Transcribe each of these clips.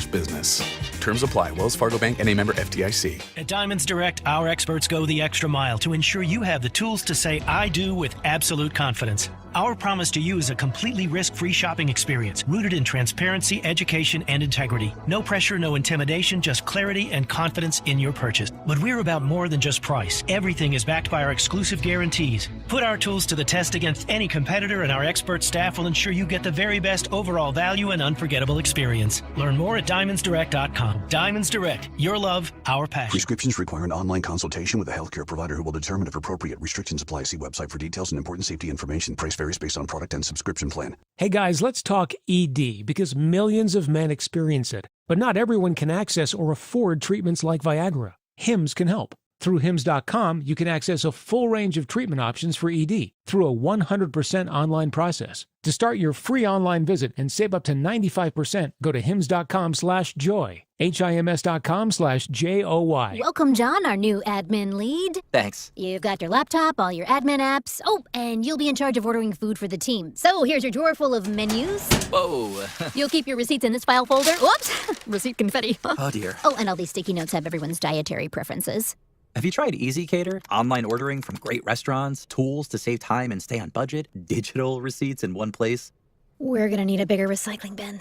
business. Terms apply. Wells Fargo Bank and a member FDIC. At Diamonds Direct, our experts go the extra mile to ensure you have the tools to say I do with absolute confidence. Our promise to you is a completely risk-free shopping experience rooted in transparency, education, and integrity. No pressure, no intimidation, just clarity and confidence in your purchase. But we're about more than just price. Everything is backed by our exclusive guarantees. Put our tools to the test against any competitor, and our expert staff will ensure you get the very best overall value and unforgettable experience. Learn more at DiamondsDirect.com. Diamonds Direct. Your love, our passion. Prescriptions require an online consultation with a healthcare provider who will determine if appropriate. Restrictions apply. See website for details and important safety information. Price varies based on product and subscription plan. Hey guys, let's talk ED because millions of men experience it, but not everyone can access or afford treatments like Viagra. Hims can help. Through Hims.com, you can access a full range of treatment options for ED through a 100% online process. To start your free online visit and save up to 95%, go to Hims.com/joy. HIMS.com/JOY. Welcome, John, our new admin lead. Thanks. You've got your laptop, all your admin apps. Oh, and you'll be in charge of ordering food for the team. So here's your drawer full of menus. Whoa. You'll keep your receipts in this file folder. Whoops! Receipt confetti. Oh, dear. Oh, and all these sticky notes have everyone's dietary preferences. Have you tried EasyCater? Online ordering from great restaurants, tools to save time and stay on budget, digital receipts in one place. We're gonna need a bigger recycling bin.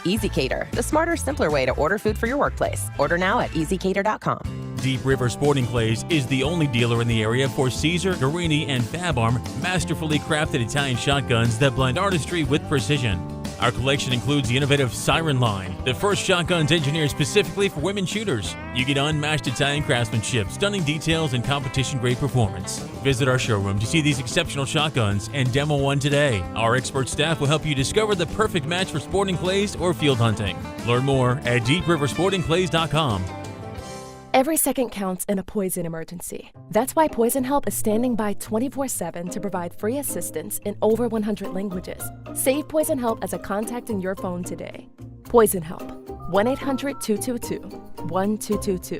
EasyCater, the smarter, simpler way to order food for your workplace. Order now at easycater.com. Deep River Sporting Clays is the only dealer in the area for Caesar, Guarini, and Fab Arm masterfully crafted Italian shotguns that blend artistry with precision. Our collection includes the innovative Siren line, the first shotguns engineered specifically for women shooters. You get unmatched Italian craftsmanship, stunning details, and competition-grade performance. Visit our showroom to see these exceptional shotguns and demo one today. Our expert staff will help you discover the perfect match for sporting clays or field hunting. Learn more at deepriversportingclays.com. Every second counts in a poison emergency. That's why Poison Help is standing by 24/7 to provide free assistance in over 100 languages. Save Poison Help as a contact in your phone today. Poison Help, 1-800-222-1222.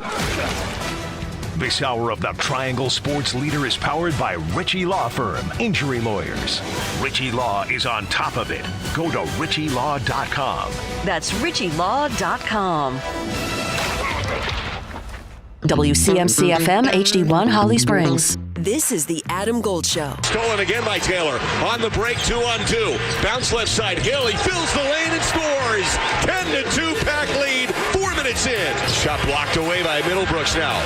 This hour of the Triangle Sports Leader is powered by Ritchie Law Firm, Injury Lawyers. Ritchie Law is on top of it. Go to ritchielaw.com. That's ritchielaw.com. WCMC-FM HD1 Holly Springs. This is the Adam Gold Show. Stolen again by Taylor. On the break, 2-on-2. Bounce left side. Hill, he fills the lane and scores. 10-2 pack lead. 4 minutes in. Shot blocked away by Middlebrooks now.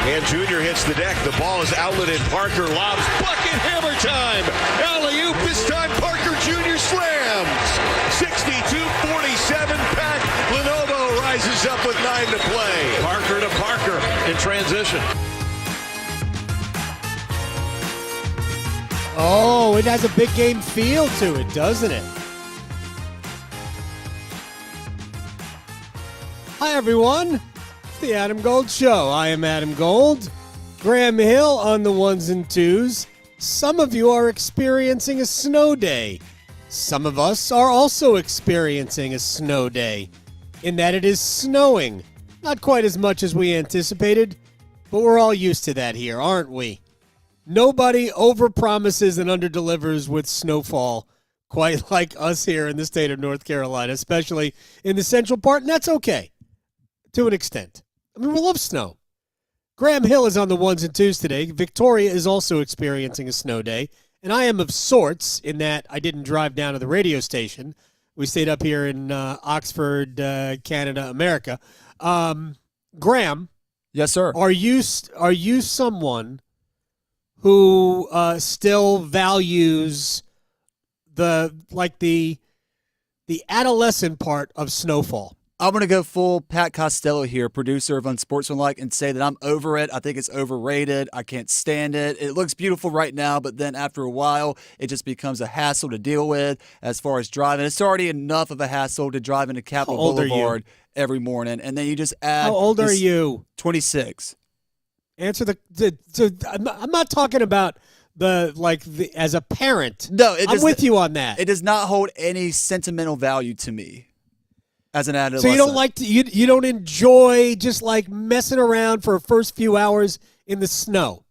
And Junior hits the deck. The ball is outletted. Parker lobs. Bucket hammer time. Alley-oop. This time Parker Jr. slams. 62-47 pack. Lenovo rises up with 9 to play. Parker to Parker in transition. Oh, it has a big game feel to it, doesn't it? Hi, everyone. It's the Adam Gold Show. I am Adam Gold. Graham Hill on the ones and twos. Some of you are experiencing a snow day. Some of us are also experiencing a snow day, in that it is snowing. Not quite as much as we anticipated, but we're all used to that here, aren't we? Nobody overpromises and underdelivers with snowfall quite like us here in the state of North Carolina, especially in the central part, and that's okay to an extent. I mean, we love snow. Graham Hill is on the ones and twos today. Victoria is also experiencing a snow day, and I am of sorts in that I didn't drive down to the radio station. We stayed up here in Oxford, Canada, America. Graham. Yes, sir. Are you someone who still values the adolescent part of snowfall? I'm going to go full Pat Costello here, producer of Unsportsmanlike, and say that I'm over it. I think it's overrated. I can't stand it. It looks beautiful right now, but then after a while, it just becomes a hassle to deal with as far as driving. It's already enough of a hassle to drive into Capitol Boulevard every morning, and then you just add... How old are you? 26. Answer I'm not talking about as a parent. No, I'm with you on that. It does not hold any sentimental value to me as an adolescent. So you don't you don't enjoy just like messing around for the first few hours in the snow?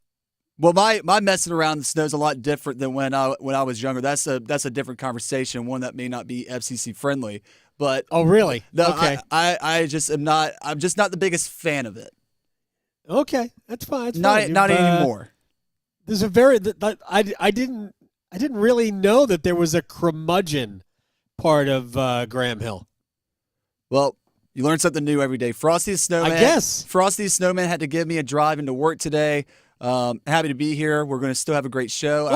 Well, my messing around in the snow is a lot different than when I was younger. That's a different conversation, one that may not be FCC friendly. But oh, really? No, okay. I just am not. I'm just not the biggest fan of it. Okay, that's fine. Not anymore. There's a I didn't really know that there was a curmudgeon part of Graham Hill. Well, you learn something new every day. Frosty the Snowman. I guess. Frosty the Snowman had to give me a drive into work today. Happy to be here. We're going to still have a great show.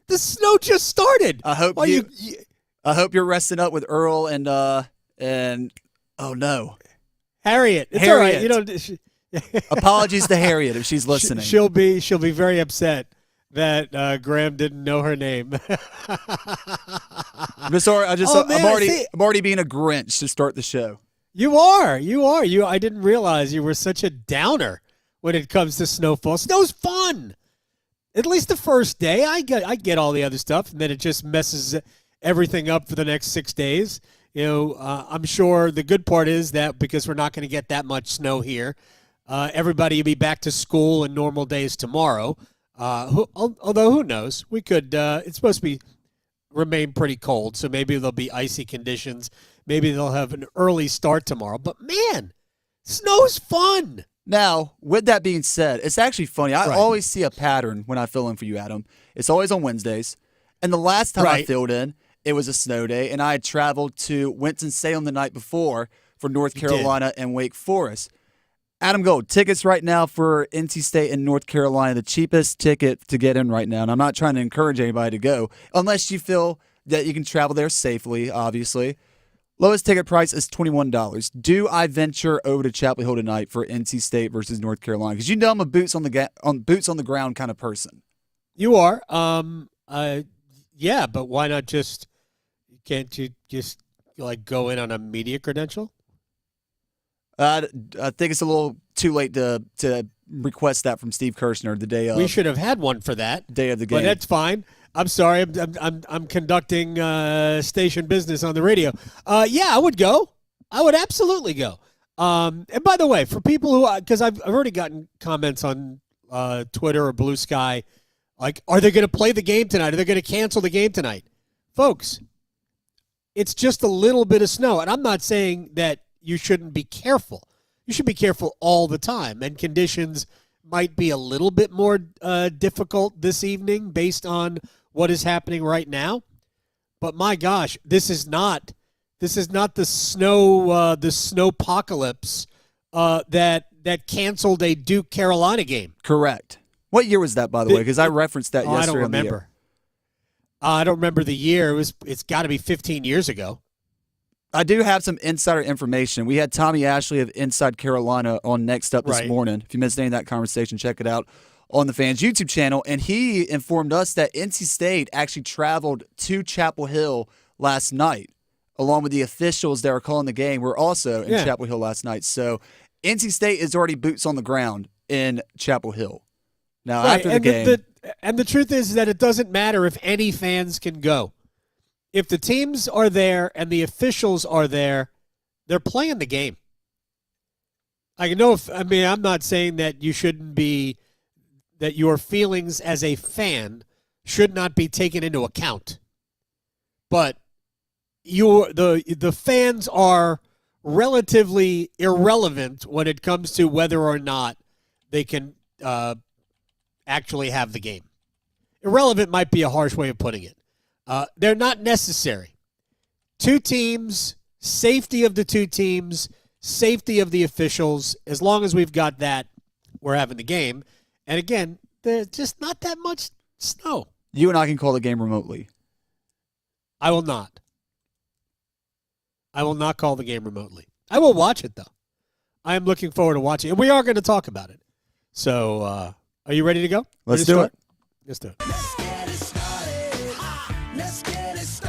The snow just started. I hope I hope you're resting up with Earl and oh no, Harriet. It's Harriet. all right. Apologies to Harriet if she's listening. She'll be very upset that Graham didn't know her name. I'm sorry. I'm already being a Grinch to start the show. You are. I didn't realize you were such a downer when it comes to snowfall. Snow's fun. At least the first day. I get all the other stuff, and then it just messes everything up for the next 6 days. I'm sure the good part is that because we're not going to get that much snow here, everybody will be back to school and normal days tomorrow. Although who knows? We could. It's supposed to remain pretty cold, so maybe there'll be icy conditions. Maybe they'll have an early start tomorrow. But man, snow's fun. Now, with that being said, it's actually funny. I always see a pattern when I fill in for you, Adam. It's always on Wednesdays. And the last time I filled in, it was a snow day, and I had traveled to Winston-Salem the night before for North Carolina and Wake Forest. Adam Gold, tickets right now for NC State and North Carolina, the cheapest ticket to get in right now. And I'm not trying to encourage anybody to go, unless you feel that you can travel there safely, obviously. Lowest ticket price is $21. Do I venture over to Chapel Hill tonight for NC State versus North Carolina? Because you know I'm a boots on the ground kind of person. You are. Yeah, but why not just? Can't you just go in on a media credential? I think it's a little too late to request that from Steve Kirshner the day of. We should have had one for that day of the game. But that's fine. I'm sorry. I'm conducting station business on the radio. Yeah, I would go. I would absolutely go. And by the way, for people who, because I've already gotten comments on Twitter or Blue Sky, like, are they going to play the game tonight? Are they going to cancel the game tonight? Folks, it's just a little bit of snow. And I'm not saying that you shouldn't be careful. You should be careful all the time. And conditions might be a little bit more difficult this evening based on what is happening right now. But my gosh, this is not the snowpocalypse that canceled a Duke Carolina game. Correct. What year was that, by the way? Because I referenced that yesterday. I don't remember. I don't remember the year. It's got to be 15 years ago. I do have some insider information. We had Tommy Ashley of Inside Carolina on Next Up this morning. If you missed any of that conversation, check it out on the Fans YouTube channel. And he informed us that NC State actually traveled to Chapel Hill last night, along with the officials that were calling the game were also in Chapel Hill last night. So NC State is already boots on the ground in Chapel Hill. Now, after the game. And the truth is that it doesn't matter if any fans can go. If the teams are there and the officials are there, they're playing the game. I'm not saying that you shouldn't be, that your feelings as a fan should not be taken into account. But the fans are relatively irrelevant when it comes to whether or not they can actually have the game. Irrelevant might be a harsh way of putting it. They're not necessary. Two teams, safety of the two teams, safety of the officials. As long as we've got that, we're having the game. And again, there's just not that much snow. You and I can call the game remotely. I will not. I will not call the game remotely. I will watch it, though. I am looking forward to watching it. We are going to talk about it. So, are you ready to go? Let's do it. Let's do it.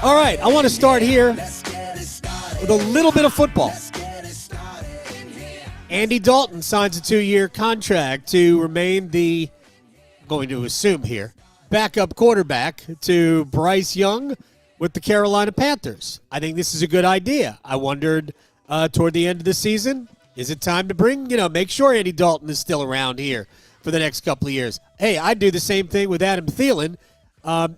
All right, I want to start here with a little bit of football. Andy Dalton signs a 2-year contract to remain the, I'm going to assume here, backup quarterback to Bryce Young with the Carolina Panthers. I think this is a good idea. I wondered toward the end of the season, is it time to make sure Andy Dalton is still around here for the next couple of years? Hey, I'd do the same thing with Adam Thielen.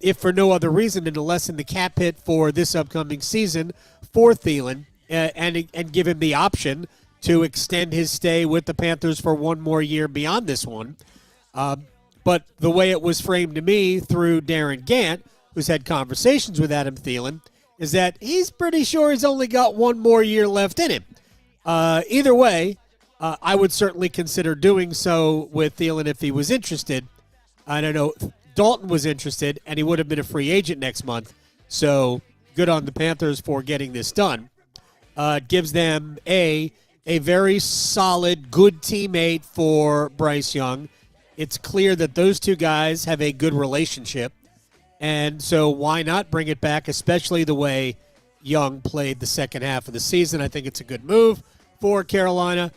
If for no other reason than to lessen the cap hit for this upcoming season for Thielen and give him the option to extend his stay with the Panthers for one more year beyond this one. But the way it was framed to me through Darren Gant, who's had conversations with Adam Thielen, is that he's pretty sure he's only got one more year left in him. Either way, I would certainly consider doing so with Thielen if he was interested. I don't know. Dalton was interested, and he would have been a free agent next month. So good on the Panthers for getting this done. It gives them a very solid, good teammate for Bryce Young. It's clear that those two guys have a good relationship. And so why not bring it back, especially the way Young played the second half of the season. I think it's a good move for Carolina.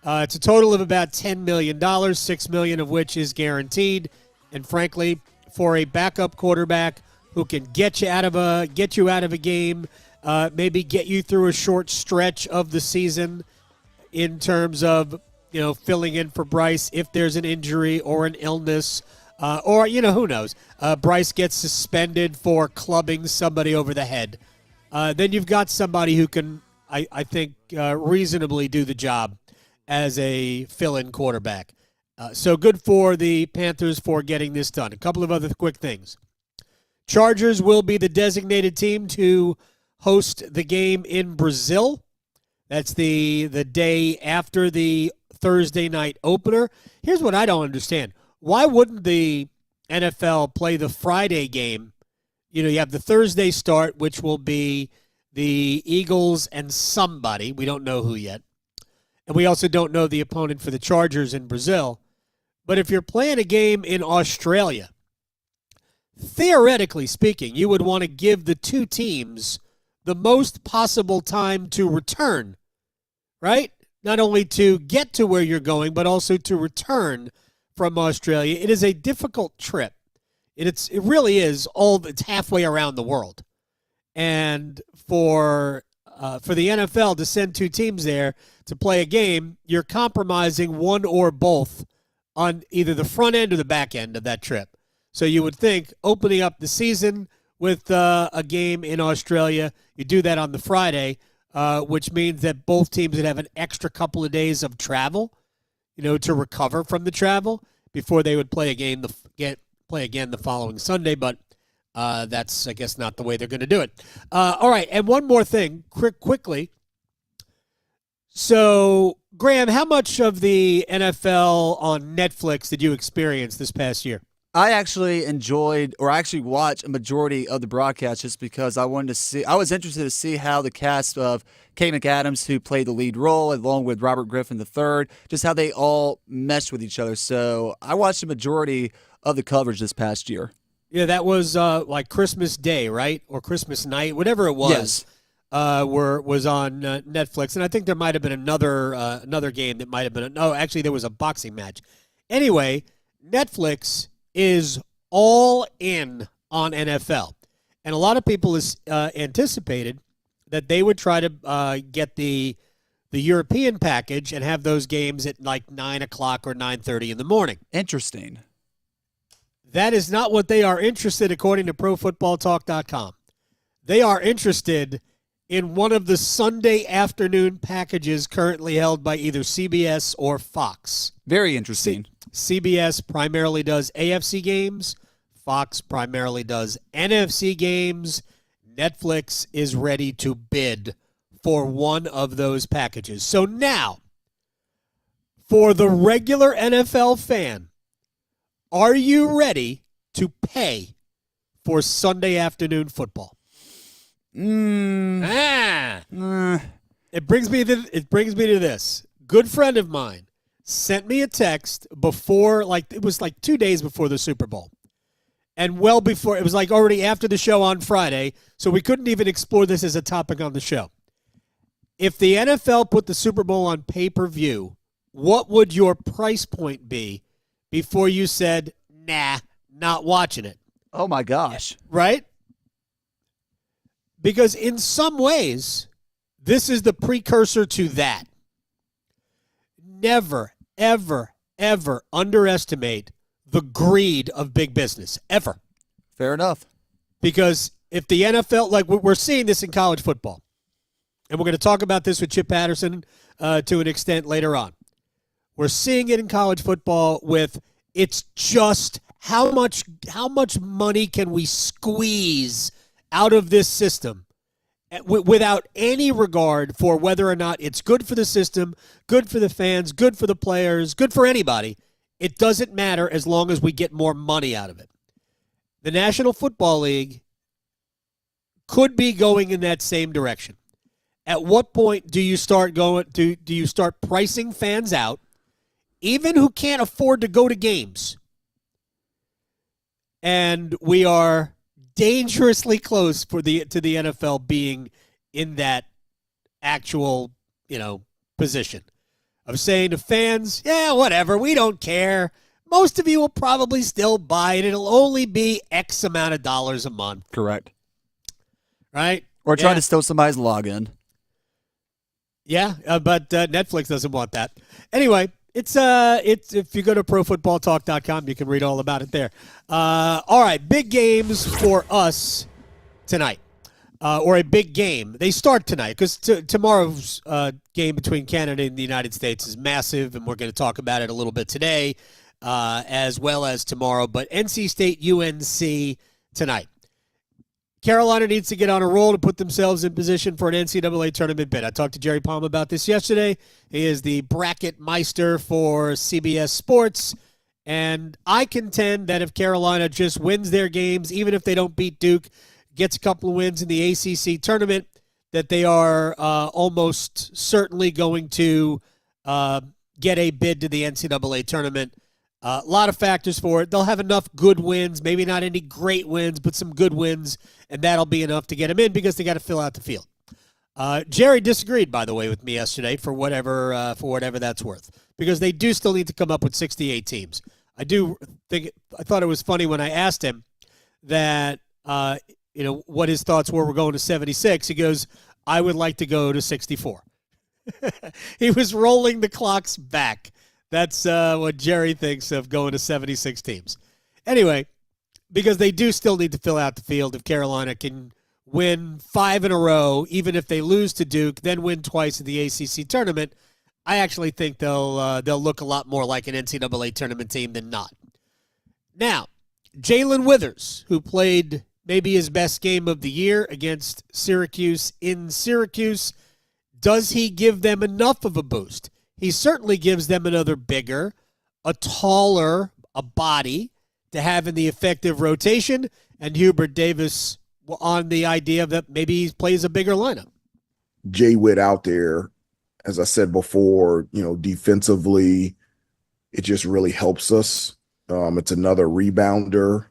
It's a total of about $10 million, $6 million of which is guaranteed. And frankly, for a backup quarterback who can get you out of a game, maybe get you through a short stretch of the season in terms of, filling in for Bryce if there's an injury or an illness, or who knows. Bryce gets suspended for clubbing somebody over the head. Then you've got somebody who can, I think, reasonably do the job as a fill-in quarterback. So good for the Panthers for getting this done. A couple of other quick things. Chargers will be the designated team to host the game in Brazil. That's the day after the Thursday night opener. Here's what I don't understand. Why wouldn't the NFL play the Friday game? You have the Thursday start, which will be the Eagles and somebody. We don't know who yet. And we also don't know the opponent for the Chargers in Brazil. But if you're playing a game in Australia, theoretically speaking, you would want to give the two teams the most possible time to return, right? Not only to get to where you're going, but also to return from Australia. It is a difficult trip. It really is. It's halfway around the world. And for the NFL to send two teams there to play a game, you're compromising one or both on either the front end or the back end of that trip. So you would think opening up the season with a game in Australia, you do that on the Friday, which means that both teams would have an extra couple of days of travel, to recover from the travel before they would play again the following Sunday. But that's, I guess, not the way they're going to do it. All right, and one more thing, quickly. So, Graham, how much of the NFL on Netflix did you experience this past year? I actually watched a majority of the broadcast just because I was interested to see how the cast of Kay McAdams, who played the lead role, along with Robert Griffin III, just how they all meshed with each other. So I watched a majority of the coverage this past year. Yeah, that was like Christmas Day, right? Or Christmas night, whatever it was. Yes. Was on Netflix. And I think there might have been another game that might have been. No, actually, there was a boxing match. Anyway, Netflix is all in on NFL. And a lot of people anticipated that they would try to get the European package and have those games at like 9 o'clock or 9:30 in the morning. Interesting. That is not what they are interested, according to ProFootballTalk.com. They are interested in one of the Sunday afternoon packages currently held by either CBS or Fox. Very interesting. CBS primarily does AFC games. Fox primarily does NFC games. Netflix is ready to bid for one of those packages. So now, for the regular NFL fan, are you ready to pay for Sunday afternoon football? It brings me to this. Good friend of mine sent me a text before, it was 2 days before the Super Bowl. And well before, it was already after the show on Friday, so we couldn't even explore this as a topic on the show. If the NFL put the Super Bowl on pay-per-view, what would your price point be before you said, nah, not watching it? Oh, my gosh. Right? Because in some ways, this is the precursor to that. Never, ever, ever underestimate the greed of big business. Ever. Fair enough. Because if the NFL, we're seeing this in college football. and we're going to talk about this with Chip Patterson to an extent later on. We're seeing it in college football with it's just how much money can we squeeze out of this system without any regard for whether or not it's good for the system, good for the fans, good for the players, good for anybody. It doesn't matter as long as we get more money out of it. The National Football League could be going in that same direction. At what point do you start pricing fans out, even who can't afford to go to games? And we are dangerously close to the NFL being in that actual, position of saying to fans, yeah, whatever, we don't care. Most of you will probably still buy it. It'll only be X amount of dollars a month. Correct. Right? Or trying to steal somebody's login. Yeah, but Netflix doesn't want that. Anyway, it's if you go to profootballtalk.com, you can read all about it there. All right, big games for us tonight, or a big game. They start tonight because tomorrow's game between Canada and the United States is massive, and we're going to talk about it a little bit today, as well as tomorrow. But NC State UNC tonight. Carolina needs to get on a roll to put themselves in position for an NCAA tournament bid. I talked to Jerry Palm about this yesterday. He is the bracket meister for CBS Sports. And I contend that if Carolina just wins their games, even if they don't beat Duke, gets a couple of wins in the ACC tournament, that they are almost certainly going to get a bid to the NCAA tournament. A lot of factors for it. They'll have enough good wins, maybe not any great wins, but some good wins, and that'll be enough to get them in because they got to fill out the field. Jerry disagreed, by the way, with me yesterday for whatever that's worth, because they do still need to come up with 68 teams. I thought it was funny when I asked him that what his thoughts were going to 76. He goes, "I would like to go to 64." He was rolling the clocks back. That's what Jerry thinks of going to 76 teams. Anyway, because they do still need to fill out the field. If Carolina can win 5 in a row, even if they lose to Duke, then win twice in the ACC tournament, I actually think they'll look a lot more like an NCAA tournament team than not. Now, Jalen Withers, who played maybe his best game of the year against Syracuse in Syracuse, does he give them enough of a boost? He certainly gives them another bigger, a taller, a body to have in the effective rotation, and Hubert Davis on the idea that maybe he plays a bigger lineup. Jay Witt out there, as I said before, defensively, it just really helps us. It's another rebounder.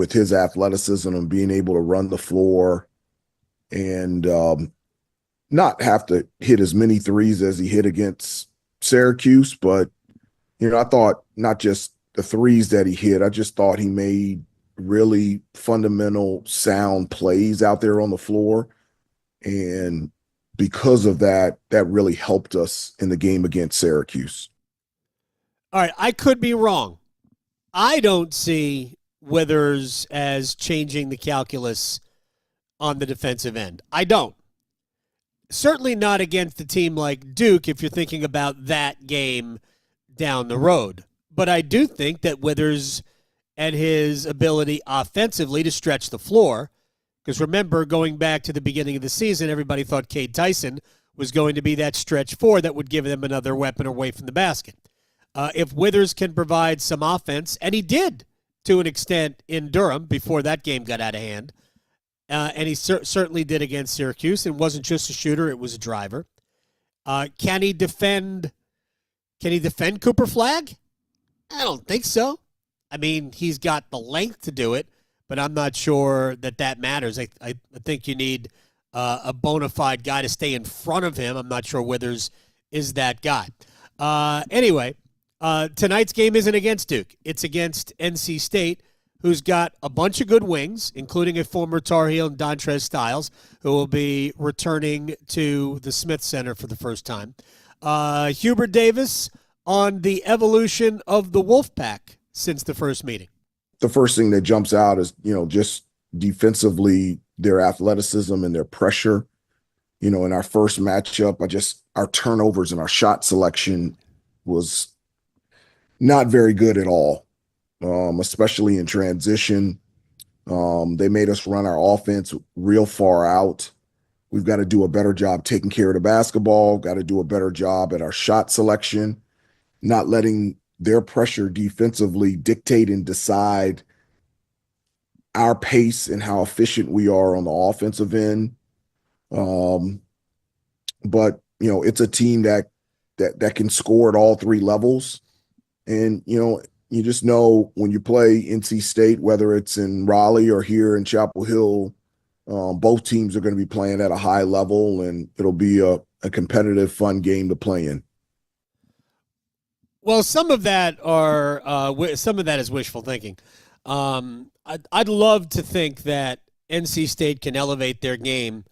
With his athleticism and being able to run the floor and not have to hit as many threes as he hit against Syracuse, but, I thought not just the threes that he hit, I just thought he made really fundamental, sound plays out there on the floor. And because of that, that really helped us in the game against Syracuse. All right, I could be wrong. I don't see Withers as changing the calculus on the defensive end. I don't. Certainly not against a team like Duke if you're thinking about that game down the road. But I do think that Withers and his ability offensively to stretch the floor, because remember, going back to the beginning of the season, everybody thought Cade Tyson was going to be that stretch four that would give them another weapon away from the basket. If Withers can provide some offense, and he did to an extent in Durham before that game got out of hand, and he certainly did against Syracuse. It wasn't just a shooter; it was a driver. Can he defend Cooper Flagg? I don't think so. I mean, he's got the length to do it, but I'm not sure that matters. I think you need a bona fide guy to stay in front of him. I'm not sure Withers is that guy. Anyway, tonight's game isn't against Duke. It's against NC State, who's got a bunch of good wings, including a former Tar Heel and Dontrez Styles, who will be returning to the Smith Center for the first time. Hubert Davis on the evolution of the Wolfpack since the first meeting. The first thing that jumps out is, just defensively, their athleticism and their pressure. In our first matchup, our turnovers and our shot selection was not very good at all, especially in transition. They made us run our offense real far out. We've got to do a better job taking care of the basketball, got to do a better job at our shot selection, not letting their pressure defensively dictate and decide our pace and how efficient we are on the offensive end. But it's a team that can score at all three levels. And, you just know when you play NC State, whether it's in Raleigh or here in Chapel Hill, both teams are going to be playing at a high level, and it'll be a competitive, fun game to play in. Well, some of that is wishful thinking. I'd love to think that NC State can elevate their game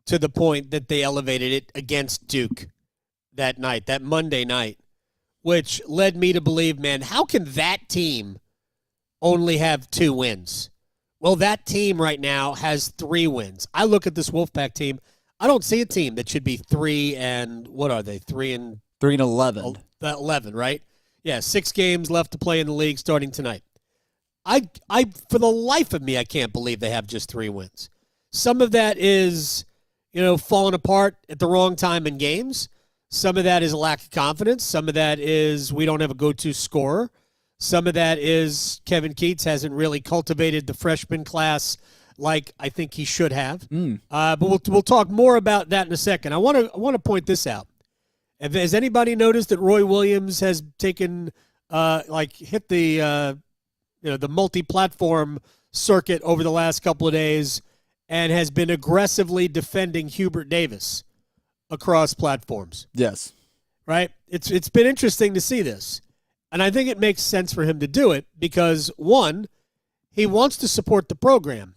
to the point that they elevated it against Duke that night, that Monday night, which led me to believe, man, how can that team only have 2 wins? Well, that team right now has 3 wins. I look at this Wolfpack team. I don't see a team that should be 3 and what are they? 3 and 11. 11, right? Yeah, 6 games left to play in the league starting tonight. I for the life of me, I can't believe they have just 3 wins. Some of that is, falling apart at the wrong time in games. Some of that is a lack of confidence. Some of that is we don't have a go-to scorer. Some of that is Kevin Keatts hasn't really cultivated the freshman class like I think he should have. But we'll talk more about that in a second. I want to point this out. Has anybody noticed that Roy Williams has taken hit the the multi-platform circuit over the last couple of days and has been aggressively defending Hubert Davis across platforms? Yes. Right? It's been interesting to see this. And I think it makes sense for him to do it because, one, he wants to support the program.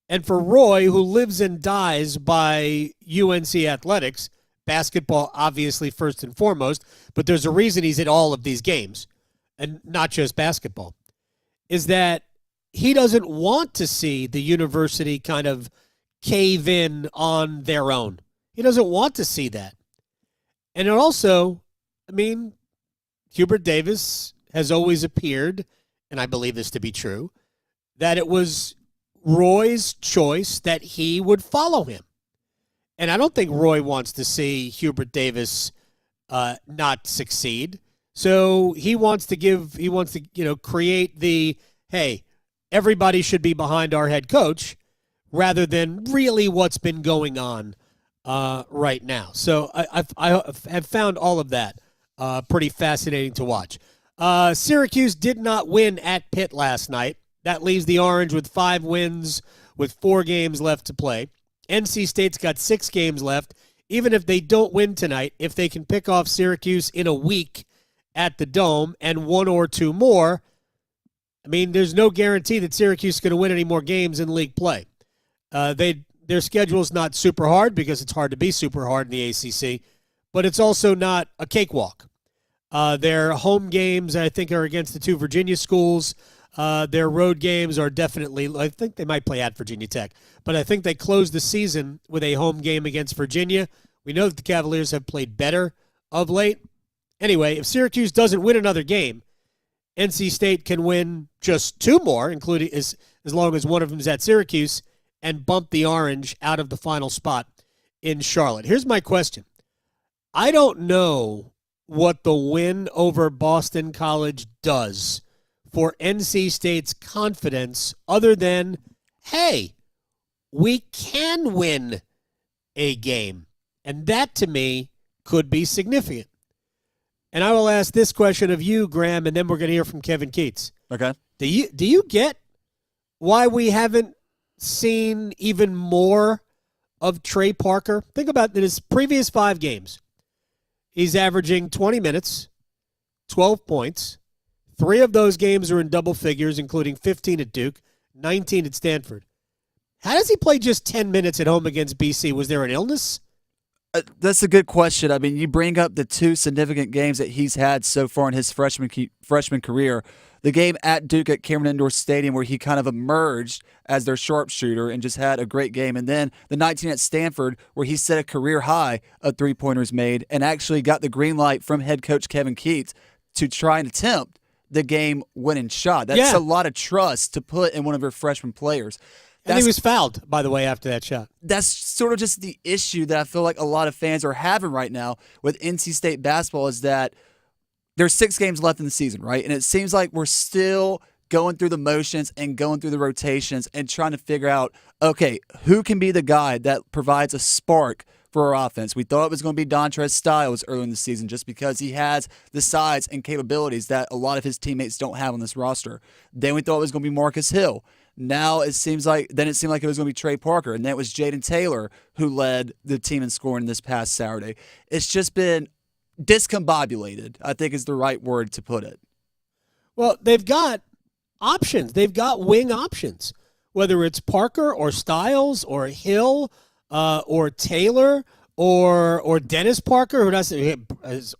And for Roy, who lives and dies by UNC athletics, basketball obviously first and foremost, but there's a reason he's at all of these games, and not just basketball, is that he doesn't want to see the university kind of cave in on their own. He doesn't want to see that. And it also, Hubert Davis has always appeared, and I believe this to be true, that it was Roy's choice that he would follow him. And I don't think Roy wants to see Hubert Davis not succeed. So he wants to create the, hey, everybody should be behind our head coach rather than really what's been going on right now. So I have found all of that pretty fascinating to watch. Syracuse did not win at Pitt last night. That leaves the Orange with 5 wins with 4 games left to play. NC State's got 6 games left. Even if they don't win tonight, if they can pick off Syracuse in a week at the Dome and 1 or 2 more, there's no guarantee that Syracuse is going to win any more games in league play. Their schedule's not super hard because it's hard to be super hard in the ACC, but it's also not a cakewalk. Their home games, I think, are against the 2 Virginia schools. Their road games are definitely, I think they might play at Virginia Tech, but I think they closed the season with a home game against Virginia. We know that the Cavaliers have played better of late. Anyway, if Syracuse doesn't win another game, NC State can win just 2 more, including as long as one of them is at Syracuse, and bump the Orange out of the final spot in Charlotte. Here's my question. I don't know what the win over Boston College does for NC State's confidence other than, hey, we can win a game. And that, to me, could be significant. And I will ask this question of you, Graham, and then we're going to hear from Kevin Keatts. Okay. Do you get why we haven't seen even more of Trey Parker? Think about his previous 5 games. He's averaging 20 minutes, 12 points. 3 of those games are in double figures, including 15 at Duke, 19 at Stanford. How does he play just 10 minutes at home against BC? Was there an illness? That's a good question. I mean, you bring up the two significant games that he's had so far in his freshman career. The game at Duke at Cameron Indoor Stadium where he kind of emerged as their sharpshooter and just had a great game. And then the 19 at Stanford where he set a career high of three-pointers made and actually got the green light from head coach Kevin Keatts to try and attempt the game-winning shot. That's a lot of trust to put in one of your freshman players. And he was fouled, by the way, after that shot. That's sort of just the issue that I feel like a lot of fans are having right now with NC State basketball is that there's 6 games left in the season, right? And it seems like we're still going through the motions and going through the rotations and trying to figure out, okay, who can be the guy that provides a spark for our offense? We thought it was going to be Dontrez Styles early in the season just because he has the size and capabilities that a lot of his teammates don't have on this roster. Then we thought it was going to be Marcus Hill. Now it seemed like it was going to be Trey Parker, and then it was Jaden Taylor who led the team in scoring this past Saturday. It's just been discombobulated, I think is the right word to put it. Well, they've got options. They've got wing options, whether it's Parker or Styles or Hill or Taylor or Dennis Parker, who has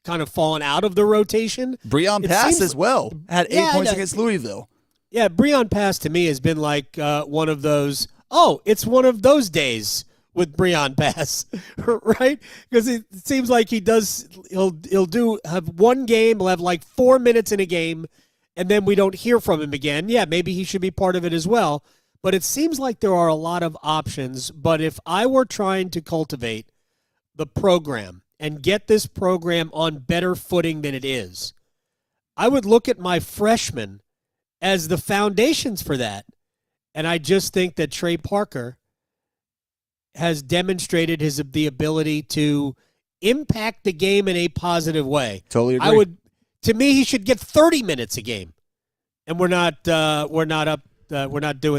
kind of fallen out of the rotation. Breon Pass as well had 8 points against Louisville. Yeah, Breon Pass to me has been like one of those, it's one of those days with Breon Pass, right? Because it seems like he'll have one game, he'll have like 4 minutes in a game, and then we don't hear from him again. Yeah, maybe he should be part of it as well. But it seems like there are a lot of options. But if I were trying to cultivate the program and get this program on better footing than it is, I would look at my freshmen as the foundations for that. And I just think that Trey Parker has demonstrated the ability to impact the game in a positive way. Totally agree. To me, he should get 30 minutes a game, and we're not doing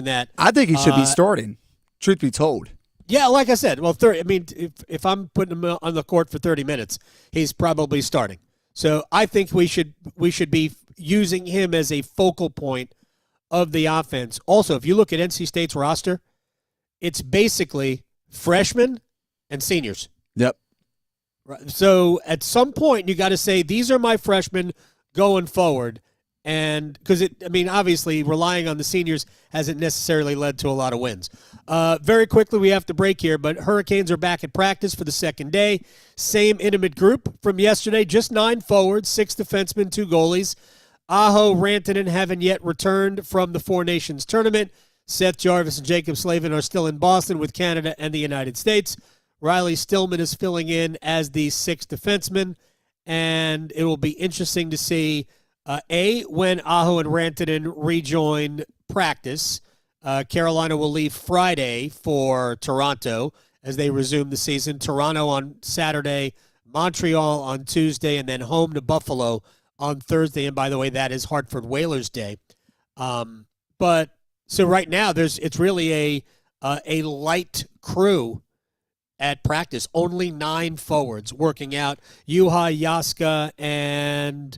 that. I think he should be starting. Truth be told. Yeah, like I said, well, 30. I mean, if I'm putting him on the court for 30 minutes, he's probably starting. So I think we should be using him as a focal point of the offense. Also, if you look at NC State's roster, it's basically freshmen and seniors. Yep. So at some point, you got to say, these are my freshmen going forward. And because obviously relying on the seniors hasn't necessarily led to a lot of wins. Very quickly, we have to break here, but Hurricanes are back at practice for the second day. Same intimate group from yesterday, just 9 forwards, 6 defensemen, 2 goalies. Aho, Rantanen haven't yet returned from the Four Nations tournament. Seth Jarvis and Jacob Slavin are still in Boston with Canada and the United States. Riley Stillman is filling in as the 6th defenseman, and it will be interesting to see, when Aho and Rantanen rejoin practice. Carolina will leave Friday for Toronto as they resume the season. Toronto on Saturday, Montreal on Tuesday, and then home to Buffalo on Thursday. And by the way, that is Hartford Whalers Day. But so right now, it's really a light crew at practice. Only 9 forwards working out. Juha Jaska and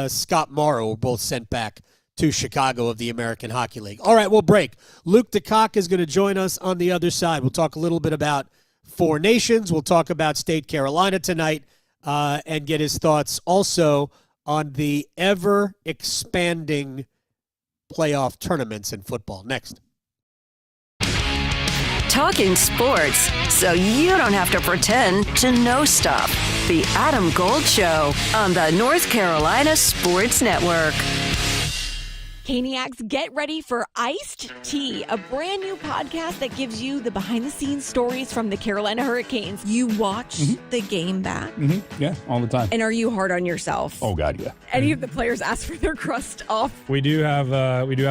Scott Morrow were both sent back to Chicago of the American Hockey League. All right, we'll break. Luke DeCock is going to join us on the other side. We'll talk a little bit about Four Nations. We'll talk about State Carolina tonight and get his thoughts also on the ever-expanding playoff tournaments in football. Next. Talking sports so you don't have to pretend to know stuff. The Adam Gold Show on the North Carolina Sports Network. Caniacs, get ready for Iced Tea, a brand new podcast that gives you the behind-the-scenes stories from the Carolina Hurricanes. You watch the game back? Yeah, all the time. And are you hard on yourself? Oh, God, yeah. Any of the players ask for their crust off? We do have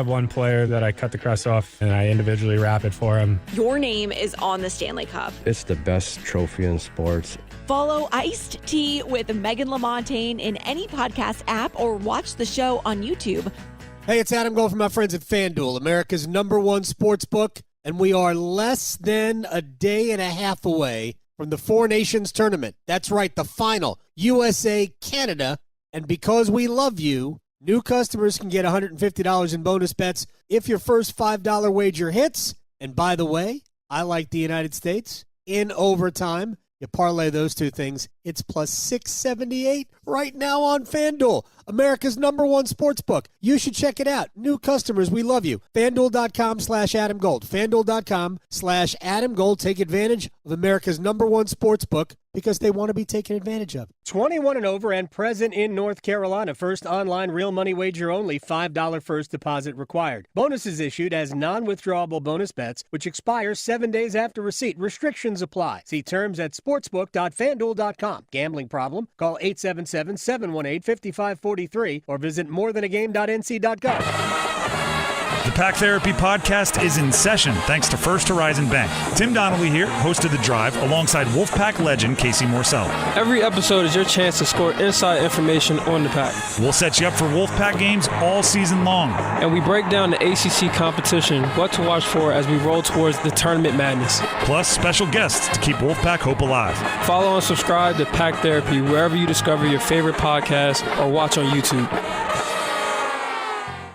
one player that I cut the crust off, and I individually wrap it for him. Your name is on the Stanley Cup. It's the best trophy in sports. Follow Iced Tea with Megan LaMontagne in any podcast app or watch the show on YouTube. Hey, it's Adam Gold from my friends at FanDuel, America's #1 sports book, and we are less than a day and a half away from the Four Nations tournament. That's right, the final, USA, Canada, and because we love you, new customers can get $150 in bonus bets if your first $5 wager hits. And by the way, I like the United States in overtime. You parlay those two things, it's plus 678 right now on FanDuel, America's #1 sportsbook. You should check it out. New customers, we love you. FanDuel.com/AdamGold. FanDuel.com/AdamGold. Take advantage of America's #1 sportsbook because they want to be taken advantage of. 21 and over and present in North Carolina. First online real money wager only. $5 first deposit required. Bonuses issued as non-withdrawable bonus bets, which expire 7 days after receipt. Restrictions apply. See terms at sportsbook.fanduel.com. Gambling problem? Call 877-718-5543 or visit morethanagame.nc.gov. The Pack Therapy Podcast is in session thanks to First Horizon Bank. Tim Donnelly here, host of The Drive, alongside Wolfpack legend Casey Morsell. Every episode is your chance to score inside information on the Pack. We'll set you up for Wolfpack games all season long. And we break down the ACC competition, what to watch for as we roll towards the tournament madness. Plus special guests to keep Wolfpack hope alive. Follow and subscribe to Pack Therapy wherever you discover your favorite podcast or watch on YouTube.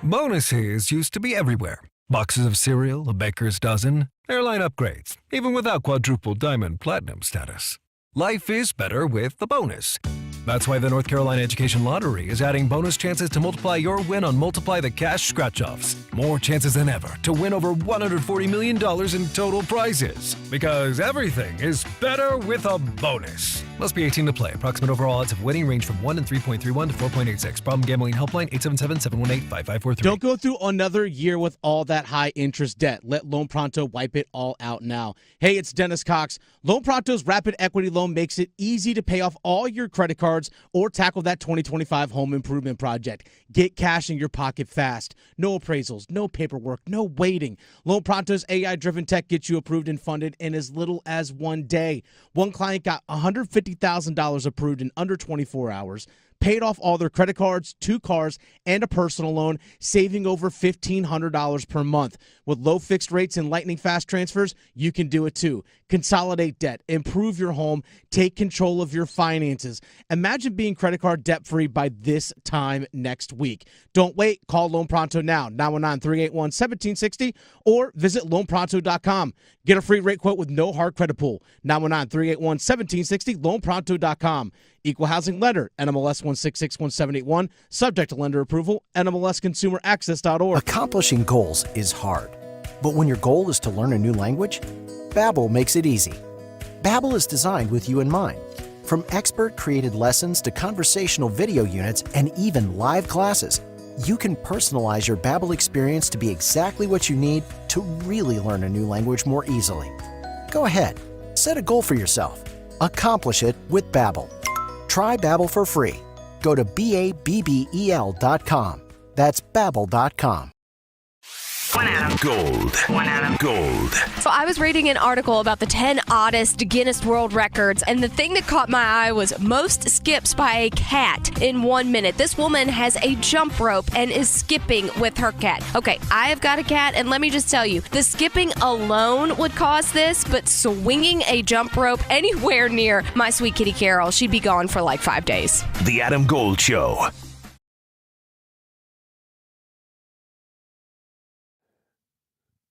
Bonuses used to be everywhere. Boxes of cereal, a baker's dozen, airline upgrades, even without quadruple diamond platinum status. Life is better with the bonus. That's why the North Carolina Education Lottery is adding bonus chances to multiply your win on Multiply the Cash scratch-offs. More chances than ever to win over $140 million in total prizes. Because everything is better with a bonus. Must be 18 to play. Approximate overall odds of winning range from 1 in 3.31 to 4.86. Problem gambling helpline 877-718-5543. Don't go through another year with all that high interest debt. Let Loan Pronto wipe it all out now. Hey, it's Dennis Cox. Loan Pronto's Rapid Equity Loan makes it easy to pay off all your credit cards or tackle that 2025 home improvement project. Get cash in your pocket fast. No appraisals, no paperwork, no waiting. Loan Pronto's AI-driven tech gets you approved and funded in as little as 1 day. One client got $150,000 approved in under 24 hours, paid off all their credit cards, 2 cars, and a personal loan, saving over $1,500 per month. With low fixed rates and lightning fast transfers, you can do it too. Consolidate debt, improve your home, take control of your finances. Imagine being credit card debt-free by this time next week. Don't wait. Call Loan Pronto now, 919-381-1760, or visit loanpronto.com. Get a free rate quote with no hard credit pull, 919-381-1760, loanpronto.com. Equal housing lender, NMLS 1661781, subject to lender approval, NMLSconsumeraccess.org. Accomplishing goals is hard, but when your goal is to learn a new language, Babbel makes it easy. Babbel is designed with you in mind. From expert-created lessons to conversational video units and even live classes, you can personalize your Babbel experience to be exactly what you need to really learn a new language more easily. Go ahead, set a goal for yourself. Accomplish it with Babbel. Try Babbel for free. Go to BABBEL.com. That's Babbel.com. Gold. Gold. So I was reading an article about the 10 oddest Guinness World Records, and the thing that caught my eye was most skips by a cat in 1 minute. This woman has a jump rope and is skipping with her cat. Okay, I have got a cat, and let me just tell you, the skipping alone would cost this, but swinging a jump rope anywhere near my sweet kitty Carol, she'd be gone for like 5 days. The Adam Gold Show.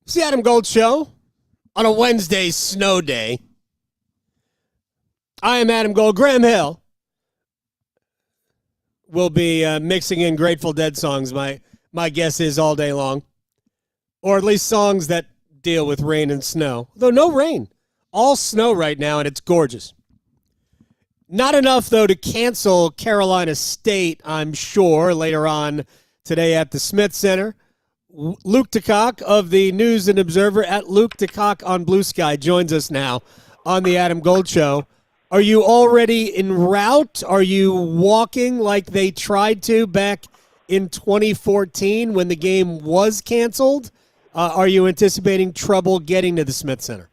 It's the Adam Gold Show on a Wednesday snow day. I am Adam Gold. Graham Hill will be mixing in Grateful Dead songs, my guess is, all day long. Or at least songs that deal with rain and snow. Though no rain. All snow right now, and it's gorgeous. Not enough, though, to cancel Carolina State, I'm sure, later on today at the Smith Center. Luke DeCock of the News and Observer at Luke DeCock on Blue Sky joins us now on the Adam Gold Show. Are you already en route? Are you walking like they tried to back in 2014 when the game was canceled? Are you anticipating trouble getting to the Smith Center?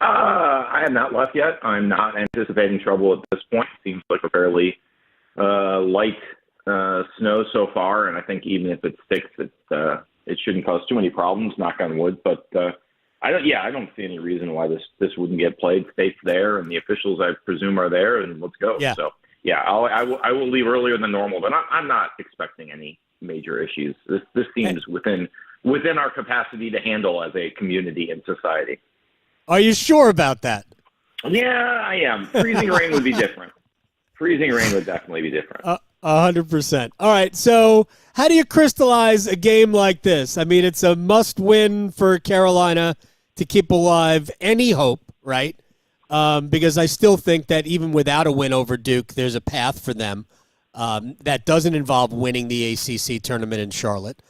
I have not left yet. I'm not anticipating trouble at this point. Seems like a fairly light snow so far, and I think even if it sticks, it shouldn't cause too many problems. Knock on wood. But I don't see any reason why this wouldn't get played. State's there, and the officials, I presume, are there, and let's go. Yeah. So I will leave earlier than normal, but I'm not expecting any major issues. This seems within our capacity to handle as a community and society. Are you sure about that? Yeah, I am. Freezing rain would be different. Freezing rain would definitely be different. 100%. All right, so how do you crystallize a game like this? I mean, it's a must-win for Carolina to keep alive any hope, right? Because I still think that even without a win over Duke, there's a path for them that doesn't involve winning the ACC tournament in Charlotte.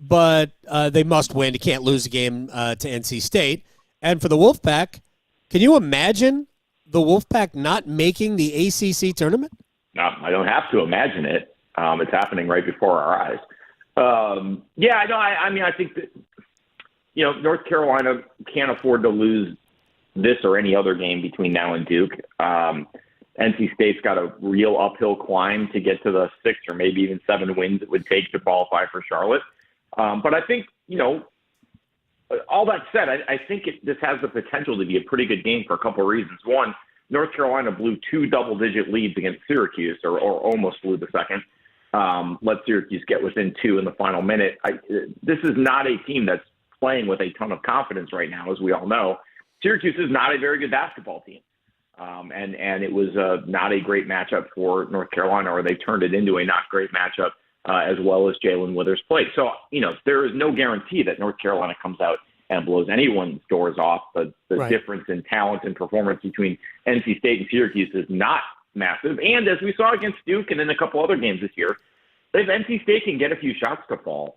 But they must win. You can't lose a game to NC State. And for the Wolfpack, can you imagine the Wolfpack not making the ACC tournament? No, I don't have to imagine it. It's happening right before our eyes. Yeah, I know. I mean, I think that, North Carolina can't afford to lose this or any other game between now and Duke. NC State's got a real uphill climb to get to the 6 or maybe even 7 wins it would take to qualify for Charlotte. But I think, all that said, I think this has the potential to be a pretty good game for a couple of reasons. One, North Carolina blew 2 double-digit leads against Syracuse, or almost blew the second. Let Syracuse get within 2 in the final minute. This is not a team that's playing with a ton of confidence right now, as we all know. Syracuse is not a very good basketball team. And it was not a great matchup for North Carolina, or they turned it into a not great matchup as well as Jalen Withers played. So, there is no guarantee that North Carolina comes out and blows anyone's doors off. But the Right. difference in talent and performance between NC State and Syracuse is not massive. And as we saw against Duke and in a couple other games this year, if NC State can get a few shots to fall,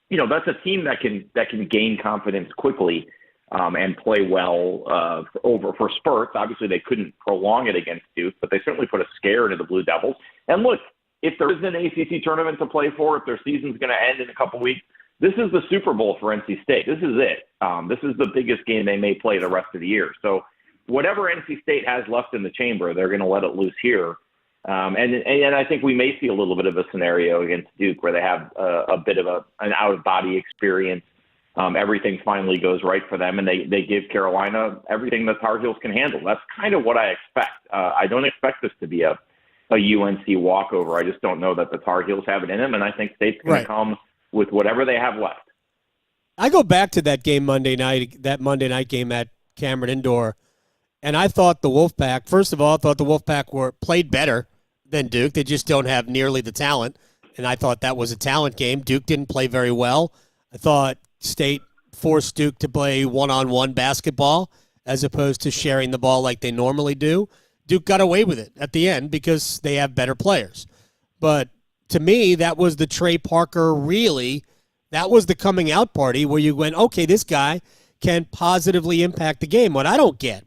that's a team that can gain confidence quickly and play well for spurts. Obviously, they couldn't prolong it against Duke, but they certainly put a scare into the Blue Devils. And look, if there is an ACC tournament to play for, if their season's going to end in a couple weeks, this is the Super Bowl for NC State. This is it. This is the biggest game they may play the rest of the year. So whatever NC State has left in the chamber, they're going to let it loose here. And I think we may see a little bit of a scenario against Duke where they have a bit of an out-of-body experience. Everything finally goes right for them, and they give Carolina everything the Tar Heels can handle. That's kind of what I expect. I don't expect this to be a UNC walkover. I just don't know that the Tar Heels have it in them, and I think State's going to come with whatever they have left. I go back to that game Monday night game at Cameron Indoor, and I thought the Wolfpack, first of all, played better than Duke. They just don't have nearly the talent, and I thought that was a talent game. Duke didn't play very well. I thought State forced Duke to play one-on-one basketball as opposed to sharing the ball like they normally do. Duke got away with it at the end because they have better players. But to me, that was the Trey Parker that was the coming out party where you went, okay, this guy can positively impact the game. What I don't get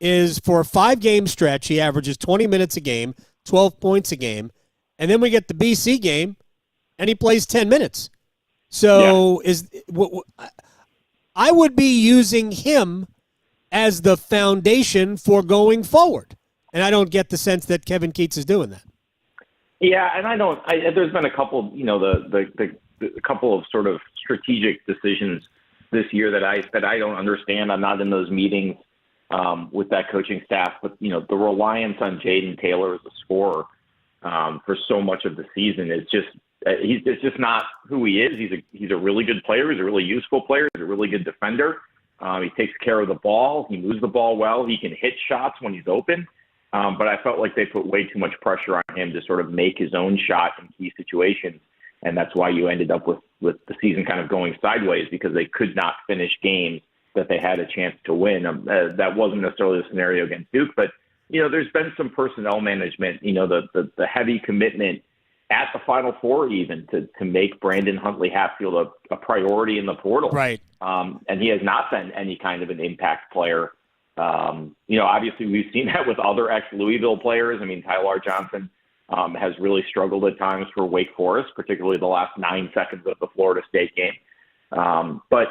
is for a 5-game stretch, he averages 20 minutes a game, 12 points a game, and then we get the BC game, and he plays 10 minutes. So I would be using him as the foundation for going forward. And I don't get the sense that Kevin Keatts is doing that. Yeah, and there's been a couple, the couple of sort of strategic decisions this year that I don't understand. I'm not in those meetings with that coaching staff, but the reliance on Jaden Taylor as a scorer for so much of the season is just it's just not who he is. He's a really good player. He's a really useful player. He's a really good defender. He takes care of the ball. He moves the ball well. He can hit shots when he's open. But I felt like they put way too much pressure on him to sort of make his own shot in key situations. And that's why you ended up with the season kind of going sideways, because they could not finish games that they had a chance to win. That wasn't necessarily the scenario against Duke, but, there's been some personnel management, the heavy commitment at the Final Four even to make Brandon Huntley-Hatfield a priority in the portal. Right. And he has not been any kind of an impact player. Obviously we've seen that with other ex-Louisville players. I mean, Tyler Johnson has really struggled at times for Wake Forest, particularly the last 9 seconds of the Florida State game. But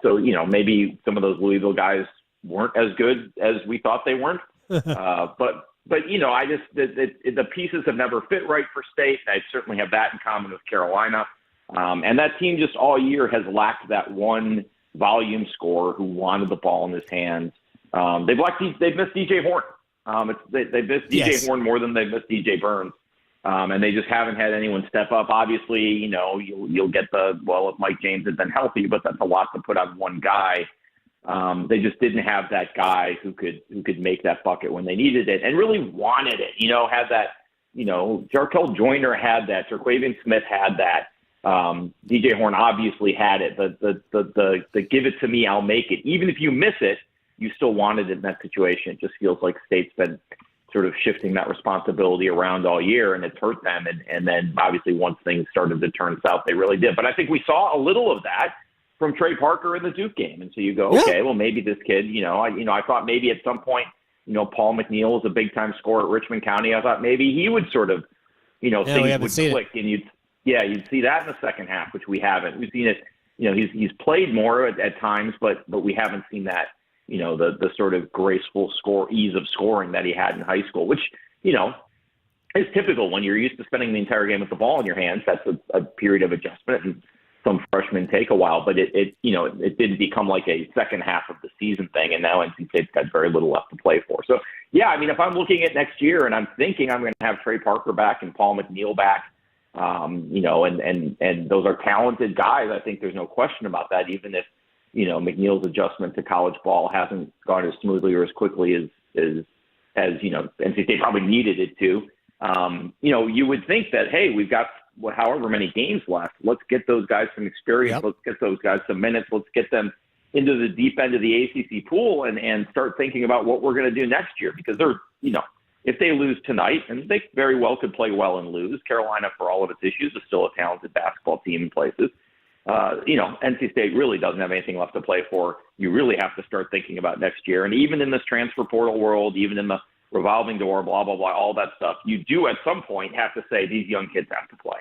so maybe some of those Louisville guys weren't as good as we thought they weren't. But I just the pieces have never fit right for State. I certainly have that in common with Carolina. And that team just all year has lacked that one volume scorer who wanted the ball in his hands. They've missed DJ Horn. They've missed DJ Horn more than they've missed DJ Burns. And they just haven't had anyone step up. Obviously, you'll get if Mike James had been healthy, but that's a lot to put on one guy. They just didn't have that guy who could make that bucket when they needed it and really wanted it. Had that. Jarkel Joyner had that. Terquavian Smith had that. DJ Horn obviously had it. The give it to me, I'll make it. Even if you miss it, you still wanted it in that situation. It just feels like State's been sort of shifting that responsibility around all year, and it's hurt them. And then obviously once things started to turn south, they really did. But I think we saw a little of that from Trey Parker in the Duke game. And so you go, okay, well, maybe this kid, I thought maybe at some point, Paul McNeil is a big-time scorer at Richmond County. I thought maybe he would sort of, things would click. And you'd see that in the second half, which we haven't. We've seen it, he's played more at times, but we haven't seen that, the sort of graceful ease of scoring that he had in high school, which, is typical when you're used to spending the entire game with the ball in your hands. That's a period of adjustment, and some freshmen take a while, but it didn't become like a second half of the season thing, and now NC State's got very little left to play for. So, if I'm looking at next year and I'm thinking I'm going to have Trey Parker back and Paul McNeil back, and those are talented guys, I think there's no question about that, even if, McNeil's adjustment to college ball hasn't gone as smoothly or as quickly as NC State probably needed it to. You would think that, hey, we've got however many games left. Let's get those guys some experience. Yep. Let's get those guys some minutes. Let's get them into the deep end of the ACC pool and start thinking about what we're going to do next year. Because they're, if they lose tonight, and they very well could play well and lose, Carolina, for all of its issues, is still a talented basketball team in places. NC State really doesn't have anything left to play for. You really have to start thinking about next year. And even in this transfer portal world, even in the revolving door, blah, blah, blah, all that stuff, you do at some point have to say these young kids have to play.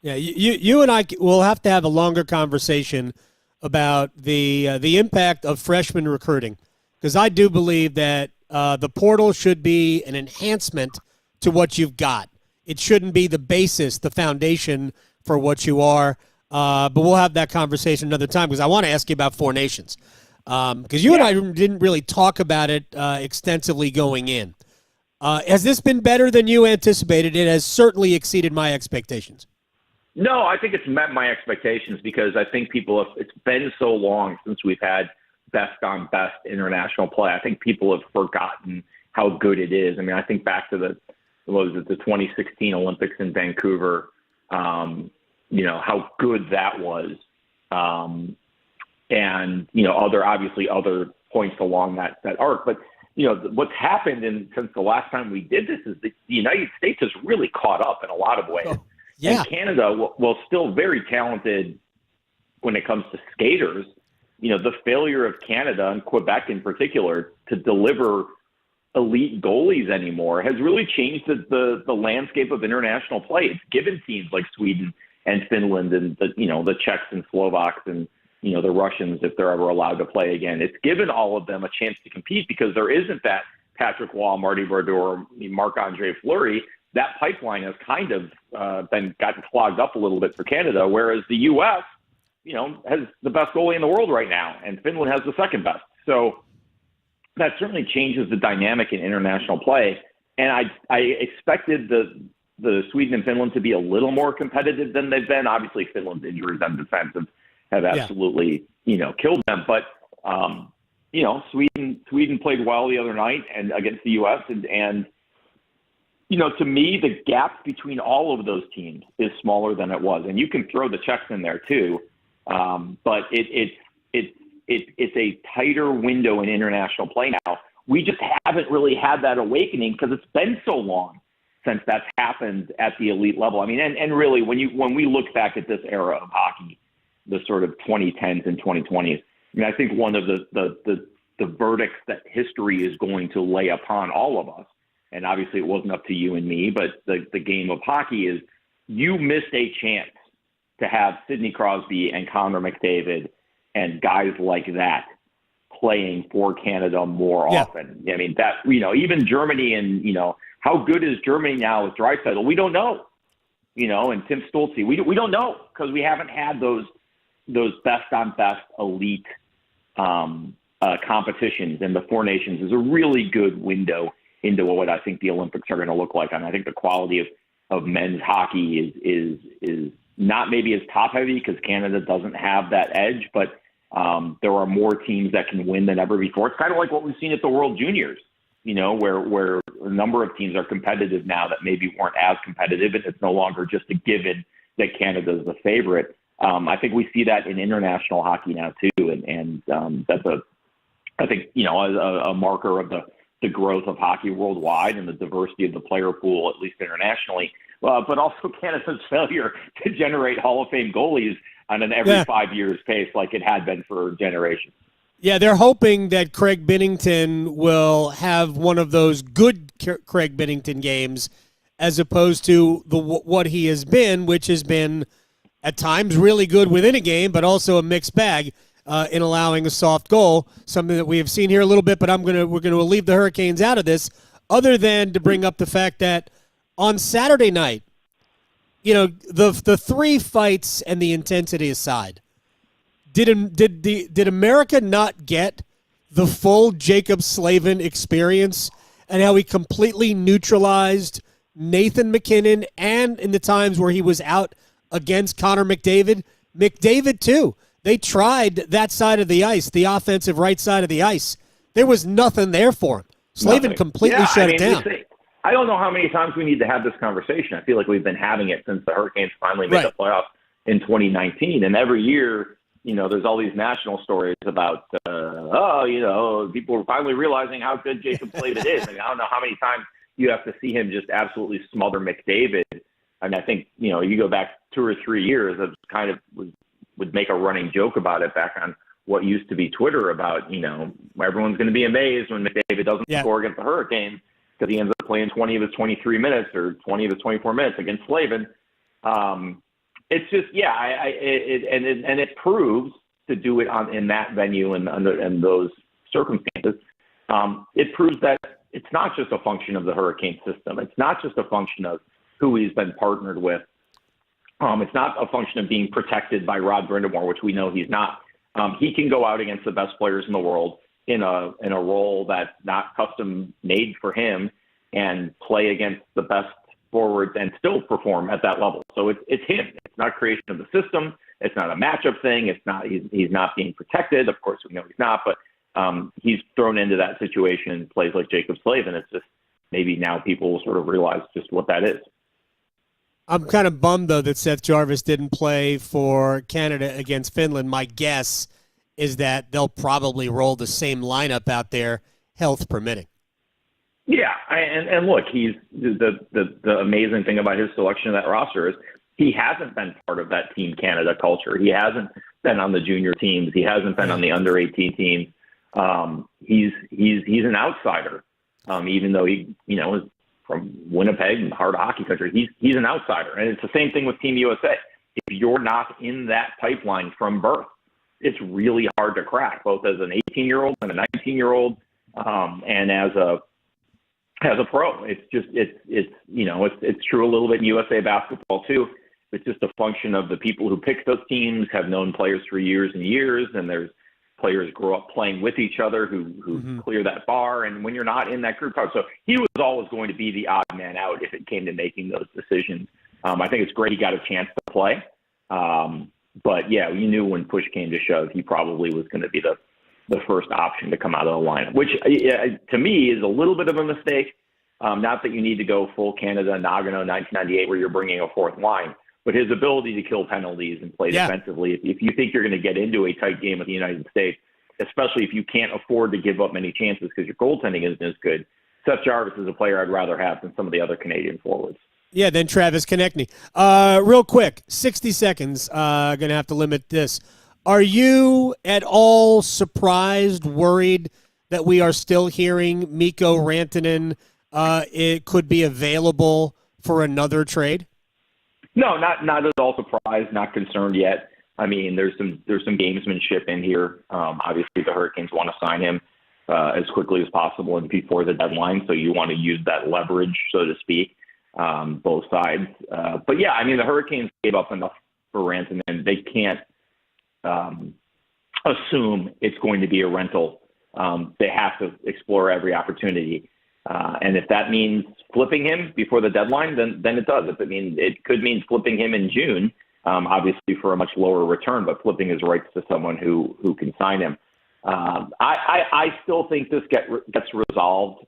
Yeah, you and I will have to have a longer conversation about the impact of freshman recruiting, because I do believe that the portal should be an enhancement to what you've got. It shouldn't be the basis, the foundation for what you are. But we'll have that conversation another time, because I want to ask you about Four Nations. Because you and I didn't really talk about it extensively going in. Has this been better than you anticipated? It has certainly exceeded my expectations. No, I think it's met my expectations, because I think it's been so long since we've had best on best international play. I think people have forgotten how good it is. I mean, I think back to the 2016 Olympics in Vancouver, how good that was. And, other points along that arc. But, what's happened since the last time we did this is the United States has really caught up in a lot of ways. Oh, yeah. And Canada, while still very talented when it comes to skaters, the failure of Canada and Quebec in particular to deliver elite goalies anymore has really changed the landscape of international play. It's given teams like Sweden and Finland and the Czechs and Slovaks and the Russians, if they're ever allowed to play again. It's given all of them a chance to compete, because there isn't that Patrick Waugh, Marty Brodeur, Marc-Andre Fleury. That pipeline has kind of gotten clogged up a little bit for Canada, whereas the U.S., has the best goalie in the world right now, and Finland has the second best. So that certainly changes the dynamic in international play. And I expected the Sweden and Finland to be a little more competitive than they've been. Obviously, Finland's injuries on defense have absolutely, killed them. But, Sweden played well the other night and against the U.S. And to me, the gap between all of those teams is smaller than it was. And you can throw the Czechs in there too. But it's a tighter window in international play now. We just haven't really had that awakening because it's been so long since that's happened at the elite level. I mean, and really, when we look back at this era of hockey, the sort of 2010s and 2020s, I mean, I think one of the verdicts that history is going to lay upon all of us, and obviously it wasn't up to you and me, but the game of hockey is you missed a chance to have Sidney Crosby and Connor McDavid and guys like that playing for Canada more often. I mean, that, even Germany and, how good is Germany now with Draisaitl? We don't know, and Tim Stolze. We don't know, because we haven't had those best on best elite competitions, and the Four Nations is a really good window into what I think the Olympics are going to look like. And I think the quality of men's hockey is not maybe as top heavy, because Canada doesn't have that edge, but There are more teams that can win than ever before. It's kind of like what we've seen at the World Juniors, where a number of teams are competitive now that maybe weren't as competitive, and it's no longer just a given that Canada is the favorite. I think we see that in international hockey now too, and that's I think a marker of the growth of hockey worldwide and the diversity of the player pool, at least internationally, but also Canada's failure to generate Hall of Fame goalies on an every 5 years pace like it had been for generations. Yeah, they're hoping that Craig Binnington will have one of those good Craig Binnington games as opposed to what he has been, which has been at times really good within a game, but also a mixed bag in allowing a soft goal, something that we have seen here a little bit, but we're going to leave the Hurricanes out of this, other than to bring up the fact that on Saturday night, the three fights and the intensity aside, did America not get the full Jacob Slavin experience and how he completely neutralized Nathan MacKinnon, and in the times where he was out against Connor McDavid? McDavid, too. They tried that side of the ice, the offensive right side of the ice. There was nothing there for him. Slavin completely shut it down. I don't know how many times we need to have this conversation. I feel like we've been having it since the Hurricanes finally made the playoffs in 2019. And every year, there's all these national stories about, people are finally realizing how good Jacob Slavin is. I don't know how many times you have to see him just absolutely smother McDavid. I mean, I think, you go back 2 or 3 years, it kind of would make a running joke about it back on what used to be Twitter about, everyone's going to be amazed when McDavid doesn't score against the Hurricanes because he ends up playing 20 of his 23 minutes or 20 of his 24 minutes against Slavin. It's just, it proves to do it in that venue and those circumstances. It proves that it's not just a function of the Hurricane system. It's not just a function of who he's been partnered with. It's not a function of being protected by Rod Brindamore, which we know he's not. He can go out against the best players in the world in a role that's not custom made for him and play against the best forwards and still perform at that level. So it's him. It's not creation of the system. It's not a matchup thing. It's not. He's not being protected. Of course, we know he's not. But he's thrown into that situation and plays like Jacob Slavin. It's just maybe now people will sort of realize just what that is. I'm kind of bummed, though, that Seth Jarvis didn't play for Canada against Finland. My guess is that they'll probably roll the same lineup out there, health permitting. Yeah, and look, he's the amazing thing about his selection of that roster is he hasn't been part of that Team Canada culture. He hasn't been on the junior teams. He hasn't been on the under-18 teams. He's an outsider, even though he is from Winnipeg and heart of hockey country. He's an outsider, and it's the same thing with Team USA. If you're not in that pipeline from birth, it's really hard to crack, both as an 18-year-old and a 19-year-old, and as a pro. It's just it's true a little bit in USA basketball too. It's just a function of the people who pick those teams have known players for years and years, and there's players grow up playing with each other who clear that bar. And when you're not in that group, so he was always going to be the odd man out if it came to making those decisions. I think it's great he got a chance to play. But yeah, you knew when push came to shove, he probably was going to be the first option to come out of the lineup, which to me is a little bit of a mistake. Not that you need to go full Canada, Nagano, 1998, where you're bringing a fourth line, but his ability to kill penalties and play defensively. If you think you're going to get into a tight game with the United States, especially if you can't afford to give up many chances because your goaltending isn't as good, Seth Jarvis is a player I'd rather have than some of the other Canadian forwards. Yeah, then Travis Konechny. Real quick, 60 seconds. Going to have to limit this. Are you at all surprised, worried that we are still hearing Mikko Rantanen it could be available for another trade? No, not at all surprised, not concerned yet. I mean, there's some gamesmanship in here. Obviously, the Hurricanes want to sign him as quickly as possible and before the deadline, so you want to use that leverage, so to speak, both sides. But yeah, I mean, the Hurricanes gave up enough for Rantanen. They can't assume it's going to be a rental. They have to explore every opportunity. And if that means flipping him before the deadline, then it does. If it could mean flipping him in June, obviously for a much lower return, but flipping his rights to someone who can sign him. I still think this gets resolved.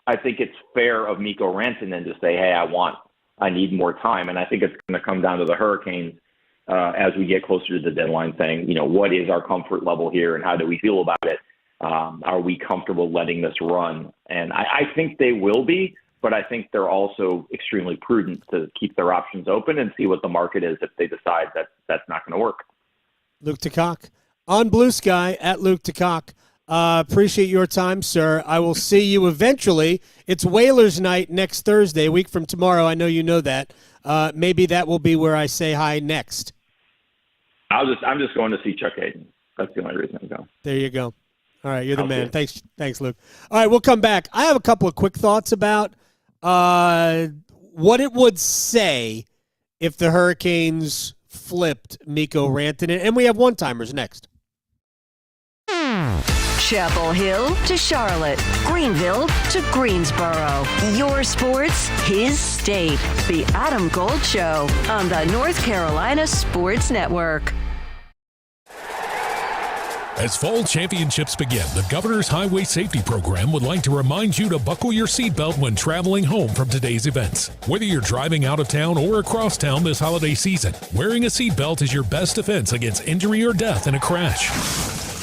I think it's fair of Mikko Rantanen to say, hey, I need more time. And I think it's going to come down to the Hurricanes as we get closer to the deadline saying, what is our comfort level here and how do we feel about it? Are we comfortable letting this run? And I think they will be, but I think they're also extremely prudent to keep their options open and see what the market is if they decide that that's not going to work. Luke DeCock on Blue Sky at Luke DeCock. Appreciate your time, sir. I will see you eventually. It's Whalers night next Thursday, a week from tomorrow. I know you know that. Maybe that will be where I say hi next. I'm just going to see Chuck Hayden. That's the only reason I'm going. There you go. All right, you're the man. Thanks, Luke. All right, we'll come back. I have a couple of quick thoughts about what it would say if the Hurricanes flipped Mikko Rantanen, and we have one-timers next. Chapel Hill to Charlotte, Greenville to Greensboro. Your sports, his state. The Adam Gold Show on the North Carolina Sports Network. As fall championships begin, the Governor's Highway Safety Program would like to remind you to buckle your seatbelt when traveling home from today's events. Whether you're driving out of town or across town this holiday season, wearing a seatbelt is your best defense against injury or death in a crash.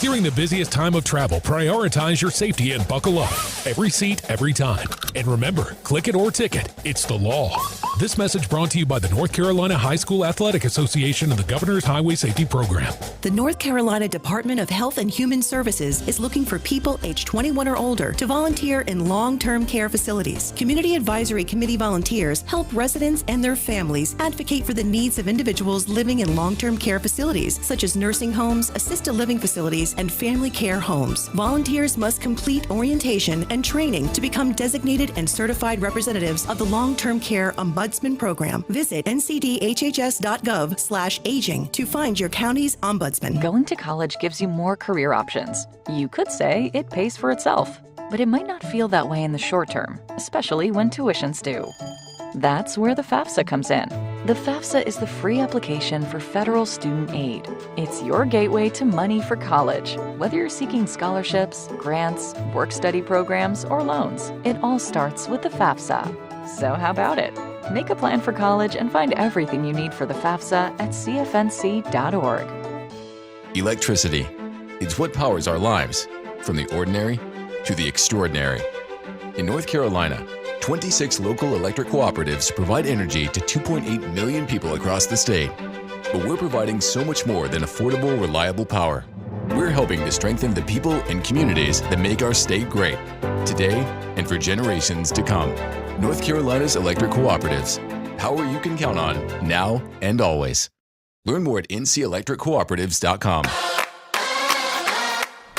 During the busiest time of travel, prioritize your safety and buckle up. Every seat, every time. And remember, click it or ticket. It's the law. This message brought to you by the North Carolina High School Athletic Association and the Governor's Highway Safety Program. The North Carolina Department of Health and Human Services is looking for people age 21 or older to volunteer in long-term care facilities. Community Advisory Committee volunteers help residents and their families advocate for the needs of individuals living in long-term care facilities, such as nursing homes, assisted living facilities, and family care homes. Volunteers must complete orientation and training to become designated and certified representatives of the Long-Term Care Ombudsman Program. Visit ncdhhs.gov/aging to find your county's ombudsman. Going to college gives you more career options. You could say it pays for itself, but it might not feel that way in the short term, especially when tuition's due. That's where the FAFSA comes in. The FAFSA is the free application for federal student aid. It's your gateway to money for college, whether you're seeking scholarships, grants, work-study programs, or loans. It all starts with the FAFSA. So how about it? Make a plan for college and find everything you need for the FAFSA at cfnc.org. Electricity. It's what powers our lives, from the ordinary to the extraordinary. In North Carolina, 26 local electric cooperatives provide energy to 2.8 million people across the state. But we're providing so much more than affordable, reliable power. We're helping to strengthen the people and communities that make our state great, today and for generations to come. North Carolina's electric cooperatives. Power you can count on, now and always. Learn more at ncelectriccooperatives.com.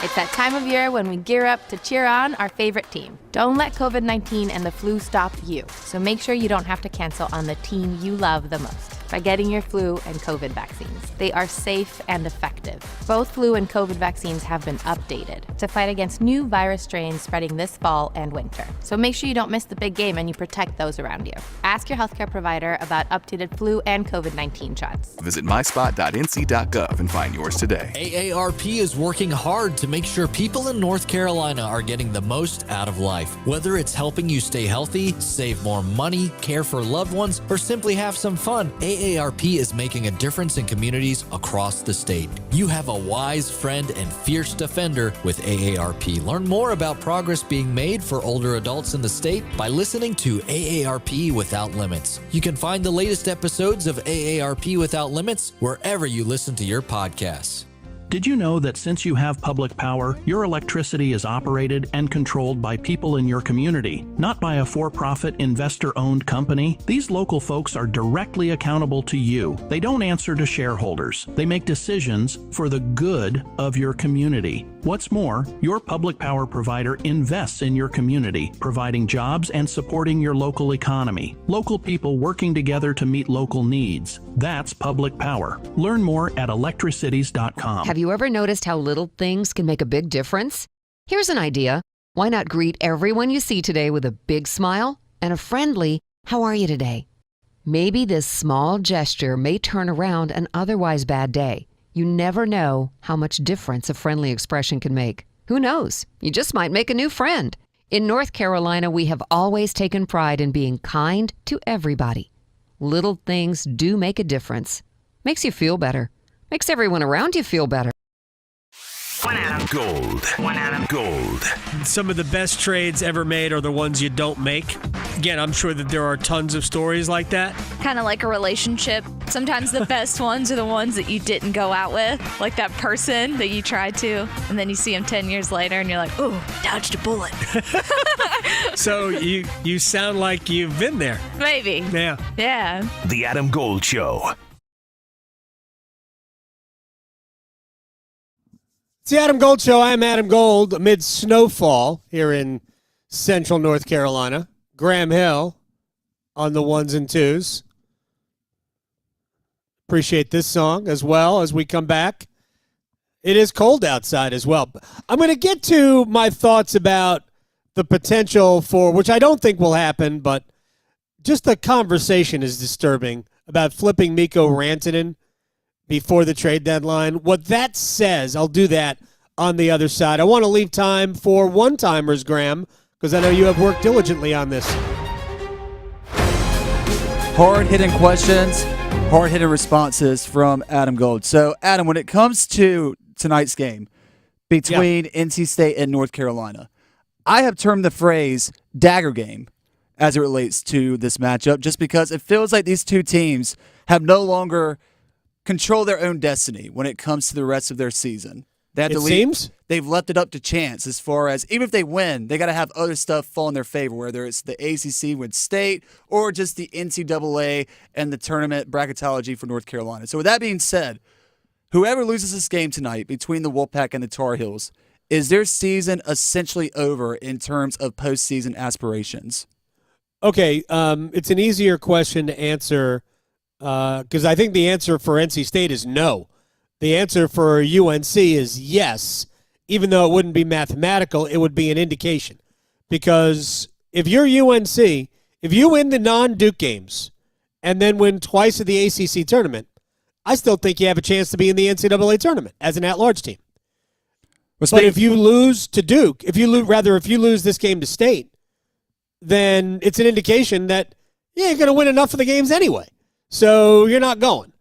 It's that time of year when we gear up to cheer on our favorite team. Don't let COVID-19 and the flu stop you. So make sure you don't have to cancel on the team you love the most by getting your flu and COVID vaccines. They are safe and effective. Both flu and COVID vaccines have been updated to fight against new virus strains spreading this fall and winter. So make sure you don't miss the big game and you protect those around you. Ask your healthcare provider about updated flu and COVID-19 shots. Visit myspot.nc.gov and find yours today. AARP is working hard to make sure people in North Carolina are getting the most out of life. Whether it's helping you stay healthy, save more money, care for loved ones, or simply have some fun, AARP is making a difference in communities across the state. You have a wise friend and fierce defender with AARP. Learn more about progress being made for older adults in the state by listening to AARP Without Limits. You can find the latest episodes of AARP Without Limits wherever you listen to your podcasts. Did you know that since you have public power, your electricity is operated and controlled by people in your community, not by a for-profit, investor-owned company? These local folks are directly accountable to you. They don't answer to shareholders. They make decisions for the good of your community. What's more, your public power provider invests in your community, providing jobs and supporting your local economy. Local people working together to meet local needs. That's public power. Learn more at electricities.com. Have you ever noticed how little things can make a big difference? Here's an idea. Why not greet everyone you see today with a big smile and a friendly, "How are you today?" Maybe this small gesture may turn around an otherwise bad day. You never know how much difference a friendly expression can make. Who knows? You just might make a new friend. In North Carolina, we have always taken pride in being kind to everybody. Little things do make a difference. Makes you feel better. Makes everyone around you feel better. One Adam Gold. One Adam Gold. Some of the best trades ever made are the ones you don't make. Again, I'm sure that there are tons of stories like that. Kind of like a relationship. Sometimes the best ones are the ones that you didn't go out with. Like that person that you tried to, and then you see them 10 years later, and you're like, ooh, dodged a bullet. So you sound like you've been there. Maybe. Yeah. Yeah. The Adam Gold Show. It's the Adam Gold Show. I'm Adam Gold amid snowfall here in central North Carolina. Graham Hill on the ones and twos. Appreciate this song as well as we come back. It is cold outside as well. I'm going to get to my thoughts about the potential for, which I don't think will happen, but just the conversation is disturbing about flipping Mikko Rantanen before the trade deadline. What that says, I'll do that on the other side. I want to leave time for one-timers, Graham, because I know you have worked diligently on this. Hard-hitting questions, hard-hitting responses from Adam Gold. So, Adam, when it comes to tonight's game between NC State and North Carolina, I have termed the phrase Dagger game as it relates to this matchup just because it feels like these two teams have no longer control their own destiny when it comes to the rest of their season. They've left it up to chance as far as, even if they win, they got to have other stuff fall in their favor, whether it's the ACC with State or just the NCAA and the tournament bracketology for North Carolina. So with that being said, whoever loses this game tonight between the Wolfpack and the Tar Heels, is their season essentially over in terms of postseason aspirations? Okay, it's an easier question to answer because I think the answer for NC State is no. The answer for UNC is yes, even though it wouldn't be mathematical, it would be an indication. Because if you're UNC, if you win the non-Duke games and then win twice at the ACC tournament, I still think you have a chance to be in the NCAA tournament as an at-large team. But if you lose to Duke, if you lose this game to State, then it's an indication that you're going to win enough of the games anyway. So you're not going.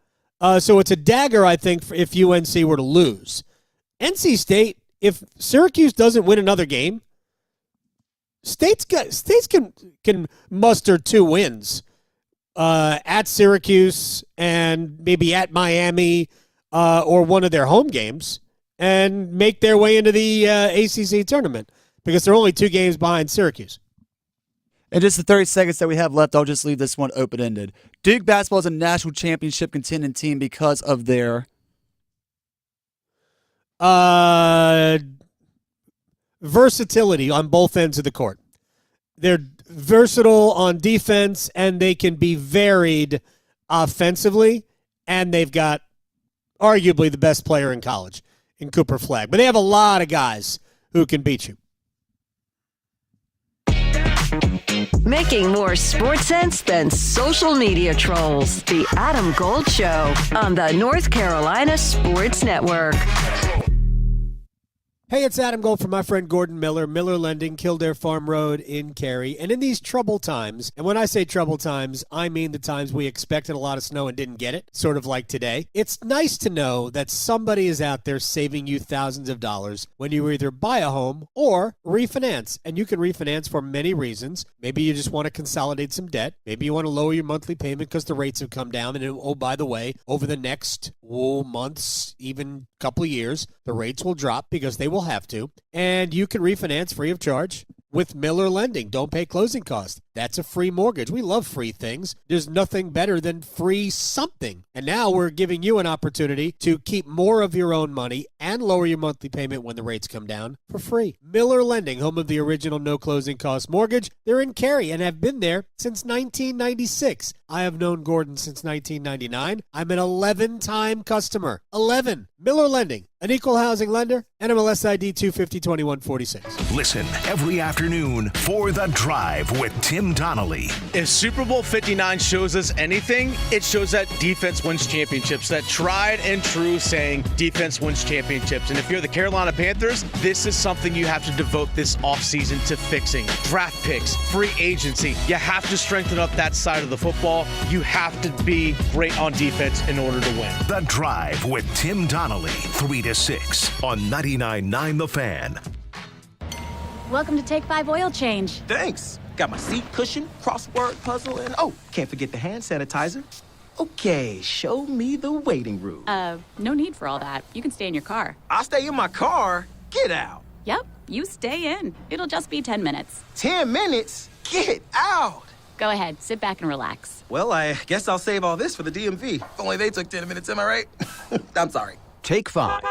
So it's a dagger, I think, if UNC were to lose. NC State, if Syracuse doesn't win another game, State's can muster 2 wins at Syracuse and maybe at Miami or one of their home games and make their way into the ACC tournament because they're only 2 games behind Syracuse. In just the 30 seconds that we have left, I'll just leave this one open-ended. Duke basketball is a national championship contending team because of their versatility on both ends of the court. They're versatile on defense, and they can be varied offensively, and they've got arguably the best player in college in Cooper Flagg. But they have a lot of guys who can beat you. Making more sports sense than social media trolls. The Adam Gold Show on the North Carolina Sports Network. Hey, it's Adam Gold from my friend Gordon Miller, Miller Lending, Kildare Farm Road in Cary. And in these troubled times, and when I say troubled times, I mean the times we expected a lot of snow and didn't get it, sort of like today. It's nice to know that somebody is out there saving you thousands of dollars when you either buy a home or refinance. And you can refinance for many reasons. Maybe you just want to consolidate some debt. Maybe you want to lower your monthly payment because the rates have come down. And oh, by the way, over the next months, even couple of years, the rates will drop because they will have to, and you can refinance free of charge with Miller Lending. Don't pay closing costs. That's a free mortgage. We love free things. There's nothing better than free something. And now we're giving you an opportunity to keep more of your own money and lower your monthly payment when the rates come down for free. Miller Lending, home of the original no closing cost mortgage. They're in Cary and have been there since 1996. I have known Gordon since 1999. I'm an 11-time customer. 11. Miller Lending an equal housing lender, NMLS ID 2502146. Listen every afternoon for The Drive with Tim Donnelly. If Super Bowl 59 shows us anything, it shows that defense wins championships. That tried and true saying, defense wins championships. And if you're the Carolina Panthers, this is something you have to devote this offseason to fixing. Draft picks, free agency. You have to strengthen up that side of the football. You have to be great on defense in order to win. The Drive with Tim Donnelly, 3 to 6 on 99.9 The Fan. Welcome to Take 5 Oil Change. Thanks. Got my seat cushion, crossword puzzle, and can't forget the hand sanitizer. Okay, show me the waiting room. No need for all that. You can stay in your car. I'll stay in my car? Get out. Yep, you stay in. It'll just be 10 minutes. 10 minutes? Get out. Go ahead, sit back and relax. Well, I guess I'll save all this for the DMV. If only they took 10 minutes, am I right? I'm sorry. Take 5.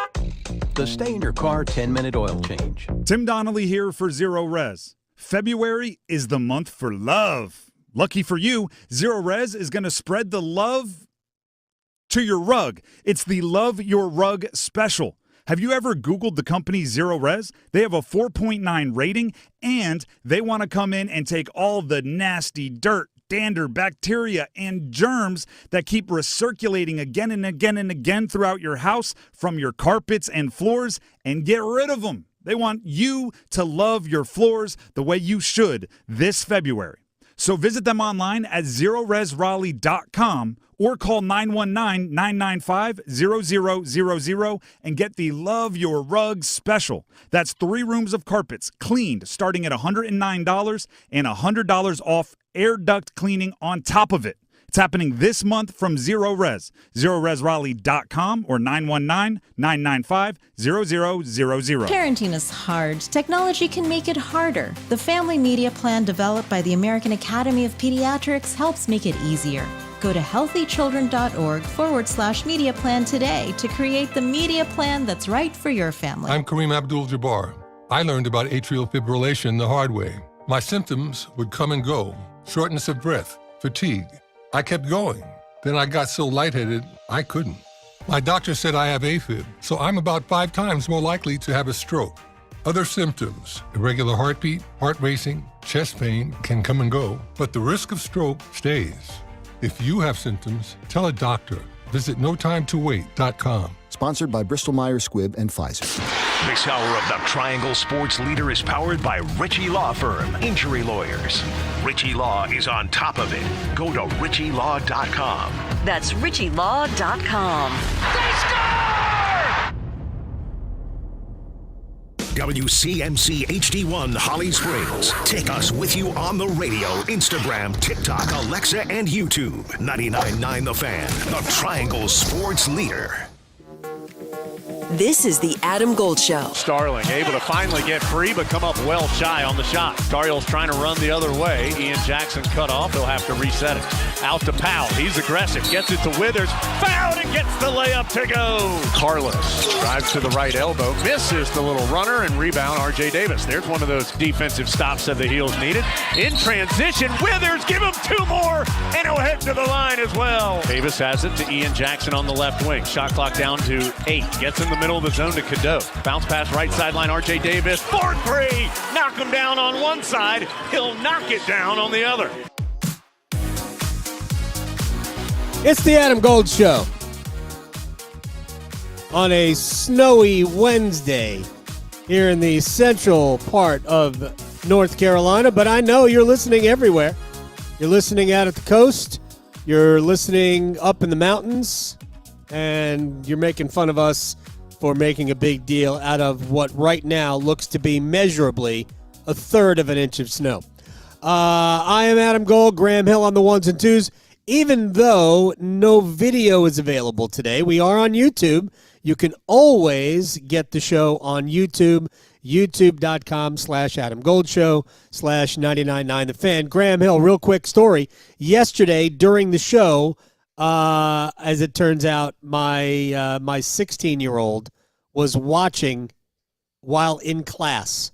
The stay in your car 10-minute oil change. Tim Donnelly here for Zero Res. February is the month for love. Lucky for you, Zero Res is going to spread the love to your rug. It's the Love Your Rug Special. Have you ever Googled the company Zero Res? They have a 4.9 rating, and they want to come in and take all the nasty dirt, dander, bacteria, and germs that keep recirculating again and again and again throughout your house from your carpets and floors and get rid of them. They want you to love your floors the way you should this February. So visit them online at zeroresraleigh.com or call 919-995-0000 and get the Love Your Rug Special. That's 3 rooms of carpets cleaned starting at $109 and $100 off air duct cleaning on top of it. It's happening this month from Zero Res. ZeroResRaleigh.com or 919-995-0000. Parenting is hard. Technology can make it harder. The Family Media Plan developed by the American Academy of Pediatrics helps make it easier. Go to healthychildren.org/media plan today to create the media plan that's right for your family. I'm Kareem Abdul-Jabbar. I learned about atrial fibrillation the hard way. My symptoms would come and go. Shortness of breath, fatigue. I kept going. Then I got so lightheaded, I couldn't. My doctor said I have AFib, so I'm about 5 times more likely to have a stroke. Other symptoms, irregular heartbeat, heart racing, chest pain can come and go, but the risk of stroke stays. If you have symptoms, tell a doctor. Visit notimetowait.com. Sponsored by Bristol-Myers Squibb and Pfizer. This hour of the Triangle Sports Leader is powered by Ritchie Law Firm, injury lawyers. Ritchie Law is on top of it. Go to ritchielaw.com. That's ritchielaw.com. They score! WCMC HD1 Holly Springs. Take us with you on the radio, Instagram, TikTok, Alexa, and YouTube. 99.9 The Fan, the Triangle Sports Leader. This is the Adam Gold Show. Starling able to finally get free, but come up well shy on the shot. Tar Heels trying to run the other way. Ian Jackson cut off. He'll have to reset it. Out to Powell. He's aggressive. Gets it to Withers. Fouled and gets the layup to go. Carlos drives to the right elbow. Misses the little runner and rebound R.J. Davis. There's one of those defensive stops that the Heels needed. In transition, Withers, give him 2 more, and he'll head to the line as well. Davis has it to Ian Jackson on the left wing. Shot clock down to 8. Gets in the middle of the zone to Cadeau. Bounce pass right sideline, R.J. Davis. 4-3. Knock him down on one side. He'll knock it down on the other. It's the Adam Gold Show on a snowy Wednesday here in the central part of North Carolina, but I know you're listening everywhere. You're listening out at the coast. You're listening up in the mountains, and you're making fun of us for making a big deal out of what right now looks to be measurably 1/3 of an inch of snow. I am Adam Gold, Graham Hill on the ones and twos. Even though no video is available today, we are on YouTube. You can always get the show on YouTube, youtube.com/Adam Gold Show /999 The Fan. Graham Hill, real quick story. Yesterday during the show, as it turns out, my 16-year-old was watching while in class.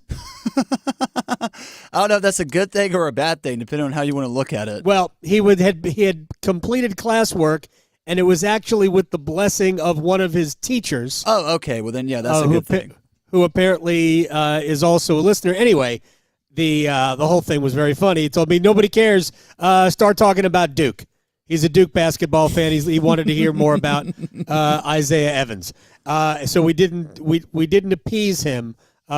I don't know if that's a good thing or a bad thing, depending on how you want to look at it. Well, he had completed classwork, and it was actually with the blessing of one of his teachers. Oh, okay. Well, then, yeah, that's a good thing. Who apparently is also a listener. Anyway, the whole thing was very funny. He told me, nobody cares. Start talking about Duke. He's a Duke basketball fan. He wanted to hear more about Isaiah Evans. So we didn't appease him.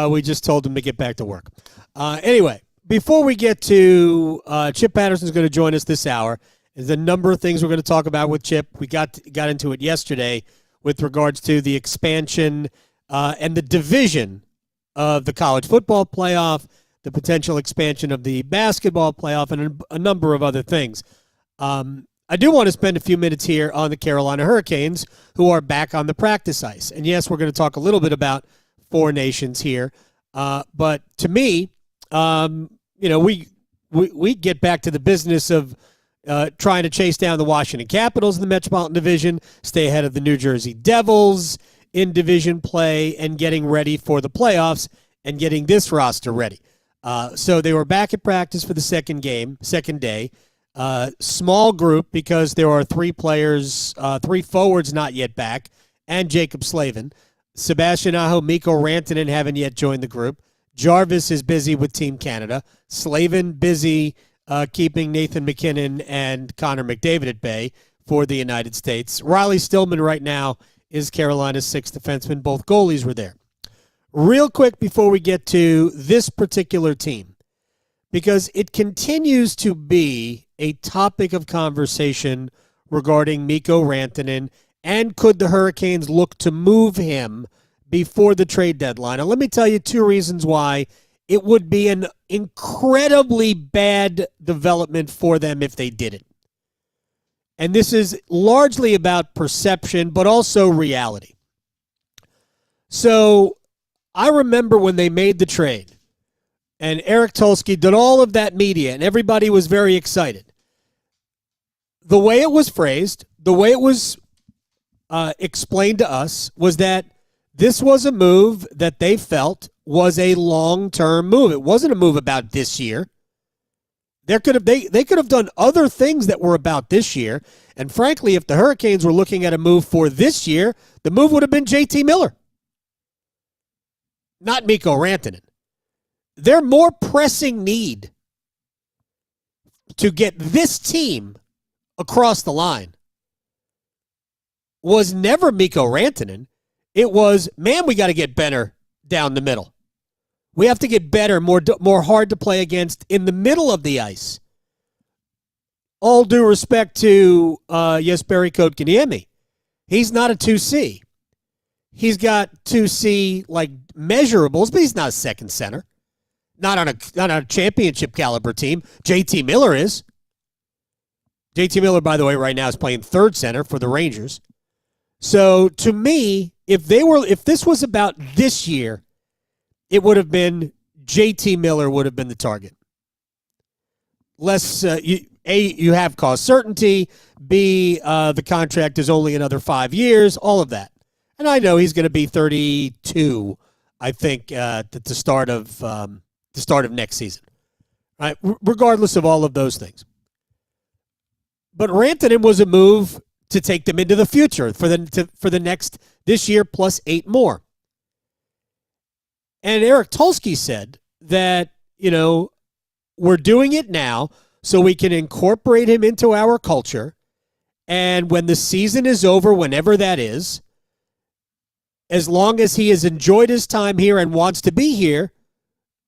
We just told him to get back to work. Anyway, before we get to Chip Patterson's going to join us this hour. There's a number of things we're going to talk about with Chip. We got into it yesterday with regards to the expansion and the division of the college football playoff, the potential expansion of the basketball playoff, and a number of other things. I do want to spend a few minutes here on the Carolina Hurricanes, who are back on the practice ice. And yes, we're going to talk a little bit about Four Nations here. But to me, we get back to the business of trying to chase down the Washington Capitals in the Metropolitan Division, stay ahead of the New Jersey Devils in division play, and getting ready for the playoffs and getting this roster ready. So they were back at practice for the second day. Small group because there are three forwards not yet back, and Jacob Slavin. Sebastian Aho, Mikko Rantanen haven't yet joined the group. Jarvis is busy with Team Canada. Slavin busy keeping Nathan McKinnon and Connor McDavid at bay for the United States. Riley Stillman right now is Carolina's sixth defenseman. Both goalies were there. Real quick before we get to this particular team, because it continues to be a topic of conversation regarding Mikko Rantanen, and could the Hurricanes look to move him before the trade deadline? Now, let me tell you two reasons why it would be an incredibly bad development for them if they did it. And this is largely about perception, but also reality. So I remember when they made the trade, and Eric Tulsky did all of that media, and everybody was very excited. The way it was phrased, the way it was explained to us, was that this was a move that they felt was a long-term move. It wasn't a move about this year. They could have done other things that were about this year, and frankly, if the Hurricanes were looking at a move for this year, the move would have been JT Miller, not Mikko Rantanen. Their more pressing need to get this team across the line was never Mikko Rantanen. It was, man, we got to get better down the middle. We have to get better, more hard to play against in the middle of the ice. All due respect to Jesperi Kotkaniemi. He's not a 2C. He's got 2C like measurables, but he's not a second center. Not on a championship caliber team. JT Miller is. JT Miller, by the way, right now is playing third center for the Rangers. So to me, if this was about this year, it would have been JT Miller would have been the target. Less, you have cost certainty. B, the contract is only another 5 years. All of that, and I know he's going to be 32. I think at the start of next season, right? Regardless of all of those things. But Rantanen was a move to take them into the future for the next this year plus 8 more. And Eric Tulsky said that, we're doing it now so we can incorporate him into our culture. And when the season is over, whenever that is, as long as he has enjoyed his time here and wants to be here,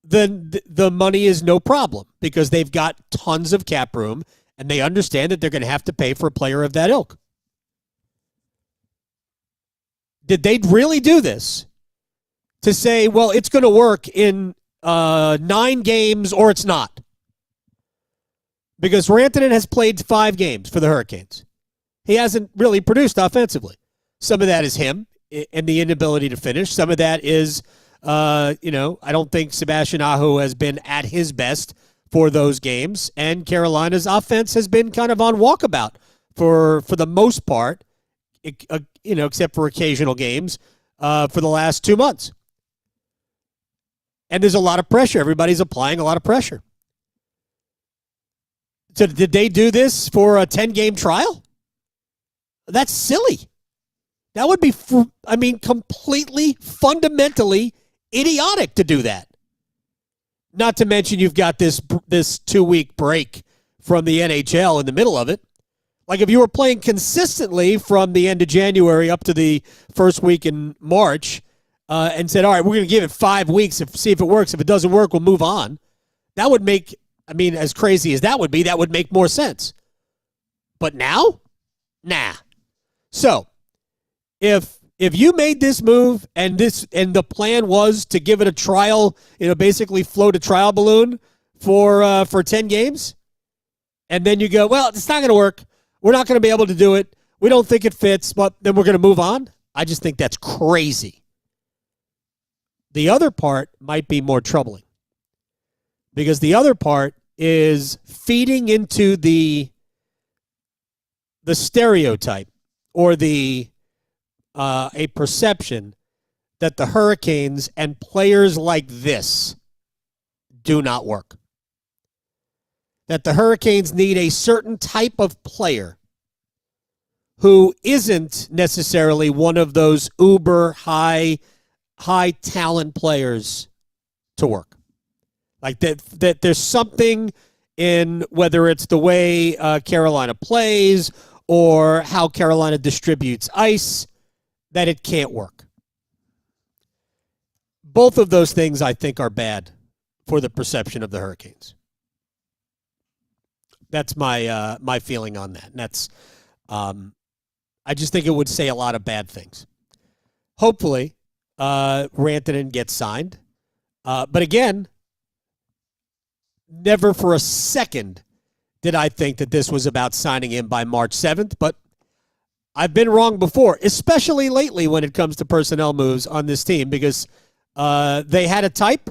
then the money is no problem because they've got tons of cap room and they understand that they're going to have to pay for a player of that ilk. Did they really do this to say, well, it's going to work in 9 games or it's not? Because Rantanen has played 5 games for the Hurricanes. He hasn't really produced offensively. Some of that is him and the inability to finish. Some of that is, I don't think Sebastian Aho has been at his best for those games. And Carolina's offense has been kind of on walkabout for the most part, except for occasional games, for the last 2 months. And there's a lot of pressure. Everybody's applying a lot of pressure. So did they do this for a 10-game trial? That's silly. That would be, completely, fundamentally idiotic to do that. Not to mention you've got this 2-week break from the NHL in the middle of it. Like if you were playing consistently from the end of January up to the first week in March and said, all right, we're going to give it 5 weeks, see if it works. If it doesn't work, we'll move on. That would make, as crazy as that would be, that would make more sense. But now? Nah. So if you made this move and the plan was to give it a trial, basically float a trial balloon for 10 games, and then you go, well, it's not going to work. We're not going to be able to do it. We don't think it fits, but then we're going to move on. I just think that's crazy. The other part might be more troubling because the other part is feeding into the stereotype or a perception that the Hurricanes and players like this do not work. That the Hurricanes need a certain type of player who isn't necessarily one of those uber high talent players to work. Like that there's something in whether it's the way Carolina plays or how Carolina distributes ice that it can't work. Both of those things I think are bad for the perception of the Hurricanes. That's my feeling on that. And that's I just think it would say a lot of bad things. Hopefully, Rantanen gets signed. But again, never for a second did I think that this was about signing him by March 7th. But I've been wrong before, especially lately when it comes to personnel moves on this team, because they had a type,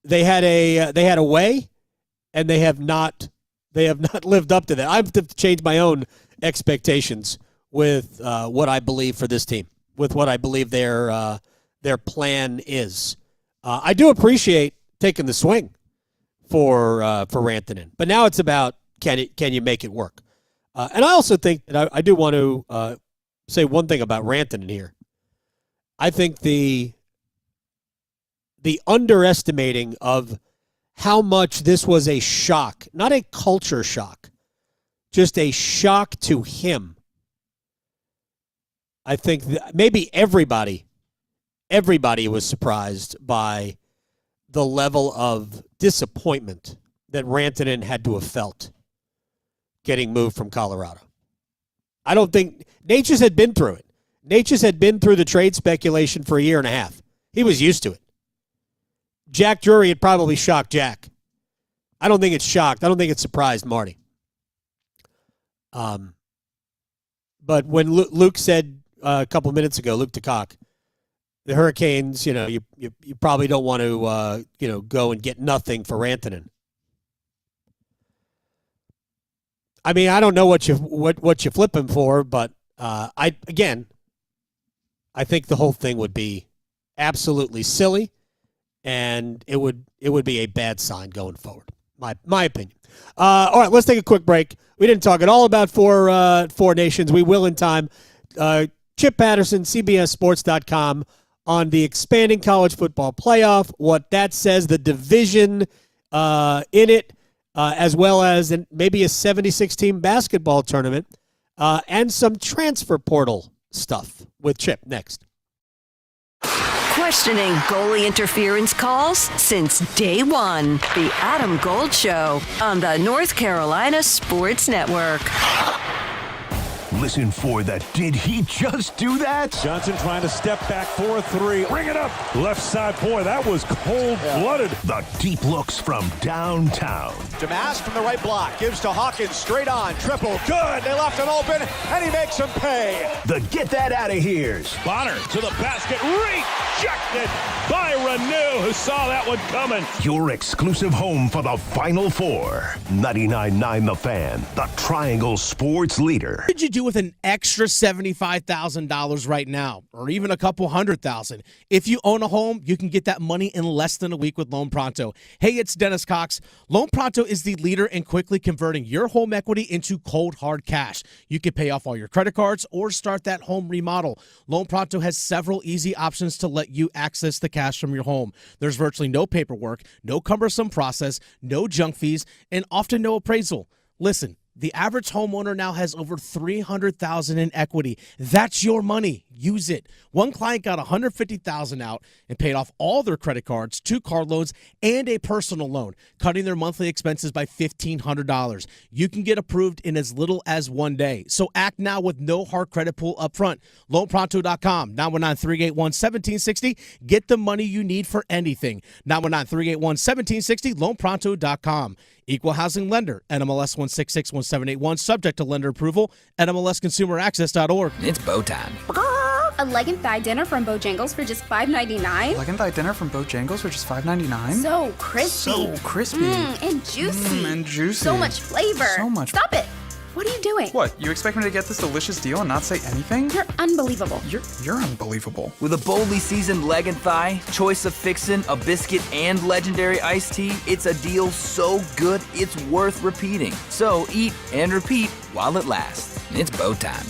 they had a way, and they have not lived up to that. I have to change my own expectations with what I believe for this team, with what I believe their plan is. I do appreciate taking the swing for Rantanen, but now it's about can you make it work? And I also think that I do want to say one thing about Rantanen here. I think the underestimating of how much this was a shock, not a culture shock, just a shock to him. I think that maybe everybody was surprised by the level of disappointment that Rantanen had to have felt getting moved from Colorado. I don't think Natchez had been through it. Natchez had been through the trade speculation for a year and a half. He was used to it. Jack Drury had probably shocked Jack. I don't think it's shocked. I don't think it surprised Marty. But when Luke said a couple of minutes ago, Luke DeCock, the Hurricanes, you probably don't want to, go and get nothing for Rantanen. I mean, I don't know what you flip him for, but I think the whole thing would be absolutely silly, and it would be a bad sign going forward. My opinion. All right, let's take a quick break. We didn't talk at all about Four Nations. We will in time. Chip Patterson, CBSSports.com, on the expanding college football playoff, what that says, the division in it, as well as maybe a 76-team basketball tournament, and some transfer portal stuff with Chip next. Questioning goalie interference calls since day one. The Adam Gold Show on the North Carolina Sports Network. Listen for the Did He Just Do That? Johnson trying to step back for a three. Bring it up. Left side. Boy, that was cold-blooded. The deep looks from downtown. Damas from the right block. Gives to Hawkins. Straight on. Triple. Good. They left him open, and he makes him pay. The Get That Outta Here's. Bonner to the basket. Rejected by Renew, who saw that one coming. Your exclusive home for the Final Four. 99.9 The Fan. The Triangle Sports Leader. What did you do with with an extra $75,000 right now, or even a couple $100,000. If you own a home, you can get that money in less than a week with Loan Pronto. Hey, it's Dennis Cox. Loan Pronto is the leader in quickly converting your home equity into cold, hard cash. You can pay off all your credit cards or start that home remodel. Loan Pronto has several easy options to let you access the cash from your home. There's virtually no paperwork, no cumbersome process, no junk fees, and often no appraisal. Listen, the average homeowner now has over $300,000 in equity. That's your money. Use it. One client got $150,000 out and paid off all their credit cards, 2 car loans, and a personal loan, cutting their monthly expenses by $1,500. You can get approved in as little as 1 day. So act now with no hard credit pull up front. LoanPronto.com, 919-381-1760. Get the money you need for anything. 919-381-1760, LoanPronto.com. Equal housing lender, NMLS 1661781, subject to lender approval, NMLSconsumeraccess.org. It's bow time. A leg and thigh dinner from Bojangles for just $5.99? Leg and thigh dinner from Bojangles for just $5.99? So crispy. So crispy. And juicy. And juicy. So much flavor. So much. Stop it. What are you doing? What, you expect me to get this delicious deal and not say anything? You're unbelievable. You're unbelievable. With a boldly seasoned leg and thigh, choice of fixin', a biscuit, and legendary iced tea, it's a deal so good it's worth repeating. So eat and repeat while it lasts. It's bow time.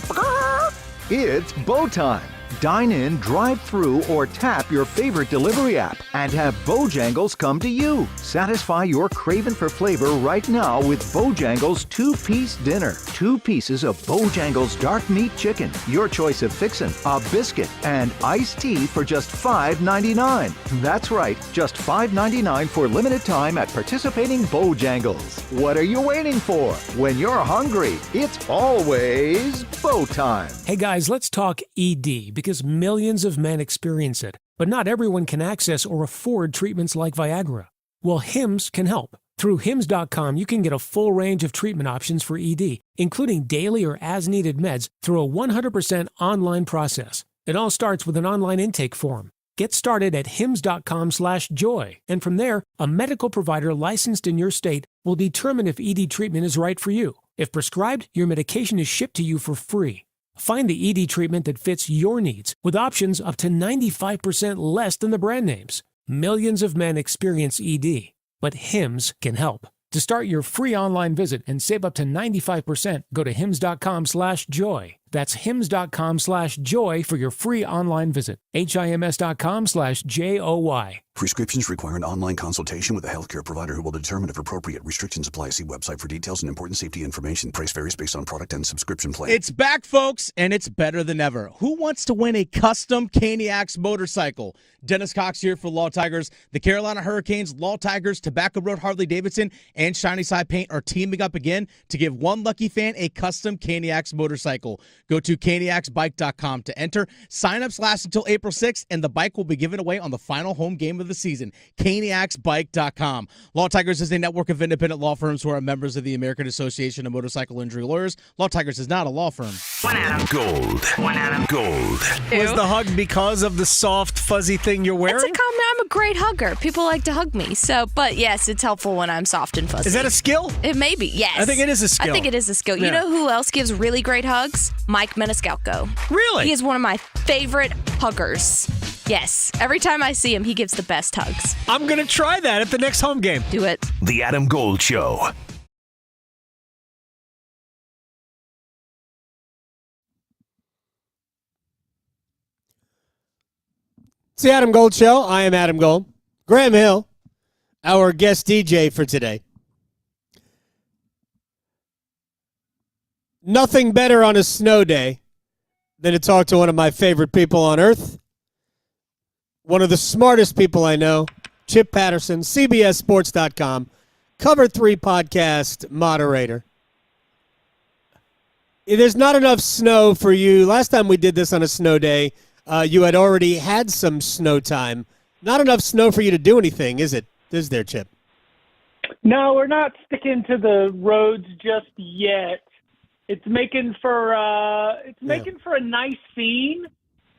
It's bow time. Dine in, drive through, or tap your favorite delivery app and have Bojangles come to you. Satisfy your craving for flavor right now with Bojangles 2-piece dinner. 2 pieces of Bojangles dark meat chicken, your choice of fixin', a biscuit, and iced tea for just $5.99. That's right, just $5.99 for limited time at participating Bojangles. What are you waiting for? When you're hungry, it's always bow time. Hey guys, let's talk ED, because millions of men experience it, but not everyone can access or afford treatments like Viagra. Well, Hims can help. Through Hims.com, you can get a full range of treatment options for ED, including daily or as-needed meds through a 100% online process. It all starts with an online intake form. Get started at hims.com/joy, and from there, a medical provider licensed in your state will determine if ED treatment is right for you. If prescribed, your medication is shipped to you for free. Find the ED treatment that fits your needs with options up to 95% less than the brand names. Millions of men experience ED, but Hims can help. To start your free online visit and save up to 95%, go to hims.com/joy. That's hims.com/joy for your free online visit. HIMS.com/JOY. Prescriptions require an online consultation with a healthcare provider who will determine if appropriate. Restrictions apply. See website for details and important safety information. Price varies based on product and subscription plan. It's back, folks, and it's better than ever. Who wants to win a custom Caniacs motorcycle? Dennis Cox here for Law Tigers. The Carolina Hurricanes, Law Tigers, Tobacco Road Harley-Davidson, and Shiny Side Paint are teaming up again to give one lucky fan a custom Caniacs motorcycle. Go to caniacsbike.com to enter. Sign-ups last until April 6th, and the bike will be given away on the final home game of the season. caniacsbike.com. Law Tigers is a network of independent law firms who are members of the American Association of Motorcycle Injury Lawyers. Law Tigers is not a law firm. Gold. Gold. Was the hug because of the soft, fuzzy thing you're wearing? It's a comment. I'm a great hugger. People like to hug me. So, but yes, it's helpful when I'm soft and fuzzy. Is that a skill? It may be, yes. I think it is a skill. I think it is a skill. Yeah. You know who else gives really great hugs? Mike Meniscalco. Really? He is one of my favorite huggers. Yes. Every time I see him, he gives the best hugs. I'm going to try that at the next home game. Do it. The Adam Gold Show. It's the Adam Gold Show. I am Adam Gold. Graham Hill, our guest DJ for today. Nothing better on a snow day than to talk to one of my favorite people on earth. One of the smartest people I know, Chip Patterson, CBSSports.com, Cover 3 podcast moderator. There's not enough snow for you. Last time we did this on a snow day, you had already had some snow time. Not enough snow for you to do anything, is it? Is there, Chip? No, we're not sticking to the roads just yet. It's making for a nice scene.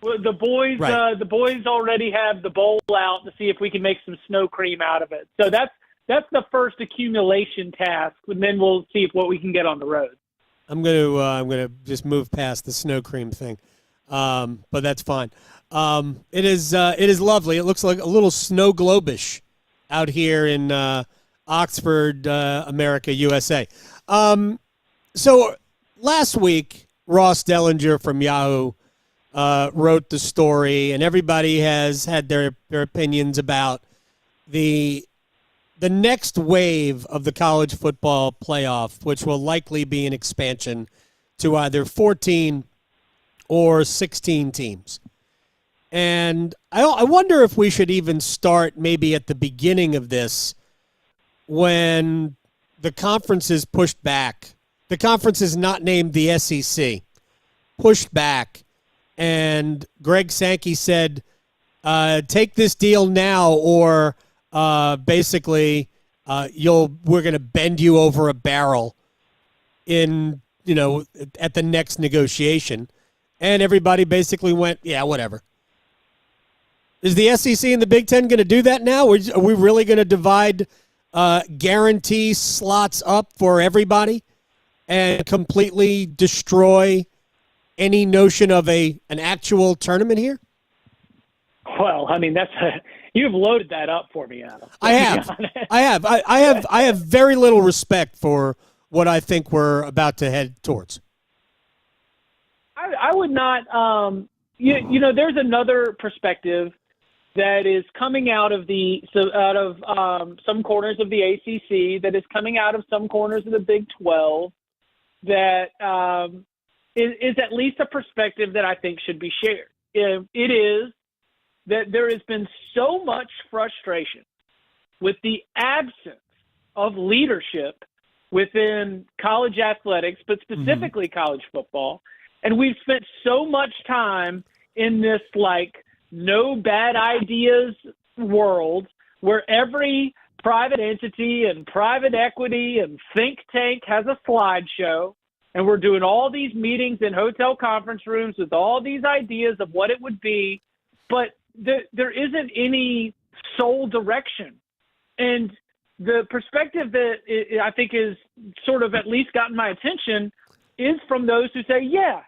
The boys, Right. the boys already have the bowl out to see if we can make some snow cream out of it. So that's the first accumulation task, and then we'll see what we can get on the road. I'm gonna just move past the snow cream thing, but that's fine. It is lovely. It looks like a little snow globish out here in Oxford, America, USA. So last week, Ross Dellinger from Yahoo wrote the story, and everybody has had their opinions about the next wave of the college football playoff, which will likely be an expansion to either 14 or 16 teams. And I wonder if we should even start maybe at the beginning of this when the conference is pushed back. The conference is not named the SEC, pushed back. And Greg Sankey said, take this deal now or basically we're going to bend you over a barrel at the next negotiation. And everybody basically went, yeah, whatever. Is the SEC and the Big Ten going to do that now? Are we really going to divide guarantee slots up for everybody and completely destroy any notion of an actual tournament here? Well, I mean, you've loaded that up for me, Adam. I have very little respect for what I think we're about to head towards. I would not. There's another perspective that is coming out of some corners of the ACC, that is coming out of some corners of the Big 12, that is at least a perspective that I think should be shared. It is that there has been so much frustration with the absence of leadership within college athletics, but specifically college football. And we've spent so much time in this no bad ideas world where every private entity and private equity and think tank has a slideshow. And we're doing all these meetings in hotel conference rooms with all these ideas of what it would be. But there isn't any sole direction. And the perspective that I think is sort of at least gotten my attention is from those who say, yeah,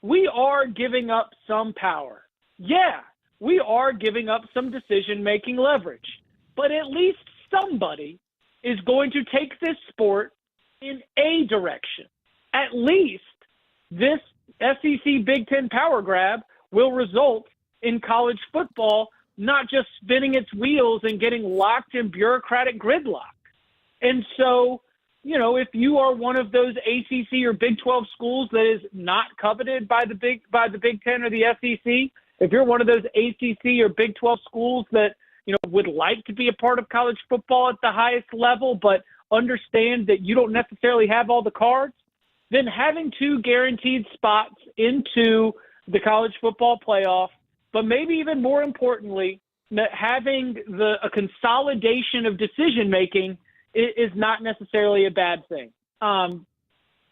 we are giving up some power. Yeah, we are giving up some decision-making leverage. But at least somebody is going to take this sport in a direction. At least this SEC Big Ten power grab will result in college football not just spinning its wheels and getting locked in bureaucratic gridlock. And so, if you are one of those ACC or Big 12 schools that is not coveted by the Big Ten or the SEC, if you're one of those ACC or Big 12 schools that would like to be a part of college football at the highest level, but understand that you don't necessarily have all the cards, then having 2 guaranteed spots into the college football playoff, but maybe even more importantly, having a consolidation of decision making is not necessarily a bad thing.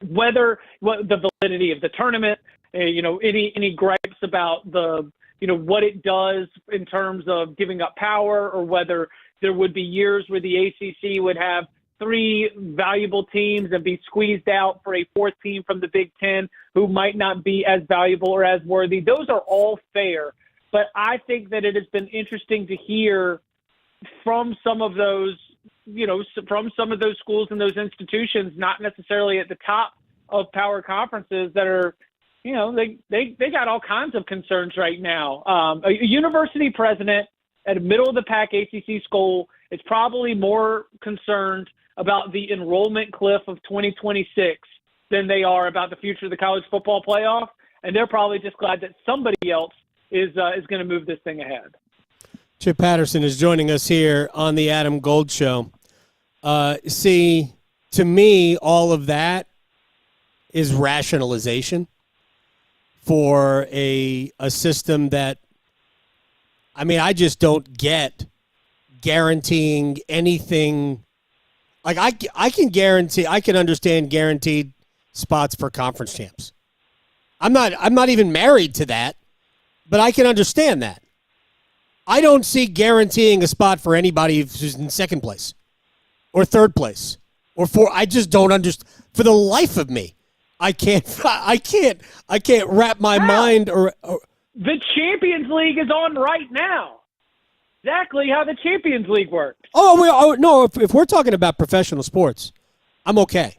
Whether the validity of the tournament, any gripes about what it does in terms of giving up power, or whether there would be years where the ACC would have 3 valuable teams and be squeezed out for a 4th team from the Big Ten who might not be as valuable or as worthy. Those are all fair. But I think that it has been interesting to hear from some of those, from some of those schools and those institutions, not necessarily at the top of power conferences, that are, they got all kinds of concerns right now. A university president at a middle of the pack ACC school is probably more concerned about the enrollment cliff of 2026 than they are about the future of the college football playoff. And they're probably just glad that somebody else is going to move this thing ahead. Chip Patterson is joining us here on the Adam Gold Show. See, to me, all of that is rationalization for a system that, I just don't get guaranteeing anything. I can understand guaranteed spots for conference champs. I'm not even married to that, but I can understand that. I don't see guaranteeing a spot for anybody who's in second place or third place or fourth. I just don't understand. For the life of me, I can't wrap my mind or the Champions League is on right now. Exactly how the Champions League works. No, if we're talking about professional sports, I'm okay.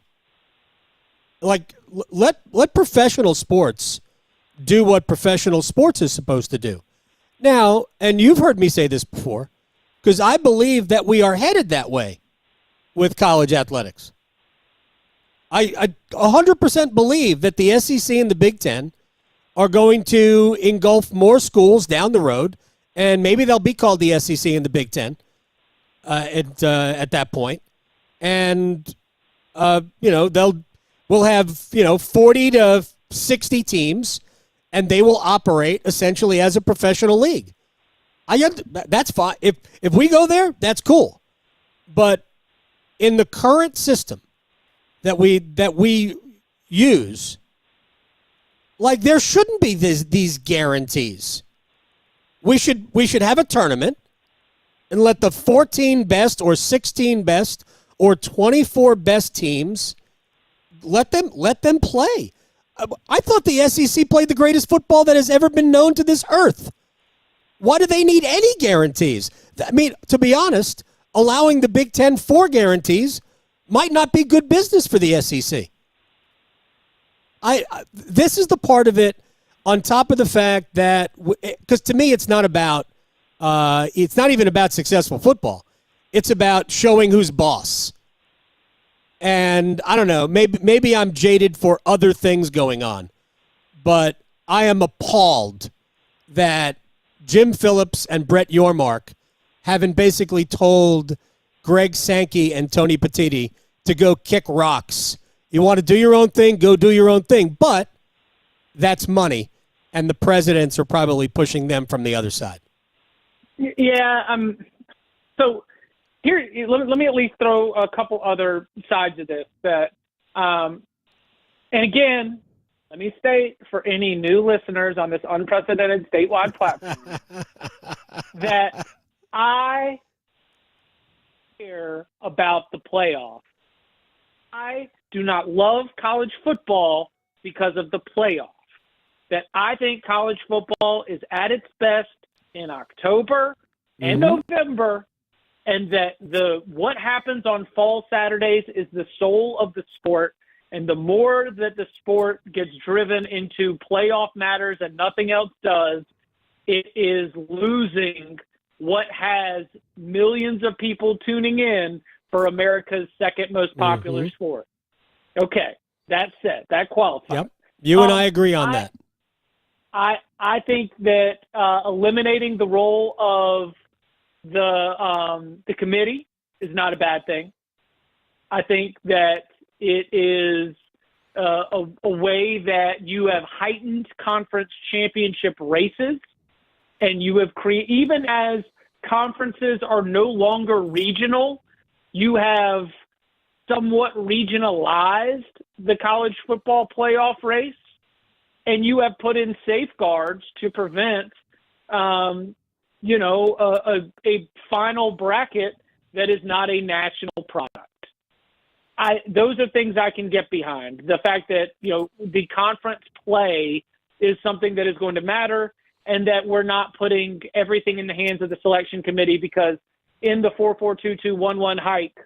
Like, let professional sports do what professional sports is supposed to do. Now, and you've heard me say this before, because I believe that we are headed that way with college athletics. I 100% believe that the SEC and the Big Ten are going to engulf more schools down the road, and maybe they'll be called the SEC and the Big Ten at that point. And, we'll have, 40 to 60 teams, and they will operate essentially as a professional league. That's fine. If we go there, that's cool. But in the current system that we use, like, there shouldn't be these guarantees. We should have a tournament and let the 14 best or 16 best or 24 best teams let them play. I thought the SEC played the greatest football that has ever been known to this earth. Why do they need any guarantees? I mean, to be honest, allowing the Big Ten 4 guarantees might not be good business for the SEC. This is the part of it, on top of the fact that, because to me it's not even about successful football. It's about showing who's boss. And I don't know, maybe I'm jaded for other things going on, but I am appalled that Jim Phillips and Brett Yormark haven't basically told Greg Sankey and Tony Petitti to go kick rocks. You want to do your own thing, go do your own thing. But that's money, and the presidents are probably pushing them from the other side. Yeah. So here, let me at least throw a couple other sides of this. And again, let me state for any new listeners on this unprecedented statewide platform that I care about the playoff. I do not love college football because of the playoff. That I think college football is at its best in October and November, and that what happens on fall Saturdays is the soul of the sport. And the more that the sport gets driven into playoff matters and nothing else does, it is losing what has millions of people tuning in for America's second most popular sport. Okay, that said, that qualifies. Yep, you and I agree on that. I think that eliminating the role of the committee is not a bad thing. I think that it is a way that you have heightened conference championship races, and you have even as conferences are no longer regional, you have somewhat regionalized the college football playoff race, and you have put in safeguards to prevent, a final bracket that is not a national product. Those are things I can get behind. The fact that, the conference play is something that is going to matter, and that we're not putting everything in the hands of the selection committee, because in the 4-4-2-2-1-1 hike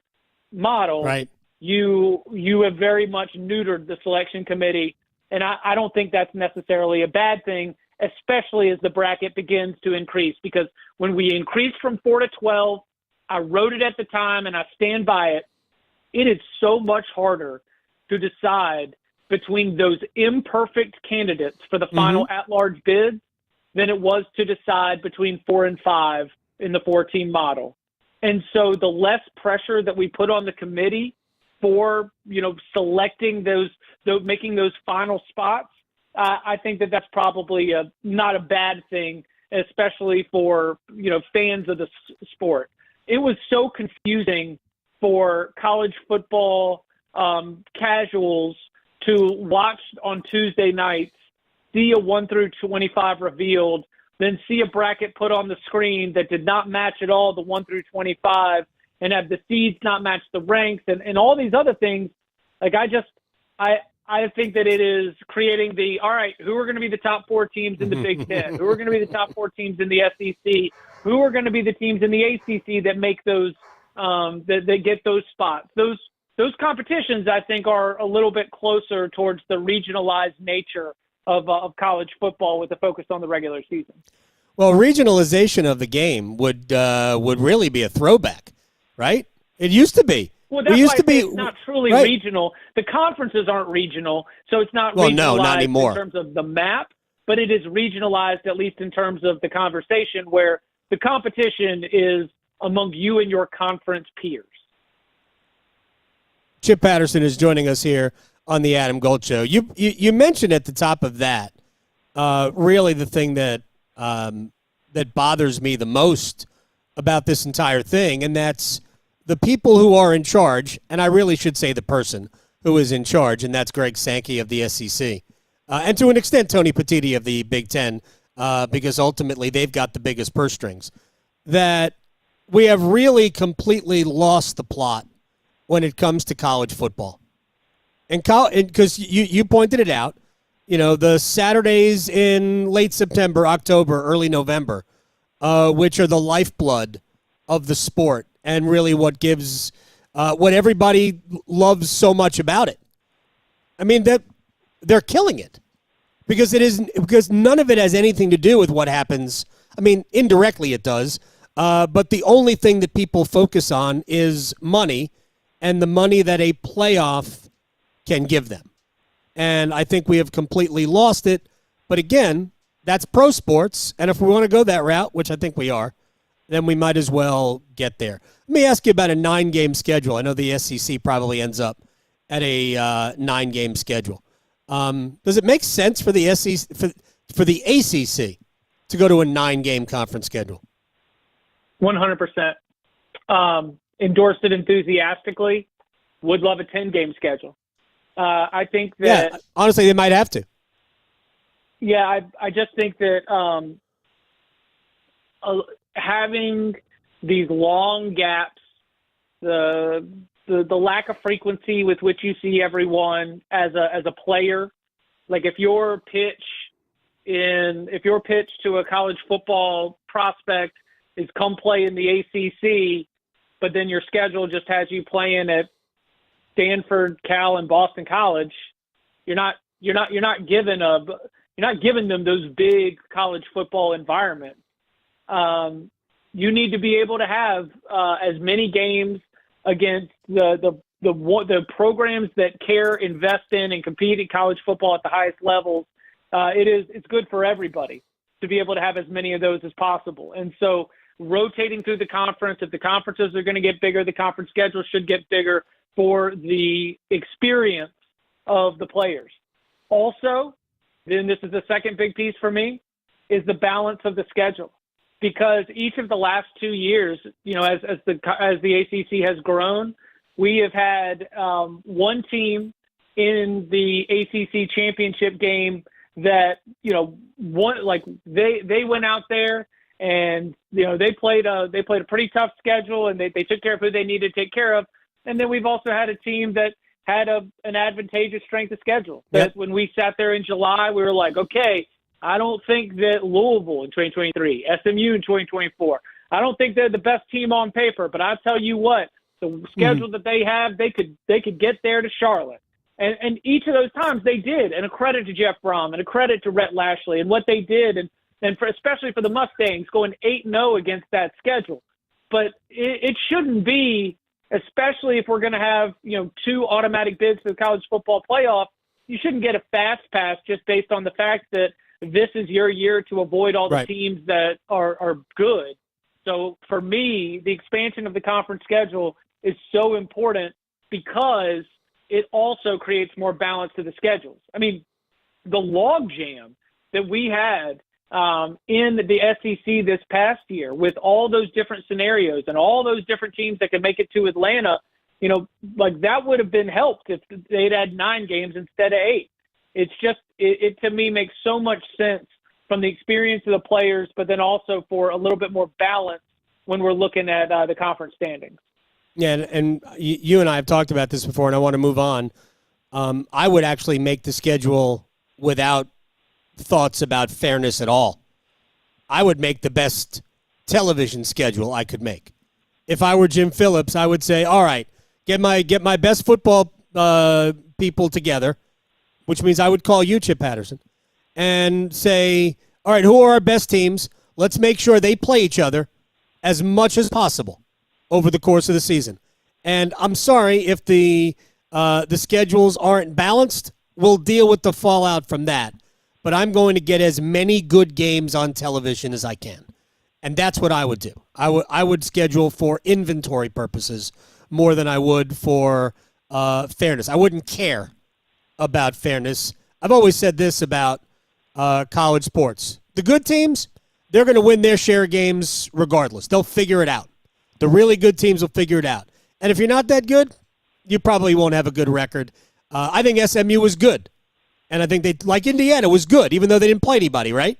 model, right, you have very much neutered the selection committee. And I don't think that's necessarily a bad thing, especially as the bracket begins to increase. Because when we increased from 4 to 12, I wrote it at the time and I stand by it. It is so much harder to decide between those imperfect candidates for the final at-large bid than it was to decide between 4 and 5 in the 4-team model. And so the less pressure that we put on the committee for, selecting making those final spots, I think that that's probably not a bad thing, especially for, fans of the sport. It was so confusing for college football casuals to watch on Tuesday nights, see a 1 through 25 revealed, then see a bracket put on the screen that did not match at all the 1 through 25, and have the seeds not match the ranks, and all these other things. Like, I think that it is creating all right, who are going to be the top 4 teams in the Big Ten? Who are going to be the top 4 teams in the SEC? Who are going to be the teams in the ACC that make those, that get those spots? Those competitions, I think, are a little bit closer towards the regionalized nature of college football with a focus on the regular season. Well, regionalization of the game would really be a throwback, right? It used to be. Well, that's why it's not truly right. regional. The conferences aren't regional, so it's not Well, regionalized no, not anymore. in terms of the map, but it is regionalized at least in terms of the conversation where the competition is among you and your conference peers. Chip Patterson is joining us here on the Adam Gold Show. You mentioned at the top of that really the thing that that bothers me the most about this entire thing, and that's the people who are in charge, and I really should say the person who is in charge, and that's Greg Sankey of the SEC. And to an extent, Tony Petitti of the Big Ten, because ultimately they've got the biggest purse strings, that we have really completely lost the plot when it comes to college football. And because you pointed it out, the Saturdays in late September, October, early November, which are the lifeblood of the sport and really what gives what everybody loves so much about it. I mean, that they're killing it because none of it has anything to do with what happens. I mean, indirectly it does, but the only thing that people focus on is money and the money that a playoff can give them. And I think we have completely lost it. But again, that's pro sports. And if we want to go that route, which I think we are, then we might as well get there. Let me ask you about a 9-game schedule. I know the SEC probably ends up at a 9-game schedule. Does it make sense for the SEC, for the ACC to go to a 9-game conference schedule? 100%. Endorsed it enthusiastically. Would love a 10-game schedule. I think that... Yeah, honestly, they might have to. Yeah, I just think that having these long gaps, the lack of frequency with which you see everyone as a player, like if your pitch to a college football prospect is come play in the ACC, but then your schedule just has you playing at Stanford, Cal, and Boston College, you're not giving them those big college football environments. You need to be able to have as many games against the programs that care, invest in, and compete in college football at the highest levels. It's good for everybody to be able to have as many of those as possible. And so rotating through the conference, if the conferences are going to get bigger, the conference schedule should get bigger for the experience of the players. Also, then this is the second big piece for me, is the balance of the schedule. Because each of the last 2 years, as the ACC has grown, we have had one team in the ACC championship game that they went out there and they played a pretty tough schedule and they took care of who they needed to take care of. And then we've also had a team that had an advantageous strength of schedule. That when we sat there in July, we were like, okay, I don't think that Louisville in 2023, SMU in 2024, I don't think they're the best team on paper, but I'll tell you what, the schedule that they have, they could get there to Charlotte. And each of those times they did, and a credit to Jeff Brom and a credit to Rhett Lashley and what they did, and especially for the Mustangs going 8-0 against that schedule. But it shouldn't be, especially if we're going to have 2 automatic bids to the college football playoff, you shouldn't get a fast pass just based on the fact that this is your year to avoid all the teams that are good. So for me, the expansion of the conference schedule is so important because it also creates more balance to the schedules. I mean, the logjam that we had in the SEC this past year with all those different scenarios and all those different teams that could make it to Atlanta, that would have been helped if they'd had 9 games instead of 8. It's just, it to me makes so much sense from the experience of the players, but then also for a little bit more balance when we're looking at the conference standings. Yeah, and you and I have talked about this before, and I want to move on. I would actually make the schedule without thoughts about fairness at all. I would make the best television schedule I could make. If I were Jim Phillips, I would say, all right, get my best football people together, which means I would call you, Chip Patterson, and say, all right, who are our best teams? Let's make sure they play each other as much as possible over the course of the season. And I'm sorry if the schedules aren't balanced. We'll deal with the fallout from that. But I'm going to get as many good games on television as I can. And that's what I would do. I would schedule for inventory purposes more than I would for fairness. I wouldn't care about fairness. I've always said this about college sports. The good teams, they're going to win their share of games regardless. They'll figure it out. The really good teams will figure it out. And if you're not that good, you probably won't have a good record. I think SMU was good. And I think they, like Indiana, was good, even though they didn't play anybody, right?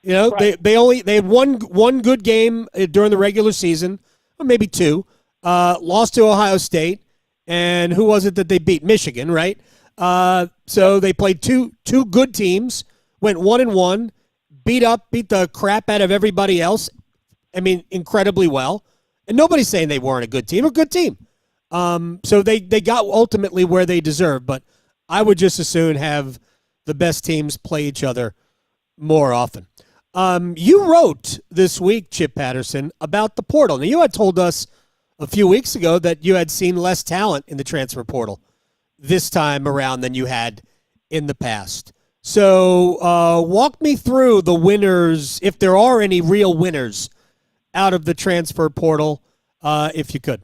You know, right. They had one good game during the regular season, or maybe two. Lost to Ohio State, and who was it that they beat? Michigan, right? So they played two good teams, went 1-1, beat the crap out of everybody else. I mean, incredibly well. And nobody's saying they weren't a good team. A good team. So they got ultimately where they deserve, but I would just as soon have the best teams play each other more often. You wrote this week, Chip Patterson, about the portal. Now, you had told us a few weeks ago that you had seen less talent in the transfer portal this time around than you had in the past. So walk me through the winners, if there are any real winners out of the transfer portal, if you could.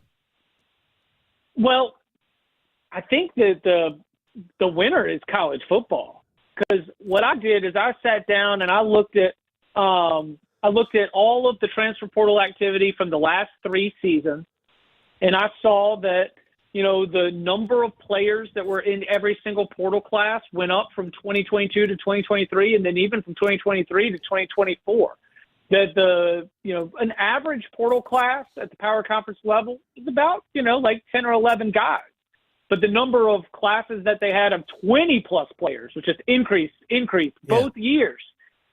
Well, I think that the winner is college football, because what I did is I sat down and I looked at all of the transfer portal activity from the last 3 seasons, and I saw that, you know, the number of players that were in every single portal class went up from 2022 to 2023, and then even from 2023 to 2024. That an average portal class at the power conference level is about, like 10 or 11 guys. But the number of classes that they had of 20-plus players, which just increased both years.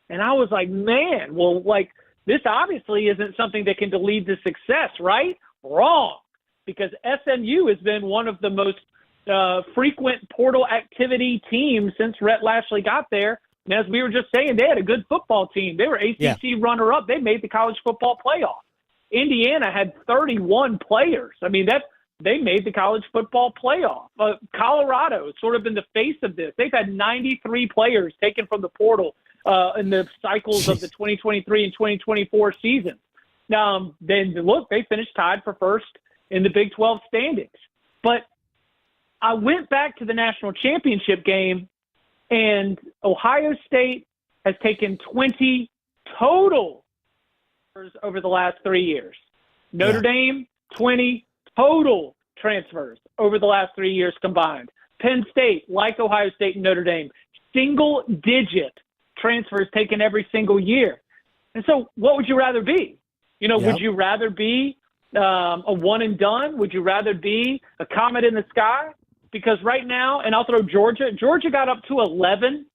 And I was like, man, well, like, this obviously isn't something that can lead to success, right? Wrong. Because SMU has been one of the most frequent portal activity teams since Rhett Lashley got there. And as we were just saying, they had a good football team. They were ACC runner-up. They made the college football playoff. Indiana had 31 players. I mean, they made the college football playoff. Colorado has sort of been the face of this. They've had 93 players taken from the portal in the cycles of the 2023 and 2024 season. Then look, they finished tied for first in the Big 12 standings. But I went back to the national championship game, and Ohio State has taken 20 total over the last 3 years. Notre Dame, 20 total transfers over the last 3 years combined. Penn State, like Ohio State and Notre Dame, single-digit transfers taken every single year. And so what would you rather be? Would you rather be a one and done? Would you rather be a comet in the sky? Because right now, and I'll throw Georgia. Georgia got up to 11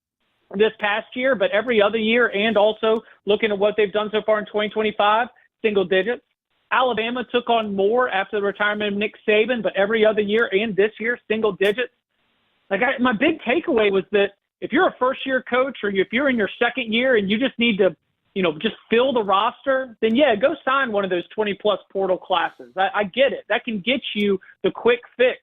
this past year, but every other year, and also looking at what they've done so far in 2025, single digits. Alabama took on more after the retirement of Nick Saban, but every other year and this year, single digits. My big takeaway was that if you're a first-year coach, or if you're in your second year and you just need to, just fill the roster, then go sign one of those 20-plus portal classes. I get it. That can get you the quick fix.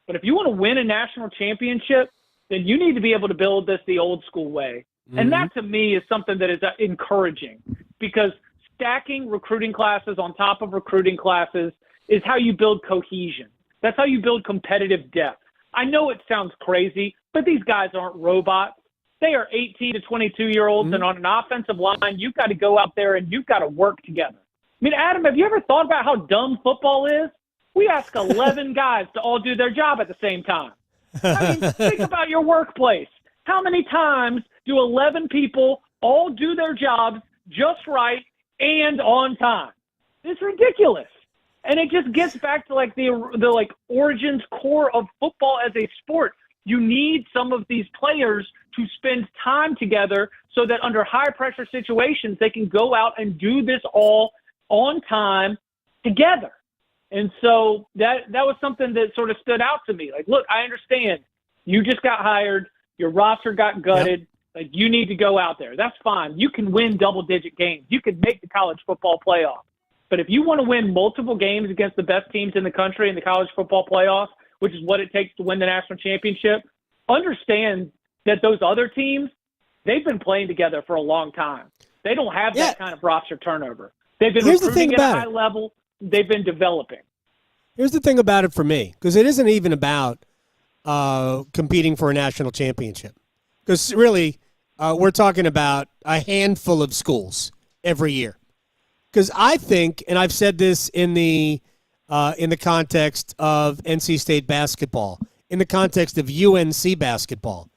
But if you want to win a national championship, then you need to be able to build this the old school way. Mm-hmm. And that, to me, is something that is encouraging, because stacking recruiting classes on top of recruiting classes is how you build cohesion. That's how you build competitive depth. I know it sounds crazy, but these guys aren't robots. They are 18 to 22-year-olds, and on an offensive line, you've got to go out there and you've got to work together. I mean, Adam, have you ever thought about how dumb football is? We ask 11 guys to all do their job at the same time. I mean, think about your workplace. How many times do 11 people all do their jobs just right and on time? It's ridiculous. And it just gets back to the origins core of football as a sport. You need some of these players to spend time together so that under high-pressure situations, they can go out and do this all on time together. And so that was something that sort of stood out to me. Like, look, I understand. You just got hired. Your roster got gutted. Yep. Like, you need to go out there. That's fine. You can win double-digit games. You can make the college football playoff. But if you want to win multiple games against the best teams in the country in the college football playoff, which is what it takes to win the national championship, understand that those other teams, they've been playing together for a long time. They don't have that kind of roster turnover. They've been recruiting at a high level. They've been developing. Here's the thing about it for me, because it isn't even about competing for a national championship. Because really, we're talking about a handful of schools every year. Because I think, and I've said this in the context of NC State basketball, in the context of UNC basketball,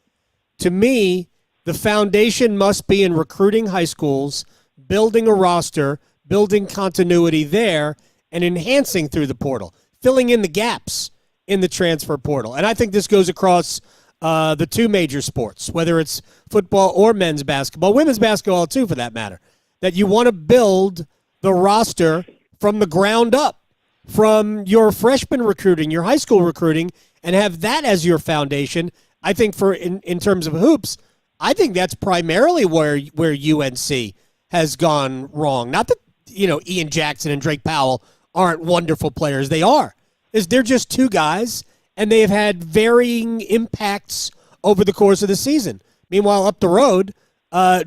to me, the foundation must be in recruiting high schools, building a roster, building continuity there, and enhancing through the portal, filling in the gaps in the transfer portal. And I think this goes across the two major sports, whether it's football or men's basketball, women's basketball too, for that matter, that you want to build the roster from the ground up, from your freshman recruiting, your high school recruiting, and have that as your foundation. I think in terms of hoops, I think that's primarily where UNC has gone wrong. Not that, Ian Jackson and Drake Powell aren't wonderful players. They are. They're just two guys, and they have had varying impacts over the course of the season. Meanwhile, up the road,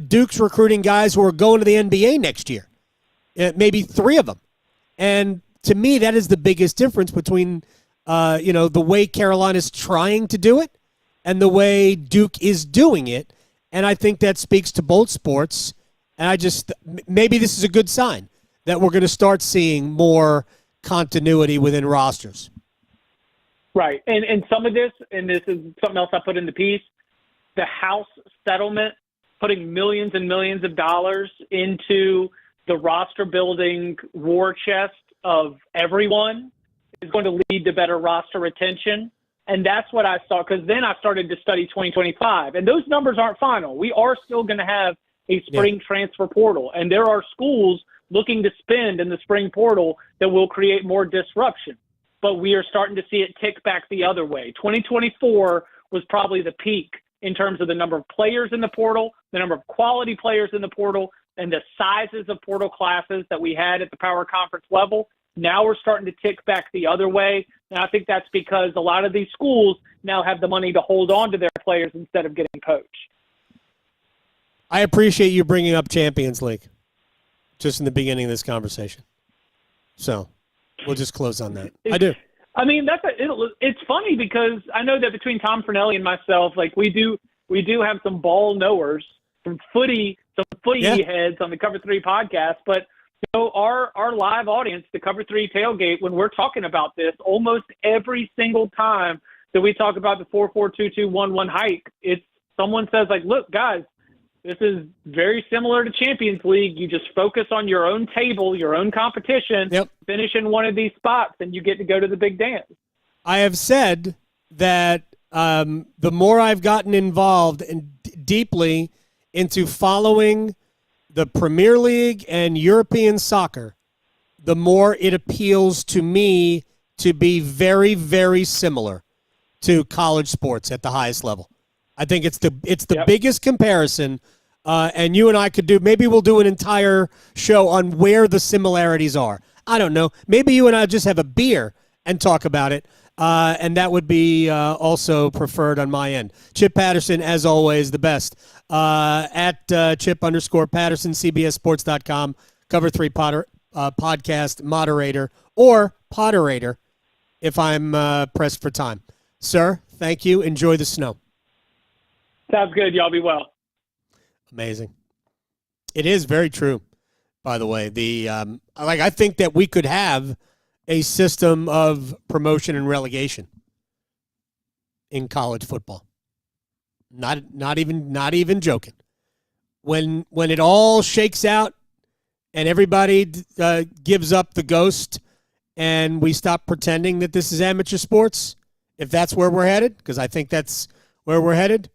Duke's recruiting guys who are going to the NBA next year. Maybe three of them. And to me, that is the biggest difference between, the way Carolina's trying to do it and the way Duke is doing it. And I think that speaks to both sports. And maybe this is a good sign that we're going to start seeing more continuity within rosters. Right. And some of this, and this is something else I put in the piece, the House settlement, putting millions and millions of dollars into the roster building war chest of everyone is going to lead to better roster retention. And that's what I saw, because then I started to study 2025. And those numbers aren't final. We are still going to have a spring transfer portal. And there are schools looking to spend in the spring portal that will create more disruption. But we are starting to see it tick back the other way. 2024 was probably the peak in terms of the number of players in the portal, the number of quality players in the portal, and the sizes of portal classes that we had at the power conference level. Now we're starting to tick back the other way. And I think that's because a lot of these schools now have the money to hold on to their players instead of getting poached. I appreciate you bringing up Champions League just in the beginning of this conversation. So we'll just close on that. I do. I mean, it's funny because I know that between Tom Fernelli and myself, like we do have some ball knowers, some footy heads on the Cover 3 podcast, but our live audience, the Cover 3 tailgate, when we're talking about this, almost every single time that we talk about the 4-4-2-2-1-1 hike, it's someone says like, look, guys, this is very similar to Champions League. You just focus on your own table, your own competition, finish in one of these spots, and you get to go to the big dance. I have said that the more I've gotten involved and deeply into following the Premier League and European soccer, the more it appeals to me to be very, very similar to college sports at the highest level. I think it's the biggest comparison, and you and I could maybe we'll do an entire show on where the similarities are. I don't know. Maybe you and I just have a beer and talk about it, and that would be also preferred on my end. Chip Patterson, as always, the best. At Chip_Patterson, CBSSports.com, Cover 3 podcast moderator, or Potterator if I'm pressed for time. Sir, thank you. Enjoy the snow. Sounds good. Y'all be well. Amazing. It is very true, by the way. I think that we could have a system of promotion and relegation in college football. Not even joking. When it all shakes out and everybody gives up the ghost and we stop pretending that this is amateur sports, if that's where we're headed, because I think that's where we're headed,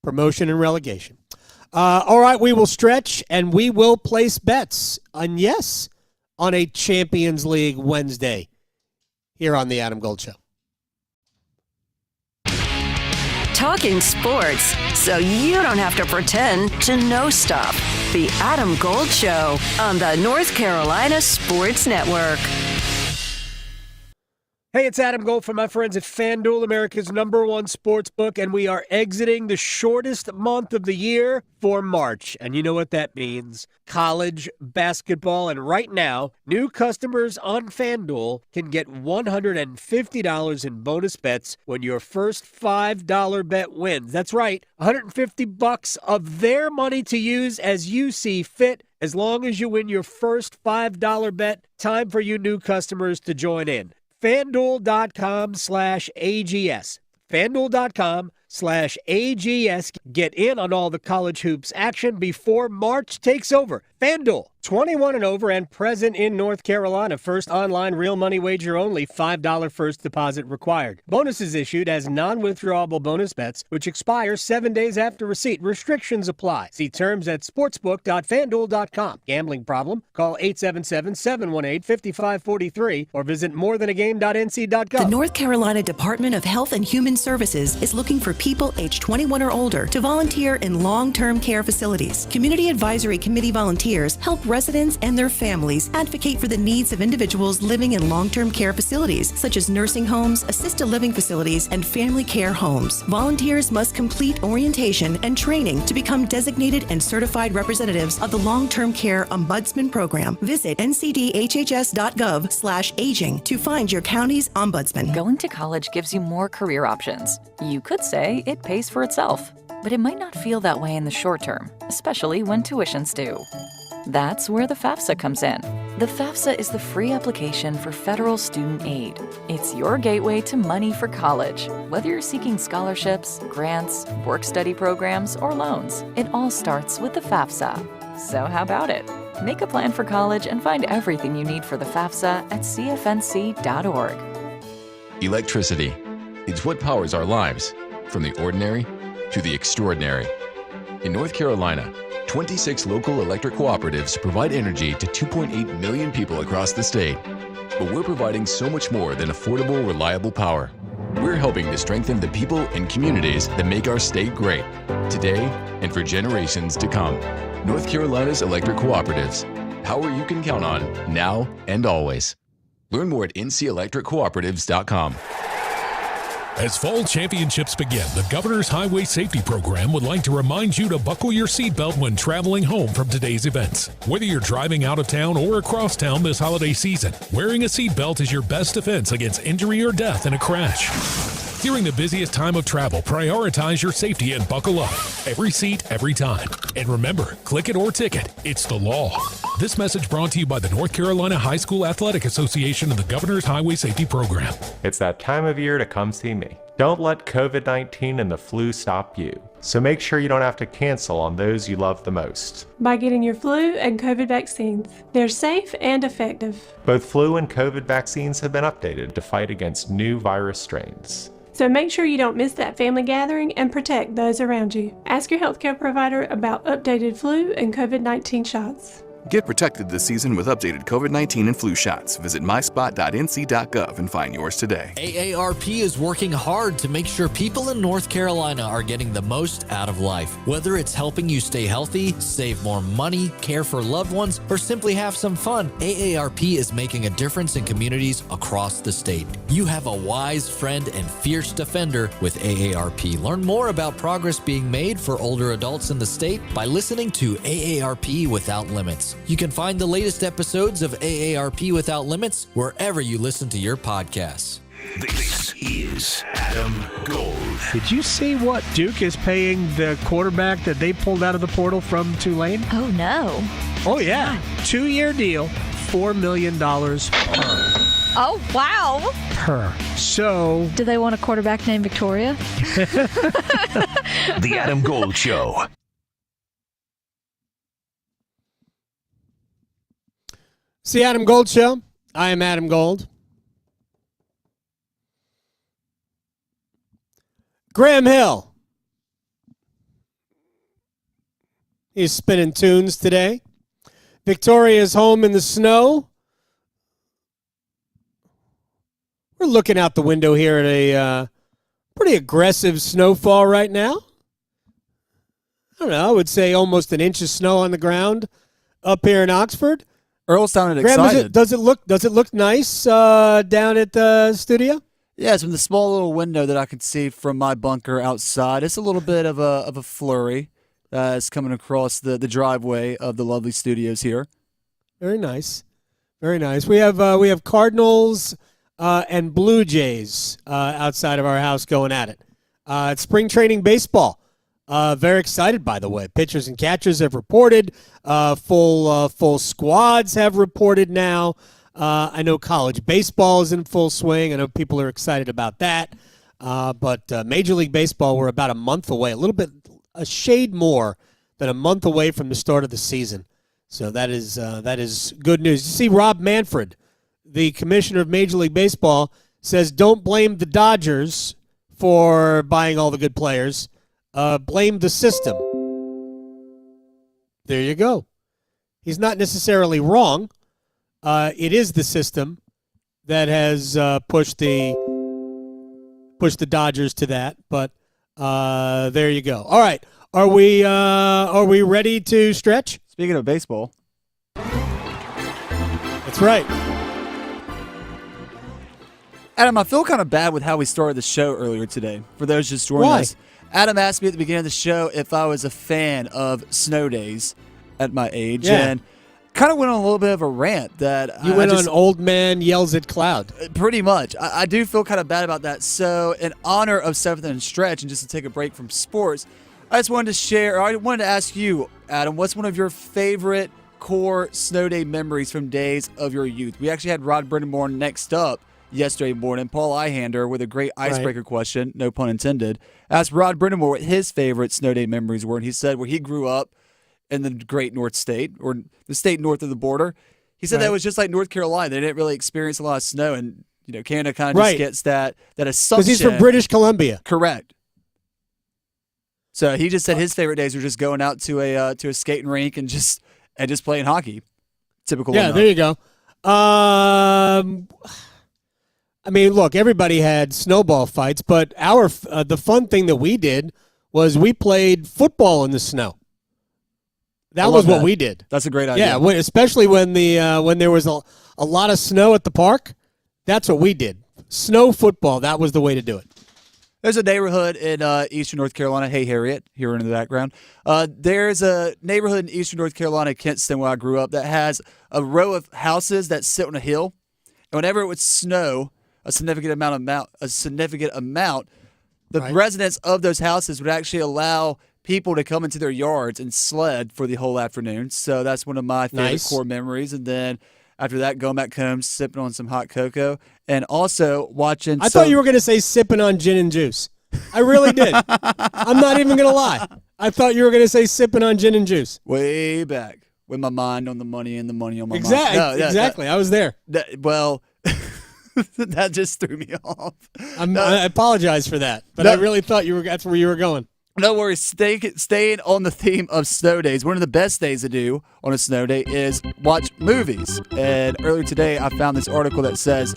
promotion and relegation. All right, we will stretch and we will place bets. And yes, on a Champions League Wednesday here on the Adam Gold Show. Talking sports so you don't have to pretend to know stuff. The Adam Gold Show on the North Carolina Sports Network. Hey, it's Adam Gold from my friends at FanDuel, America's #1 sports book, and we are exiting the shortest month of the year for March. And you know what that means. College basketball. And right now, new customers on FanDuel can get $150 in bonus bets when your first $5 bet wins. That's right, $150 of their money to use as you see fit. As long as you win your first $5 bet, time for you new customers to join in. FanDuel.com/AGS. FanDuel.com/AGS. Get in on all the college hoops action before March takes over. FanDuel, 21 and over and present in North Carolina. First online real money wager only. $5 first deposit required. Bonuses issued as non-withdrawable bonus bets, which expire 7 days after receipt. Restrictions apply. See terms at sportsbook.fanduel.com. Gambling problem? Call 877-718-5543 or visit morethanagame.nc.gov. The North Carolina Department of Health and Human Services is looking for people age 21 or older to volunteer in long-term care facilities. Community Advisory Committee volunteers help residents and their families advocate for the needs of individuals living in long-term care facilities, such as nursing homes, assisted living facilities, and family care homes. Volunteers must complete orientation and training to become designated and certified representatives of the Long-Term Care Ombudsman Program. Visit ncdhhs.gov/aging to find your county's ombudsman. Going to college gives you more career options. You could say it pays for itself, but it might not feel that way in the short term, especially when tuitions do. That's where the FAFSA comes in. The FAFSA is the free application for federal student aid. It's your gateway to money for college. Whether you're seeking scholarships, grants, work-study programs, or loans, it all starts with the FAFSA. So how about it? Make a plan for college and find everything you need for the FAFSA at cfnc.org. Electricity. It's what powers our lives, from the ordinary to the extraordinary. In North Carolina, 26 local electric cooperatives provide energy to 2.8 million people across the state. But we're providing so much more than affordable, reliable power. We're helping to strengthen the people and communities that make our state great, today and for generations to come. North Carolina's electric cooperatives. Power you can count on, now and always. Learn more at ncelectriccooperatives.com. As fall championships begin, the Governor's Highway Safety Program would like to remind you to buckle your seatbelt when traveling home from today's events. Whether you're driving out of town or across town this holiday season, wearing a seatbelt is your best defense against injury or death in a crash. During the busiest time of travel, prioritize your safety and buckle up. Every seat, every time. And remember, click it or ticket. It's the law. This message brought to you by the North Carolina High School Athletic Association and the Governor's Highway Safety Program. It's that time of year to come see me. Don't let COVID-19 and the flu stop you. So make sure you don't have to cancel on those you love the most. By getting your flu and COVID vaccines. They're safe and effective. Both flu and COVID vaccines have been updated to fight against new virus strains. So make sure you don't miss that family gathering and protect those around you. Ask your healthcare provider about updated flu and COVID-19 shots. Get protected this season with updated COVID-19 and flu shots. Visit myspot.nc.gov and find yours today. AARP is working hard to make sure people in North Carolina are getting the most out of life. Whether it's helping you stay healthy, save more money, care for loved ones, or simply have some fun, AARP is making a difference in communities across the state. You have a wise friend and fierce defender with AARP. Learn more about progress being made for older adults in the state by listening to AARP Without Limits. You can find the latest episodes of AARP Without Limits wherever you listen to your podcasts. This is Adam Gold. Did you see what Duke is paying the quarterback that they pulled out of the portal from Tulane? Oh, no. Oh, yeah. 2-year deal, $4 million per. Oh, wow. Per. So. Do they want a quarterback named Victoria? The Adam Gold Show. It's the Adam Gold Show. I am Adam Gold. Graham Hill. He's spinning tunes today. Victoria's home in the snow. We're looking out the window here at a pretty aggressive snowfall right now. I don't know. I would say almost an inch of snow on the ground up here in Oxford. Earl sounded Graham, excited. Does it look nice down at the studio? Yeah, it's from the small little window that I can see from my bunker outside. It's a little bit of a flurry that's coming across the driveway of the lovely studios here. Very nice, very nice. We have Cardinals and Blue Jays outside of our house going at it. It's spring training baseball. Very excited, by the way. Pitchers and catchers have reported. Full squads have reported now. I know college baseball is in full swing. I know people are excited about that. But Major League Baseball, we're about a month away, a shade more than a month away from the start of the season. So that is good news. You see, Rob Manfred, the commissioner of Major League Baseball, says don't blame the Dodgers for buying all the good players. Blame the system. There you go. He's not necessarily wrong. It is the system that has pushed the Dodgers to that. But there you go. All right, are we ready to stretch? Speaking of baseball, that's right. Adam, I feel kind of bad with how we started the show earlier today. For those just joining us, Adam asked me at the beginning of the show if I was a fan of snow days at my age, and kind of went on a little bit of a rant that you went on old man yells at cloud. Pretty much. I do feel kind of bad about that. So in honor of 7th and Stretch, and just to take a break from sports, I just wanted to share, or I wanted to ask you, Adam, what's one of your favorite core snow day memories from days of your youth? We actually had Rod Brindamore next up yesterday morning. Paul Ihander with a great icebreaker question, no pun intended, asked Rod Brindamore what his favorite snow day memories were, and he said where he grew up in the great North State, or the state north of the border. He said that was just like North Carolina. They didn't really experience a lot of snow, and Canada kind of just gets that assumption. Because he's from British Columbia. Correct. So he just said his favorite days were just going out to a skating rink and just playing hockey. Typical. Yeah, there you go. I mean, look, everybody had snowball fights, but the fun thing that we did was we played football in the snow. That was what we did. That's a great idea. Yeah, especially when there was a lot of snow at the park. That's what we did. Snow football. That was the way to do it. There's a neighborhood in eastern North Carolina. Hey, Harriet, here in the background. There's a neighborhood in eastern North Carolina, Kenston, where I grew up, that has a row of houses that sit on a hill. And whenever it would snow a significant amount, the residents of those houses would actually allow people to come into their yards and sled for the whole afternoon. So that's one of my favorite core memories. And then after that, going back home, sipping on some hot cocoa, and also watching. I thought you were going to say sipping on gin and juice. I really did. I'm not even going to lie. I thought you were going to say sipping on gin and juice. Way back with my mind on the money and the money on my mind. Exactly. I was there. That just threw me off. I apologize for that, but I really thought that's where you were going. No worries. Staying on the theme of snow days, one of the best days to do on a snow day is watch movies. And earlier today, I found this article that says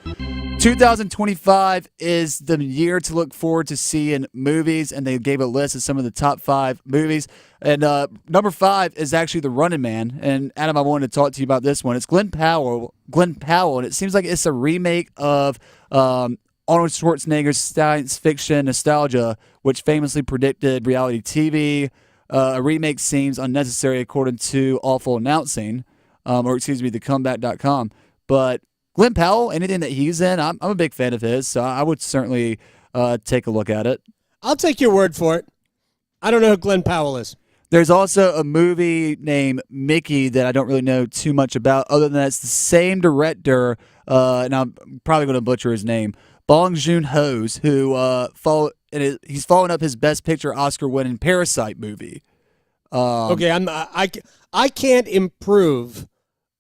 2025 is the year to look forward to seeing movies, and they gave a list of some of the top 5 movies. And number 5 is actually The Running Man. And Adam, I wanted to talk to you about this one. It's Glenn Powell, and it seems like it's a remake of Arnold Schwarzenegger's science fiction nostalgia, which famously predicted reality TV. A remake seems unnecessary according to Awful Announcing, thecomeback.com. But Glenn Powell, anything that he's in, I'm a big fan of his, so I would certainly take a look at it. I'll take your word for it. I don't know who Glenn Powell is. There's also a movie named Mickey that I don't really know too much about, other than that it's the same director, and I'm probably going to butcher his name, Bong Joon-ho's, who he's following up his Best Picture Oscar-winning Parasite movie. Okay, I can't improve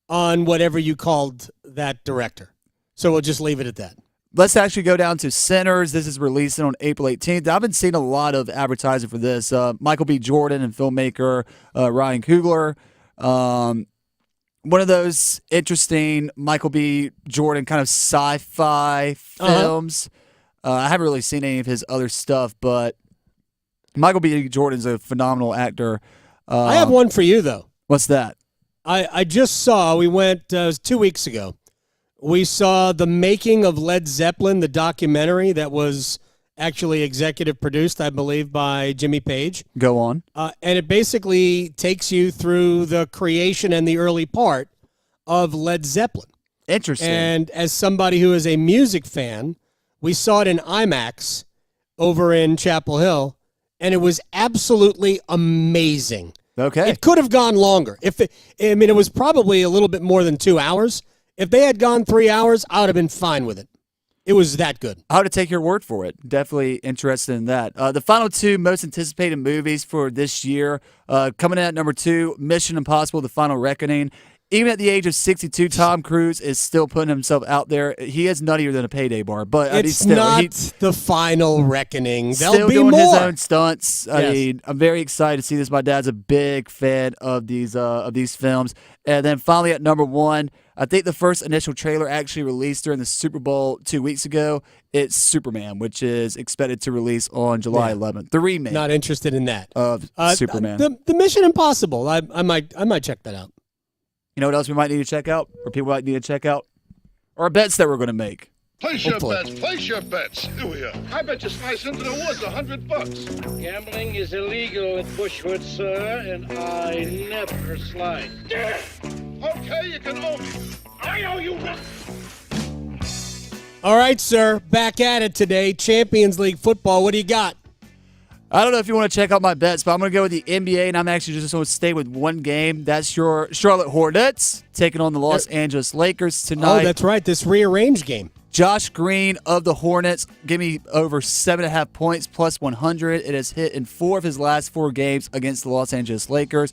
on whatever you called that director, so we'll just leave it at that. let's actually go down to centers. This is releasing on April 18th. I've been seeing a lot of advertising for this. Michael B. Jordan and filmmaker Ryan Coogler. One of those interesting Michael B. Jordan kind of sci-fi films. I haven't really seen any of his other stuff, but Michael B. Jordan's a phenomenal actor. I have one for you, though. What's that? I just saw, we went 2 weeks ago. We saw The Making of Led Zeppelin, the documentary that was actually executive produced, I believe, by Jimmy Page. Go on. And it basically takes you through the creation and the early part of Led Zeppelin. Interesting. And as somebody who is a music fan, we saw it in IMAX over in Chapel Hill, and it was absolutely amazing. Okay. It could have gone longer. It was probably a little bit more than 2 hours. If they had gone 3 hours, I would have been fine with it. It was that good. I would take your word for it. Definitely interested in that. The final two most anticipated movies for this year, coming in at number 2, Mission Impossible: The Final Reckoning. Even at the age of 62, Tom Cruise is still putting himself out there. He is nuttier than a payday bar, but it's not the final reckoning. There'll still be doing more. his own stunts. Yes. I mean, I'm very excited to see this. My dad's a big fan of these films. And then finally at number 1, I think the first initial trailer actually released during the Super Bowl 2 weeks ago. It's Superman, which is expected to release on July 11th. The remake. Not interested in that. Of Superman. The Mission Impossible. I might check that out. You know what else we might need to check out, or people might need to check out? Our bets that we're going to make. Place your bets. Place your bets. Here. I bet you slice into the woods $100. Gambling is illegal at Bushwood, sir, and I never slide. Okay, you can owe me. I owe you nothing. All right, sir. Back at it today. Champions League football. What do you got? I don't know if you want to check out my bets, but I'm going to go with the NBA, and I'm actually just going to stay with one game. That's your Charlotte Hornets taking on the Los Angeles Lakers tonight. Oh, that's right. This rearranged game. Josh Green of the Hornets, give me over 7.5 points, plus 100. It has hit in 4 of his last 4 games against the Los Angeles Lakers.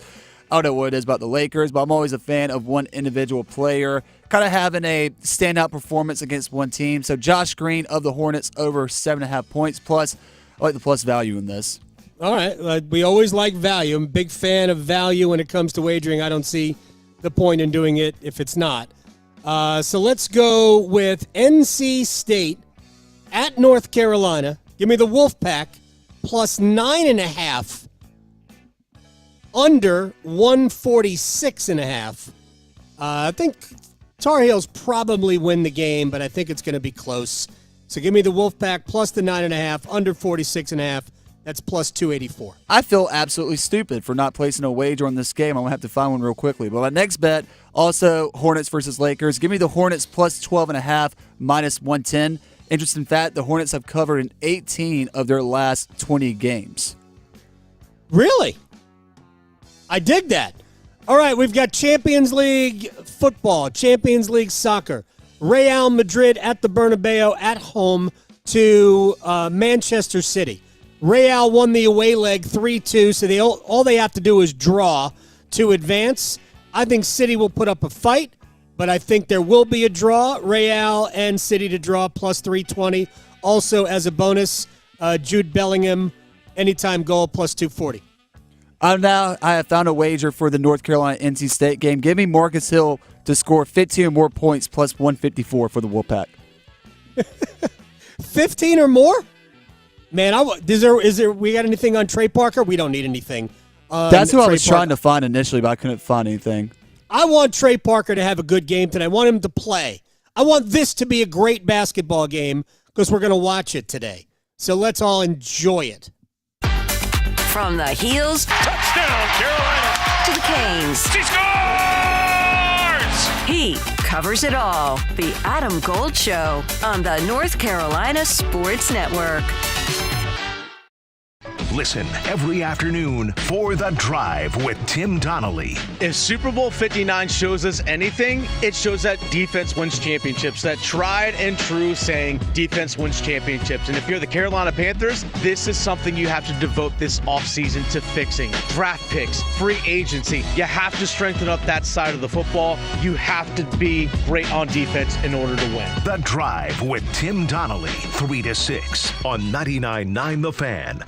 I don't know what it is about the Lakers, but I'm always a fan of one individual player kind of having a standout performance against one team. So Josh Green of the Hornets over 7.5 points, plus I like the plus value in this. All right. We always like value. I'm a big fan of value when it comes to wagering. I don't see the point in doing it if it's not. So let's go with NC State at North Carolina. Give me the Wolfpack plus 9.5 under 146.5. I think Tar Heels probably win the game, but I think it's going to be close. So give me the Wolfpack plus the 9.5, under 46.5. That's plus 284. I feel absolutely stupid for not placing a wager on this game. I'm going to have to find one real quickly. But my next bet, also Hornets versus Lakers. Give me the Hornets plus 12.5, minus 110. Interesting fact, the Hornets have covered in 18 of their last 20 games. Really? I dig that. All right, we've got Champions League football, Champions League soccer. Real Madrid at the Bernabeu at home to Manchester City. Real won the away leg 3-2, so all they have to do is draw to advance. I think City will put up a fight, but I think there will be a draw. Real and City to draw plus 320. Also, as a bonus, Jude Bellingham, anytime goal plus 240. I have found a wager for the North Carolina NC State game. Give me Marcus Hill to score 15 or more points plus 154 for the Wolfpack. 15 or more? Man, is there? We got anything on Trey Parker? We don't need anything. That's who I was trying to find initially, but I couldn't find anything. I want Trey Parker to have a good game tonight. I want him to play. I want this to be a great basketball game because we're going to watch it today. So let's all enjoy it. From the heels, touchdown Carolina, to the canes. She scores! He covers it all. The Adam Gold Show on the North Carolina Sports Network. Listen every afternoon for The Drive with Tim Donnelly. If Super Bowl 59 shows us anything, it shows that defense wins championships. That tried and true saying, defense wins championships. And if you're the Carolina Panthers, this is something you have to devote this offseason to fixing. Draft picks, free agency. You have to strengthen up that side of the football. You have to be great on defense in order to win. The Drive with Tim Donnelly, 3 to 6 on 99.9 The Fan.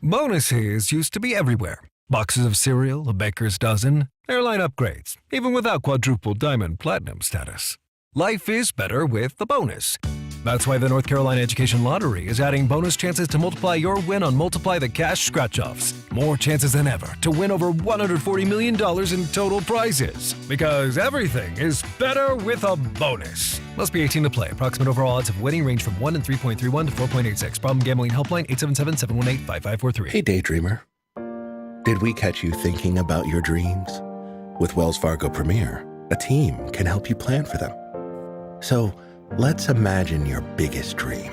Bonuses used to be everywhere. Boxes of cereal, a baker's dozen, airline upgrades, even without quadruple diamond platinum status. Life is better with the bonus. That's why the North Carolina Education Lottery is adding bonus chances to multiply your win on Multiply the Cash scratch-offs. More chances than ever to win over $140 million in total prizes. Because everything is better with a bonus. Must be 18 to play. Approximate overall odds of winning range from 1 in 3.31 to 4.86. Problem gambling helpline 877-718-5543. Hey, Daydreamer. Did we catch you thinking about your dreams? With Wells Fargo Premier, a team can help you plan for them. So, let's imagine your biggest dream.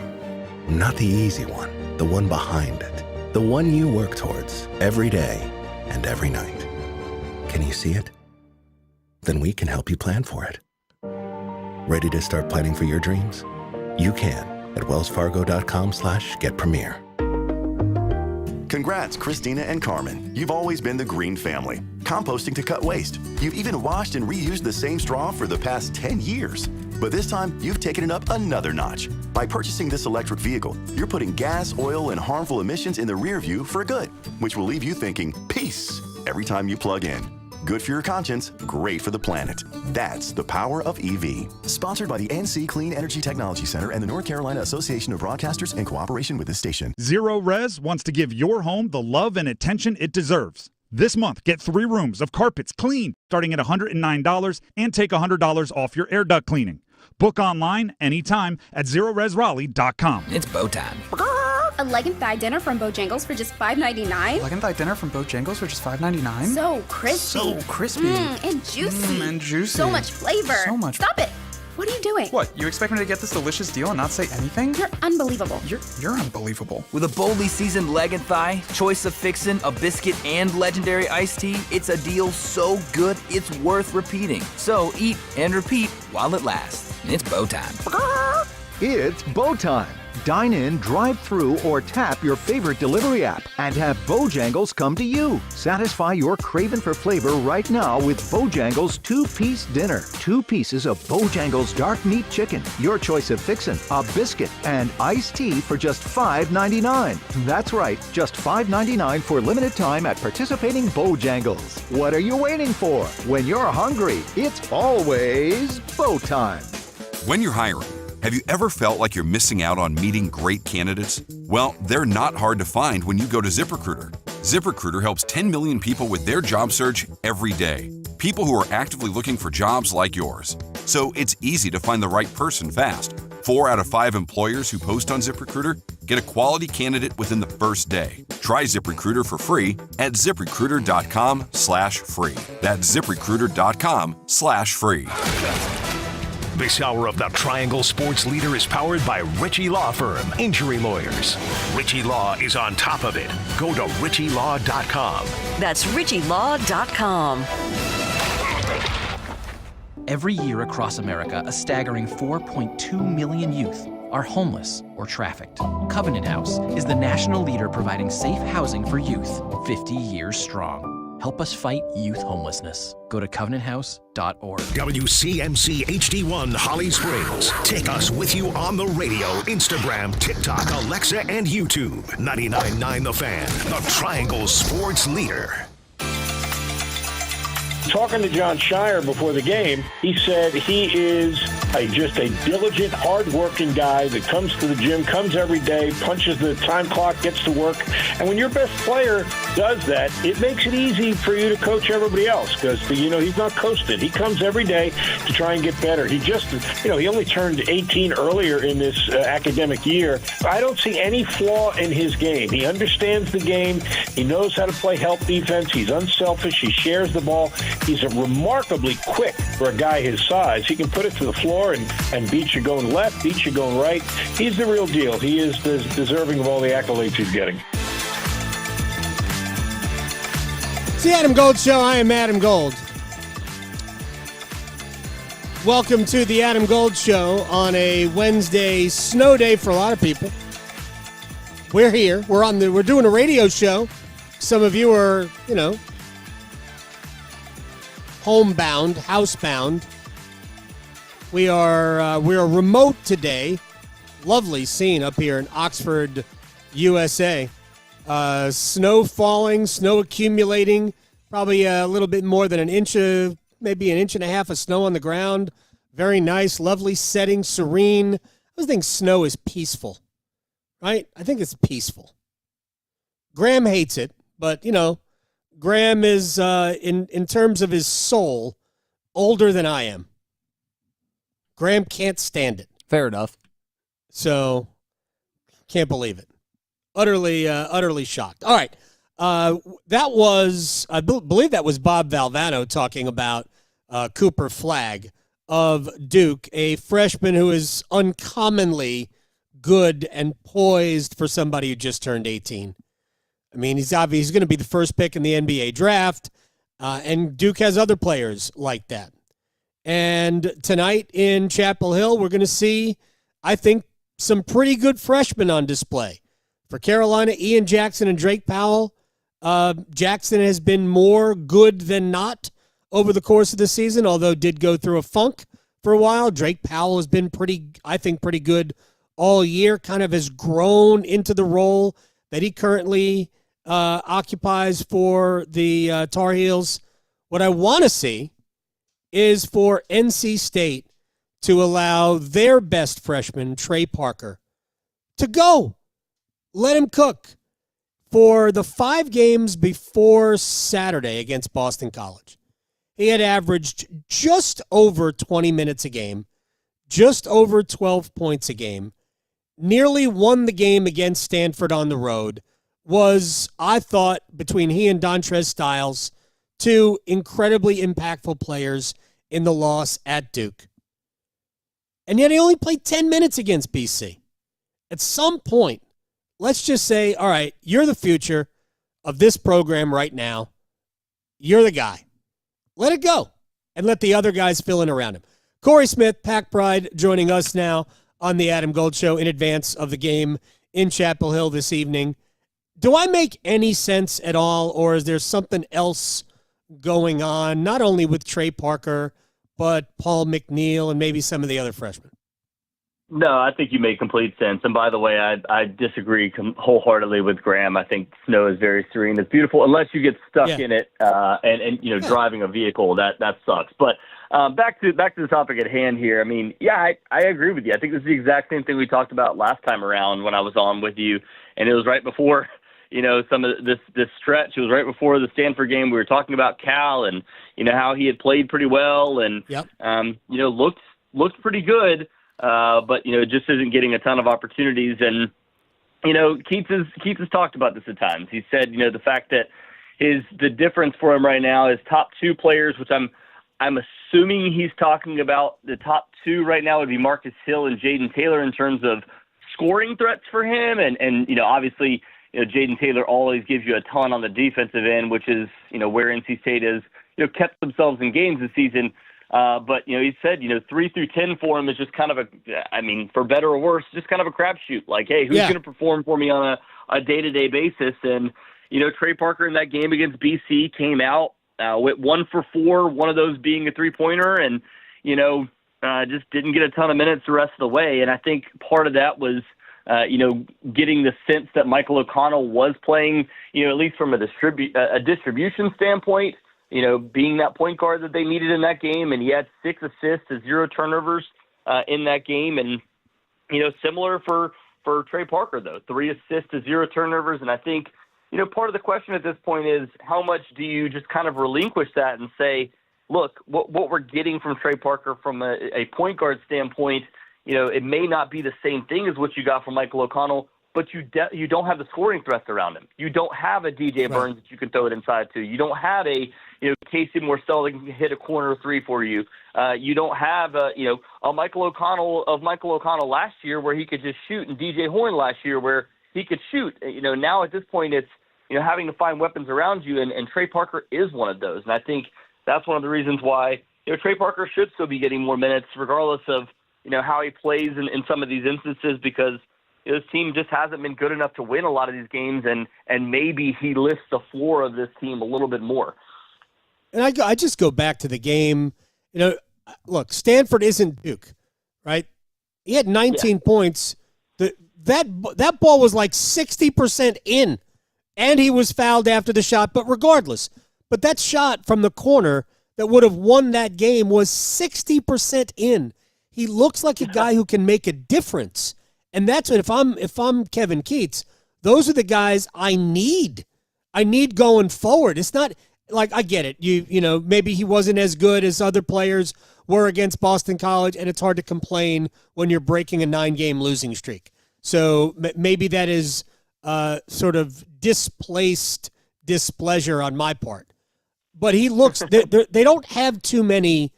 Not the easy one, the one behind it. The one you work towards every day and every night. Can you see it? Then we can help you plan for it. Ready to start planning for your dreams? You can at wellsfargo.com/getpremier. Congrats, Christina and Carmen. You've always been the green family. Composting to cut waste. You've even washed and reused the same straw for the past 10 years. But this time, you've taken it up another notch. By purchasing this electric vehicle, you're putting gas, oil, and harmful emissions in the rear view for good, which will leave you thinking, peace, every time you plug in. Good for your conscience, great for the planet. That's the power of EV. Sponsored by the NC Clean Energy Technology Center and the North Carolina Association of Broadcasters in cooperation with this station. Zero Res wants to give your home the love and attention it deserves. This month, get 3 rooms of carpets clean, starting at $109, and take $100 off your air duct cleaning. Book online anytime at ZeroResRaleigh.com. It's bow time. A leg and thigh dinner from Bojangles for just $5.99? Leg and thigh dinner from Bojangles for just $5.99? So crispy. So crispy. And juicy. And juicy. So much flavor. So much. Stop it. What are you doing? What, you expect me to get this delicious deal and not say anything? You're unbelievable. You're unbelievable. With a boldly seasoned leg and thigh, choice of fixin', a biscuit, and legendary iced tea, it's a deal so good it's worth repeating. So eat and repeat while it lasts. It's bow time. It's bow time. Dine in, drive through, or tap your favorite delivery app and have Bojangles come to you. Satisfy your craving for flavor right now with Bojangles 2-piece dinner. 2 pieces of Bojangles dark meat chicken, your choice of fixin', a biscuit, and iced tea for just $5.99. That's right, just $5.99 for limited time at participating Bojangles. What are you waiting for? When you're hungry, it's always bow time. When you're hiring, have you ever felt like you're missing out on meeting great candidates? Well, they're not hard to find when you go to ZipRecruiter. ZipRecruiter helps 10 million people with their job search every day. People who are actively looking for jobs like yours. So it's easy to find the right person fast. 4 out of 5 employers who post on ZipRecruiter get a quality candidate within the first day. Try ZipRecruiter for free at ZipRecruiter.com/free. That's ZipRecruiter.com/free. This hour of the Triangle Sports Leader is powered by Ritchie Law Firm, injury lawyers. Ritchie Law is on top of it. Go to RitchieLaw.com. That's RitchieLaw.com. Every year across America, a staggering 4.2 million youth are homeless or trafficked. Covenant House is the national leader providing safe housing for youth, 50 years strong. Help us fight youth homelessness. Go to covenanthouse.org. WCMC HD1 Holly Springs. Take us with you on the radio, Instagram, TikTok, Alexa, and YouTube. 99.9 The Fan, the Triangle Sports Leader. Talking to John Shire before the game, he said he is just a diligent, hard-working guy that comes to the gym, comes every day, punches the time clock, gets to work. And when your best player does that, it makes it easy for you to coach everybody else because, he's not coasted. He comes every day to try and get better. He just, he only turned 18 earlier in this academic year. I don't see any flaw in his game. He understands the game. He knows how to play help defense. He's unselfish. He shares the ball. He's remarkably quick for a guy his size. He can put it to the floor and beat you going left, beat you going right. He's the real deal. He is deserving of all the accolades he's getting. the Adam Gold Show. I am Adam Gold. Welcome to the Adam Gold Show on a Wednesday snow day for a lot of people. We're here. We're doing a radio show. Some of you are, homebound, housebound. We are remote today. Lovely scene up here in Oxford, USA. Snow falling, snow accumulating, probably a little bit more than maybe an inch and a half of snow on the ground. Very nice, lovely setting, serene. I always think snow is peaceful, right? I think it's peaceful. Graham hates it, but, Graham is, in terms of his soul, older than I am. Graham can't stand it. Fair enough. So, can't believe it. Utterly shocked. All right. That was, I believe that was Bob Valvano talking about Cooper Flagg of Duke, a freshman who is uncommonly good and poised for somebody who just turned 18. I mean, he's going to be the first pick in the NBA draft, and Duke has other players like that. And tonight in Chapel Hill, we're going to see, I think, some pretty good freshmen on display. For Carolina, Ian Jackson and Drake Powell. Jackson has been more good than not over the course of the season, although did go through a funk for a while. Drake Powell has been pretty good all year, kind of has grown into the role that he currently occupies for the Tar Heels. What I want to see is for NC State to allow their best freshman, Trey Parker, to go. Let him cook. For the 5 games before Saturday against Boston College, he had averaged just over 20 minutes a game, just over 12 points a game, nearly won the game against Stanford on the road, was, I thought, between he and Dontrez Styles, 2 incredibly impactful players in the loss at Duke. And yet he only played 10 minutes against BC. At some point, let's just say, all right, you're the future of this program right now. You're the guy. Let it go and let the other guys fill in around him. Cory Smith, Pack Pride, joining us now on the Adam Gold Show in advance of the game in Chapel Hill this evening. Do I make any sense at all, or is there something else going on, not only with Trey Parker, but Paul McNeil and maybe some of the other freshmen? No, I think you make complete sense. And by the way, I disagree wholeheartely with Graham. I think snow is very serene. It's beautiful unless you get stuck in it and driving a vehicle. That sucks. But back to the topic at hand here. I mean, yeah, I agree with you. I think this is the exact same thing we talked about last time around when I was on with you, and it was right before some of this stretch. It was right before the Stanford game. We were talking about Cal and how he had played pretty well and looked pretty good. But just isn't getting a ton of opportunities. And Keats has talked about this at times. He said the fact that the difference for him right now is top 2 players, which I'm assuming he's talking about. The top 2 right now would be Marcus Hill and Jaden Taylor in terms of scoring threats for him. And obviously Jaden Taylor always gives you a ton on the defensive end, which is where NC State has kept themselves in games this season. But he said 3 through 10 for him is just kind of for better or worse, just kind of a crapshoot. Like, hey, who's going to perform for me on a day-to-day basis? And Trey Parker in that game against BC came out with 1 for 4, one of those being a 3-pointer, and just didn't get a ton of minutes the rest of the way. And I think part of that was getting the sense that Michael O'Connell was playing, at least from a distribution standpoint. Being that point guard that they needed in that game, and he had 6 assists to 0 turnovers in that game. And, similar for Trey Parker, though, 3 assists to 0 turnovers. And I think, part of the question at this point is how much do you just kind of relinquish that and say, look, what we're getting from Trey Parker from a point guard standpoint, it may not be the same thing as what you got from Michael O'Connell, but you don't have the scoring threats around him. You don't have a DJ Burns that you can throw it inside to. You don't have a Casey Morsell that can hit a corner 3 for you. You don't have a Michael O'Connell last year where he could just shoot, and DJ Horn last year where he could shoot. Now at this point it's having to find weapons around you, and Trey Parker is one of those. And I think that's one of the reasons why Trey Parker should still be getting more minutes, regardless of how he plays in some of these instances, because this team just hasn't been good enough to win a lot of these games, and maybe he lifts the floor of this team a little bit more. And I just go back to the game. Look, Stanford isn't Duke, right? He had 19 points. That ball was like 60% in, and he was fouled after the shot. But regardless, that shot from the corner that would have won that game was 60% in. He looks like a guy who can make a difference. And that's what, if I'm Kevin Keats, those are the guys I need. I need going forward. It's not like, I get it. Maybe he wasn't as good as other players were against Boston College, and it's hard to complain when you're breaking a 9-game losing streak. So maybe that is sort of displaced displeasure on my part. But he looks, they don't have too many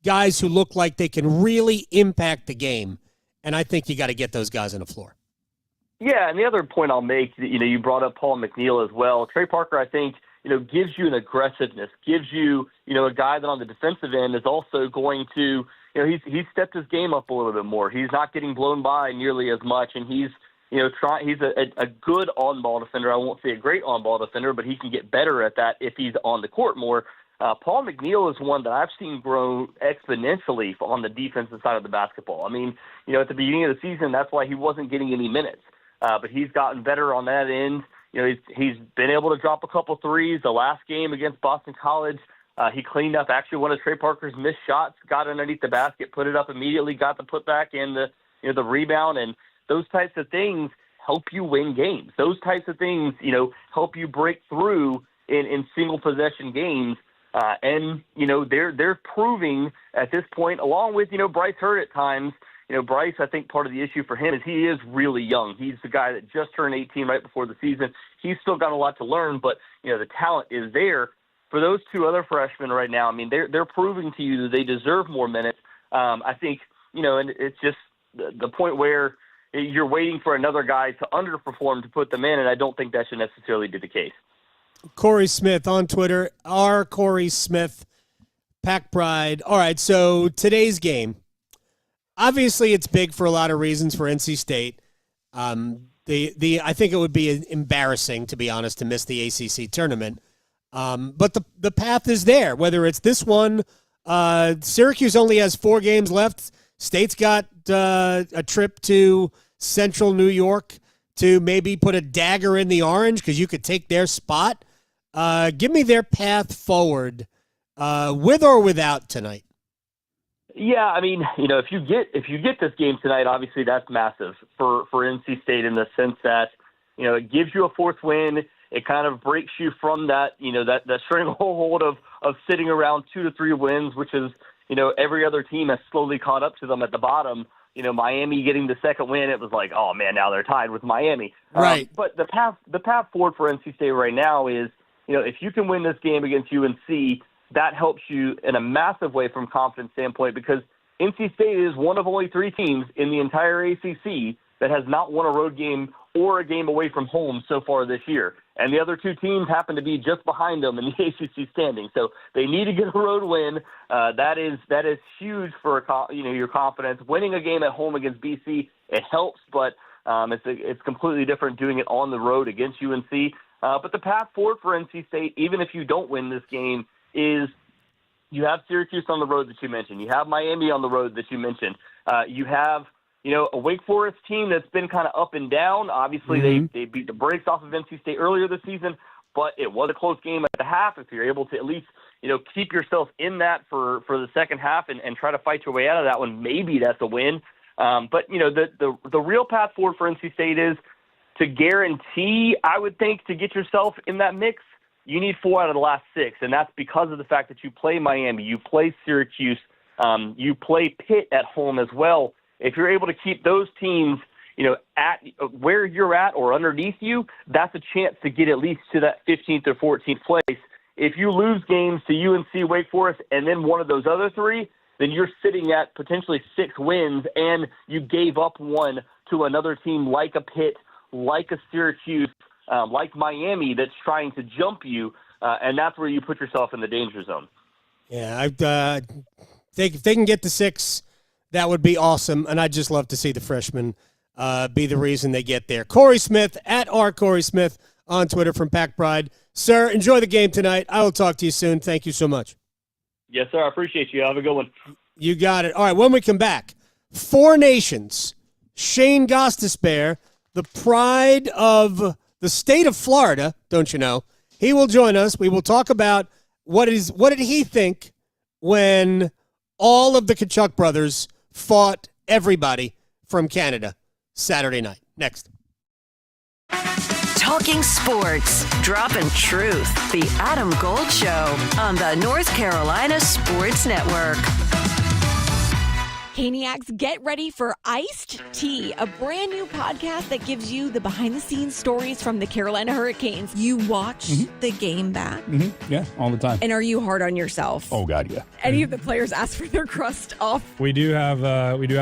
guys who look like they can really impact the game. And I think you got to get those guys on the floor. Yeah, and the other point I'll make, you brought up Paul McNeil as well. Trey Parker, I think, gives you an aggressiveness, gives you, a guy that on the defensive end is also going to, he's stepped his game up a little bit more. He's not getting blown by nearly as much, and he's, he's a good on-ball defender. I won't say a great on-ball defender, but he can get better at that if he's on the court more. Paul McNeil is one that I've seen grow exponentially on the defensive side of the basketball. I mean, at the beginning of the season, that's why he wasn't getting any minutes. But he's gotten better on that end. He's been able to drop a couple threes. The last game against Boston College, he cleaned up actually one of Trey Parker's missed shots, got underneath the basket, put it up immediately, got the putback and the rebound. And those types of things help you win games. Those types of things, help you break through in single possession games. And they're proving at this point, along with, Bryce Hurd at times. Bryce, I think part of the issue for him is he is really young. He's the guy that just turned 18 right before the season. He's still got a lot to learn, but, the talent is there. For those two other freshmen right now, I mean, they're proving to you that they deserve more minutes. I think, and it's just the point where you're waiting for another guy to underperform to put them in, and I don't think that should necessarily be the case. Cory Smith on Twitter, Cory Smith, Pack Pride. All right, so today's game, obviously it's big for a lot of reasons for NC State. I think it would be embarrassing, to be honest, to miss the ACC tournament. But the path is there, whether it's this one. Syracuse only has 4 games left. State's got a trip to Central New York to maybe put a dagger in the orange because you could take their spot. Give me their path forward, with or without tonight. Yeah, I mean, if you get this game tonight, obviously that's massive for NC State in the sense that, it gives you a 4th win. It kind of breaks you from that, that stranglehold of sitting around 2 to 3 wins, which is, every other team has slowly caught up to them at the bottom. Miami getting the 2nd win, it was like, oh man, now they're tied with Miami. Right. But the path forward for NC State right now is, if you can win this game against UNC, that helps you in a massive way from confidence standpoint, because NC State is one of only 3 teams in the entire ACC that has not won a road game or a game away from home so far this year. And the other 2 teams happen to be just behind them in the ACC standing. So they need to get a road win. That is huge for your confidence. Winning a game at home against BC, it helps, but it's completely different doing it on the road against UNC. But the path forward for NC State, even if you don't win this game, is you have Syracuse on the road that you mentioned. You have Miami on the road that you mentioned. You have a Wake Forest team that's been kind of up and down. Obviously, they beat the brakes off of NC State earlier this season, but it was a close game at the half. If you're able to at least keep yourself in that for the second half and try to fight your way out of that one, maybe that's a win. But the real path forward for NC State is to guarantee, I would think, to get yourself in that mix, you need 4 out of the last 6, and that's because of the fact that you play Miami, you play Syracuse, you play Pitt at home as well. If you're able to keep those teams, at where you're at or underneath you, that's a chance to get at least to that 15th or 14th place. If you lose games to UNC, Wake Forest, and then one of those other 3, then you're sitting at potentially 6 wins, and you gave up one to another team like a Pitt, like a Syracuse, like Miami that's trying to jump you, and that's where you put yourself in the danger zone. Yeah, if they can get to 6, that would be awesome, and I'd just love to see the freshmen be the reason they get there. Cory Smith, at @CorySmith on Twitter from Pack Pride. Sir, enjoy the game tonight. I will talk to you soon. Thank you so much. Yes, sir. I appreciate you. Have a good one. You got it. All right, when we come back, 4 Nations, Shayne Gostisbehere, the pride of the state of Florida, don't you know? He will join us. We will talk about what did he think when all of the Kachuk brothers fought everybody from Canada Saturday night. Next. Talking sports, dropping truth. The Adam Gold Show on the North Carolina Sports Network. Caniacs, get ready for Iced Tea, a brand new podcast that gives you the behind-the-scenes stories from the Carolina Hurricanes. You watch the game back? Yeah, all the time. And are you hard on yourself? Oh, God, yeah. Any of the players ask for their crust off? We do have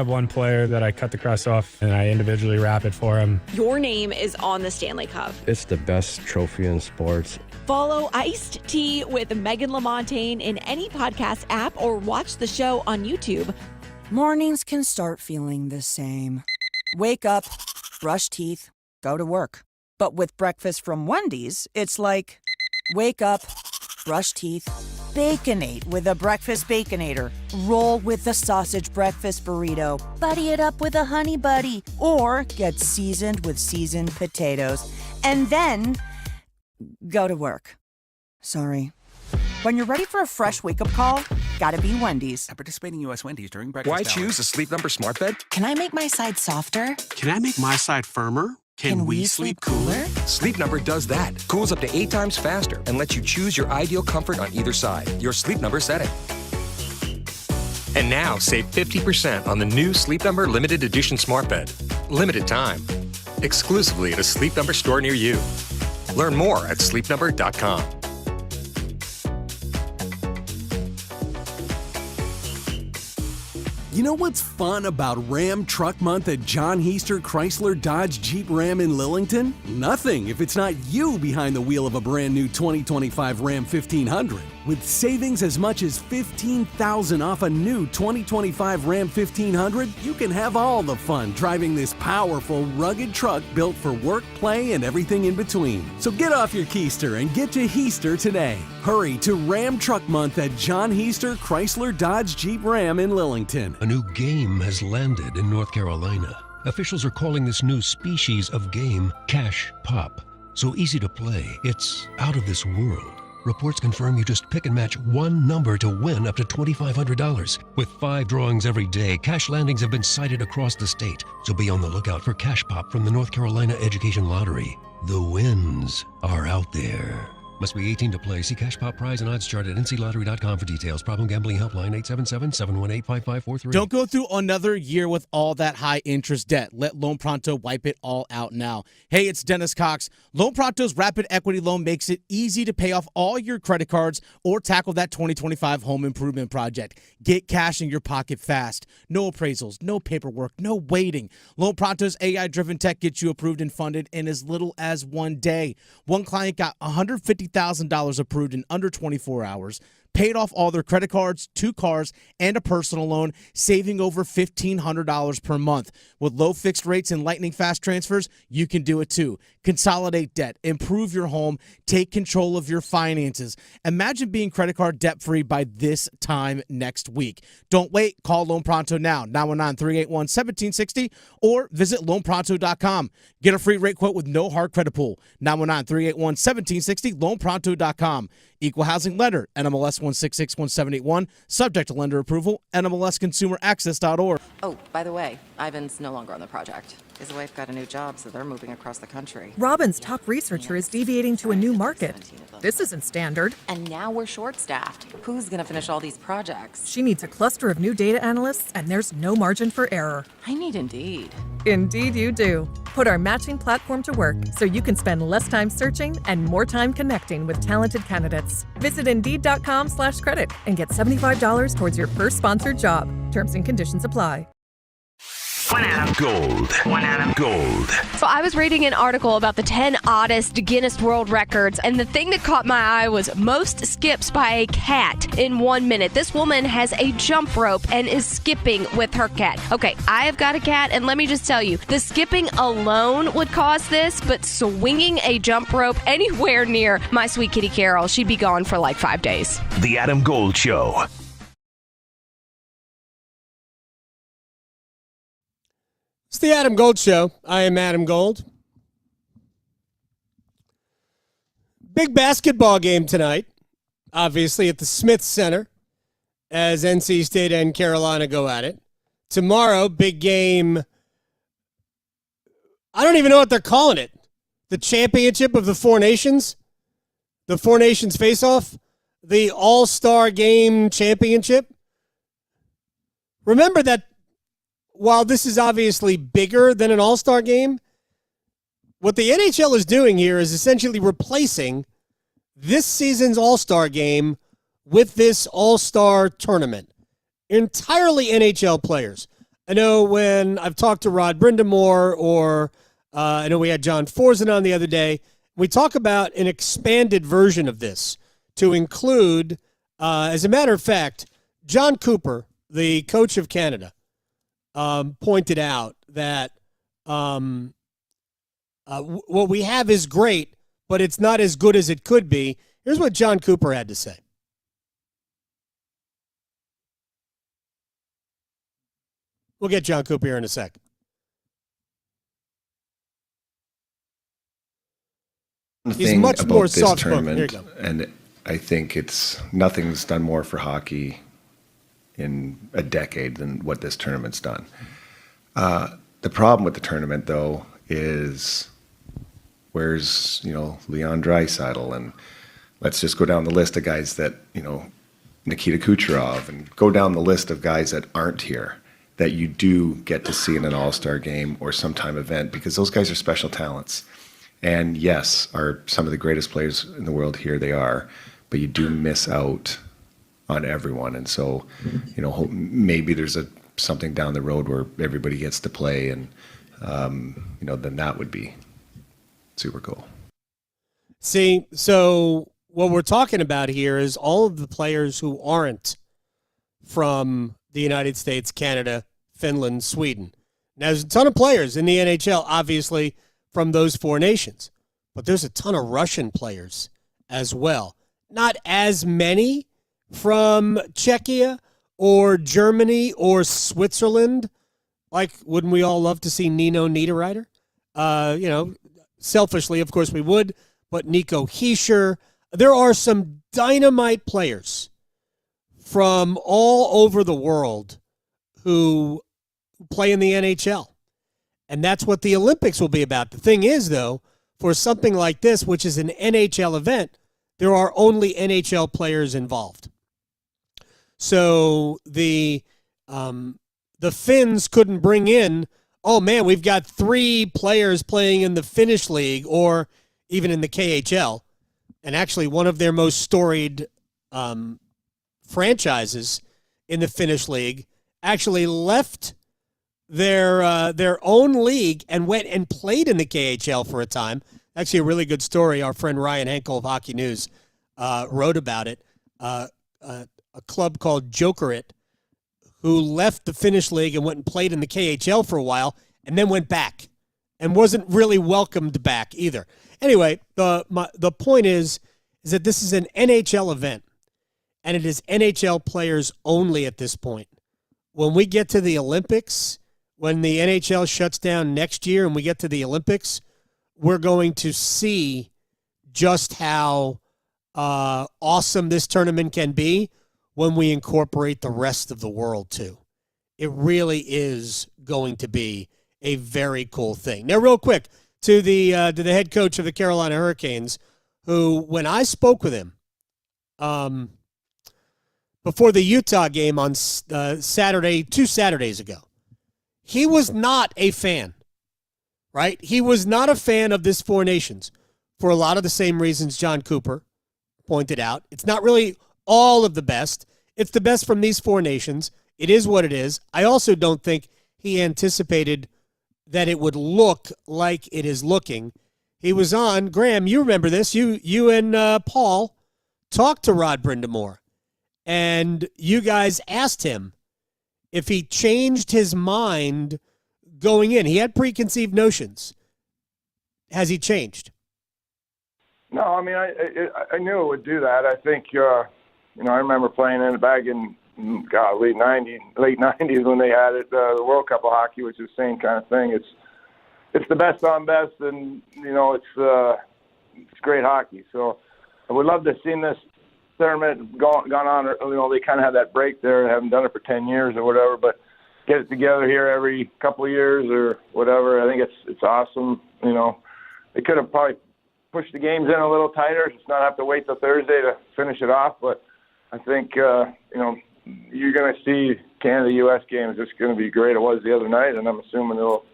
one player that I cut the crust off, and I individually wrap it for him. Your name is on the Stanley Cup. It's the best trophy in sports. Follow Iced Tea with Megan LaMontagne in any podcast app or watch the show on YouTube. Mornings can start feeling the same. Wake up, brush teeth, go to work. But with breakfast from Wendy's, it's like, wake up, brush teeth, Baconate with a breakfast Baconator. Roll with the sausage breakfast burrito. Buddy it up with a honey buddy. Or get seasoned with seasoned potatoes. And then go to work. Sorry. When you're ready for a fresh wake-up call, gotta be Wendy's. At participating U.S. Wendy's during breakfast Why hours. choose a Sleep Number smart bed? Can I make my side softer? Can I make my side firmer? Can we sleep cooler? Sleep Number does that. Cools up to 8 times faster and lets you choose your ideal comfort on either side. Your Sleep Number setting. And now save 50% on the new Sleep Number limited edition smart bed. Limited time. Exclusively at a Sleep Number store near you. Learn more at sleepnumber.com. You know what's fun about Ram Truck Month at John Heister Chrysler Dodge Jeep Ram in Lillington? Nothing if it's not you behind the wheel of a brand new 2025 Ram 1500. With savings as much as $15,000 off a new 2025 Ram 1500, you can have all the fun driving this powerful, rugged truck built for work, play, and everything in between. So get off your keister and get to Heister today. Hurry to Ram Truck Month at John Heister Chrysler Dodge Jeep Ram in Lillington. A new game has landed in North Carolina. Officials are calling this new species of game Cash Pop. So easy to play, it's out of this world. Reports confirm you just pick and match one number to win up to $2,500. With 5 drawings every day, cash landings have been sighted across the state. So be on the lookout for Cash Pop from the North Carolina Education Lottery. The wins are out there. Must be 18 to play. See Cash Pop prize and odds chart at nclottery.com for details. Problem gambling helpline 877-718-5543. Don't go through another year with all that high interest debt. Let Loan Pronto wipe it all out now. Hey, it's Dennis Cox. Loan Pronto's rapid equity loan makes it easy to pay off all your credit cards or tackle that 2025 home improvement project. Get cash in your pocket fast. No appraisals, no paperwork, no waiting. Loan Pronto's AI-driven tech gets you approved and funded in as little as 1 day. One client got $150,000 approved in under 24 hours, paid off all their credit cards, 2 cars, and a personal loan, saving over $1,500 per month. With low fixed rates and lightning fast transfers, you can do it too. Consolidate debt, improve your home, take control of your finances. Imagine being credit card debt-free by this time next week. Don't wait. Call Loan Pronto now, 919-381-1760, or visit loanpronto.com. Get a free rate quote with no hard credit pull, 919-381-1760, loanpronto.com. Equal housing lender, NMLS 1661781, subject to lender approval, NMLSconsumeraccess.org. Oh, by the way, Ivan's no longer on the project. His wife got a new job, so they're moving across the country. Robin's top researcher is deviating to a new market. This isn't standard. And now we're short-staffed. Who's going to finish all these projects? She needs a cluster of new data analysts, and there's no margin for error. I need Indeed. Indeed you do. Put our matching platform to work so you can spend less time searching and more time connecting with talented candidates. Visit Indeed.com/credit and get $75 towards your first sponsored job. Terms and conditions apply. One Adam. Gold. One Adam. Gold. So I was reading an article about the 10 oddest Guinness World Records, and the thing that caught my eye was most skips by a cat in 1 minute. This woman has a jump rope and is skipping with her cat. Okay, I have got a cat, and let me just tell you, the skipping alone would cause this, but swinging a jump rope anywhere near my sweet kitty Carol, she'd be gone for like 5 days. The Adam Gold Show. It's the Adam Gold Show. I am Adam Gold. Big basketball game tonight, obviously at the Smith Center, as NC State and Carolina go at it. Tomorrow, big game. I don't even know what they're calling it. The championship of the Four Nations? The Four Nations face-off? The All-Star Game Championship? Remember that while this is obviously bigger than an All-Star game, what the NHL is doing here is essentially replacing this season's All-Star game with this All-Star tournament. Entirely NHL players. I know when I've talked to Rod Brindamore or I know we had John Forzen on the other day, we talk about an expanded version of this to include, as a matter of fact, John Cooper, the coach of Canada, pointed out that what we have is great, but it's not as good as it could be. Here's what John Cooper had to say. We'll get John Cooper here in a sec. He's much about more this soft-spoken. Here you tournament, go. and I think nothing's done more for hockey in a decade than what this tournament's done. The problem with the tournament, though, is where's Leon Draisaitl, and let's just go down the list of guys that Nikita Kucherov, and go down the list of guys that aren't here that you do get to see in an All-Star game or sometime event, because those guys are special talents. And yes, are some of the greatest players in the world here, they are, but you do miss out on everyone. And so, maybe there's something down the road where everybody gets to play, and then that would be super cool. See, so what we're talking about here is all of the players who aren't from the United States, Canada, Finland, Sweden. Now, there's a ton of players in the NHL, obviously, from those four nations, but there's a ton of Russian players as well. Not as many from Czechia or Germany or Switzerland. Like, wouldn't we all love to see Nino Niederreiter? Selfishly, of course we would, but Nico Hischier. There are some dynamite players from all over the world who play in the NHL. And that's what the Olympics will be about. The thing is, though, for something like this, which is an NHL event, there are only NHL players involved. So the Finns couldn't bring in, oh, man, we've got 3 players playing in the Finnish league or even in the KHL. And actually, one of their most storied franchises in the Finnish league actually left their own league and went and played in the KHL for a time. Actually, a really good story. Our friend Ryan Henkel of Hockey News wrote about it. A club called Jokerit, who left the Finnish league and went and played in the KHL for a while and then went back and wasn't really welcomed back either. Anyway, the point is that this is an NHL event, and it is NHL players only at this point. When we get to the Olympics, when the NHL shuts down next year and we get to the Olympics, we're going to see just how awesome this tournament can be when we incorporate the rest of the world too. It really is going to be a very cool thing. Now, real quick, to the head coach of the Carolina Hurricanes, who, when I spoke with him before the Utah game on Saturday, 2 Saturdays ago, he was not a fan, right? He was not a fan of this Four Nations for a lot of the same reasons John Cooper pointed out. It's not really all of the best. It's the best from these four nations. It is what it is. I also don't think he anticipated that it would look like it is looking. He was on, Graham, you remember this, you and Paul talked to Rod Brindamore, and you guys asked him if he changed his mind going in. He had preconceived notions. Has he changed? No, I mean, I knew it would do that. I think, I remember playing in it back in, late 90s when they had it, the World Cup of Hockey, which is the same kind of thing. It's the best on best, and, it's great hockey. So I would love to have seen this tournament gone on. They kind of had that break there. They haven't done it for 10 years or whatever, but get it together here every couple of years or whatever. I think it's awesome. They could have probably pushed the games in a little tighter, just not have to wait till Thursday to finish it off. But I think, you're going to see Canada-U.S. game is just going to be great. It was the other night, and I'm assuming it'll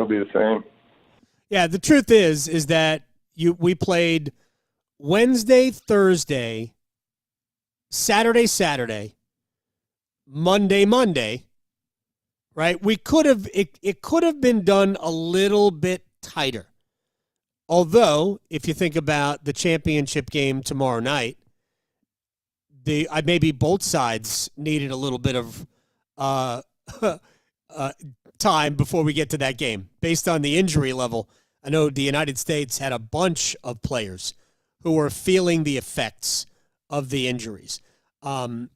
be the same. Yeah, the truth is that we played Wednesday, Thursday, Saturday, Monday, right? We could have it could have been done a little bit tighter. Although, if you think about the championship game tomorrow night, maybe both sides needed a little bit of time before we get to that game. Based on the injury level, I know the United States had a bunch of players who were feeling the effects of the injuries. And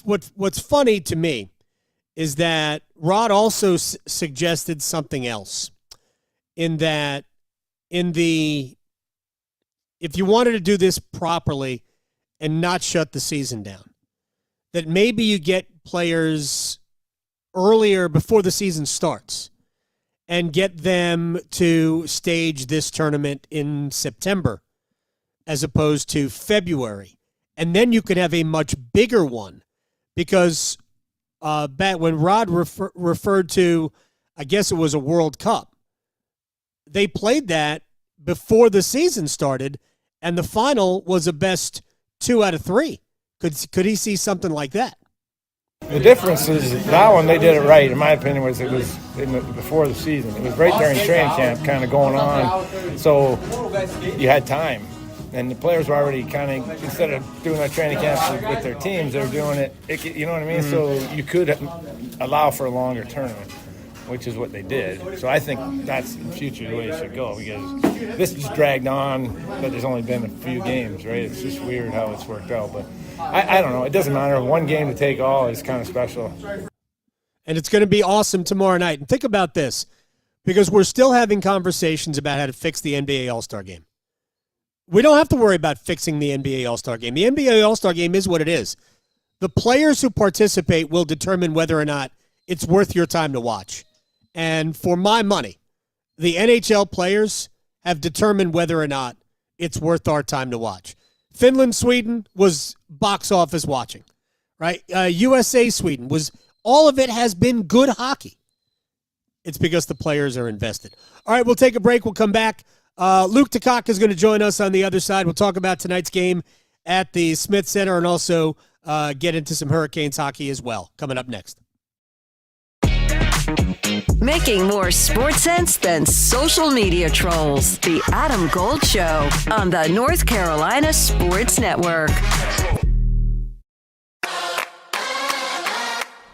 what's funny to me is that Rod also suggested something else, in that if you wanted to do this properly and not shut the season down, that maybe you get players earlier before the season starts and get them to stage this tournament in September as opposed to February. And then you could have a much bigger one, because back when Rod referred to, I guess it was a World Cup, they played that before the season started, and the final was a best 2 out of 3. Could he see something like that? The difference is that one they did it right, in my opinion, was before the season. It was right during training camp kind of going on, so you had time. And the players were already kind of, instead of doing their training camps with their teams, they were doing it, you know what I mean? So you could allow for a longer tournament, which is what they did. So I think that's in the future the way it should go, because this just dragged on, but there's only been a few games, right? It's just weird how it's worked out. But I don't know. It doesn't matter. One game to take all is kind of special. And it's going to be awesome tomorrow night. And think about this, because we're still having conversations about how to fix the NBA All-Star Game. We don't have to worry about fixing the NBA All-Star Game. The NBA All-Star Game is what it is. The players who participate will determine whether or not it's worth your time to watch. And for my money, the NHL players have determined whether or not it's worth our time to watch. Finland, Sweden was box office watching, right? USA, Sweden was, all of it has been good hockey. It's because the players are invested. All right, we'll take a break. We'll come back. Luke DeCock is going to join us on the other side. We'll talk about tonight's game at the Smith Center and also get into some Hurricanes hockey as well. Coming up next. Making more sports sense than social media trolls. The Adam Gold Show on the North Carolina Sports Network.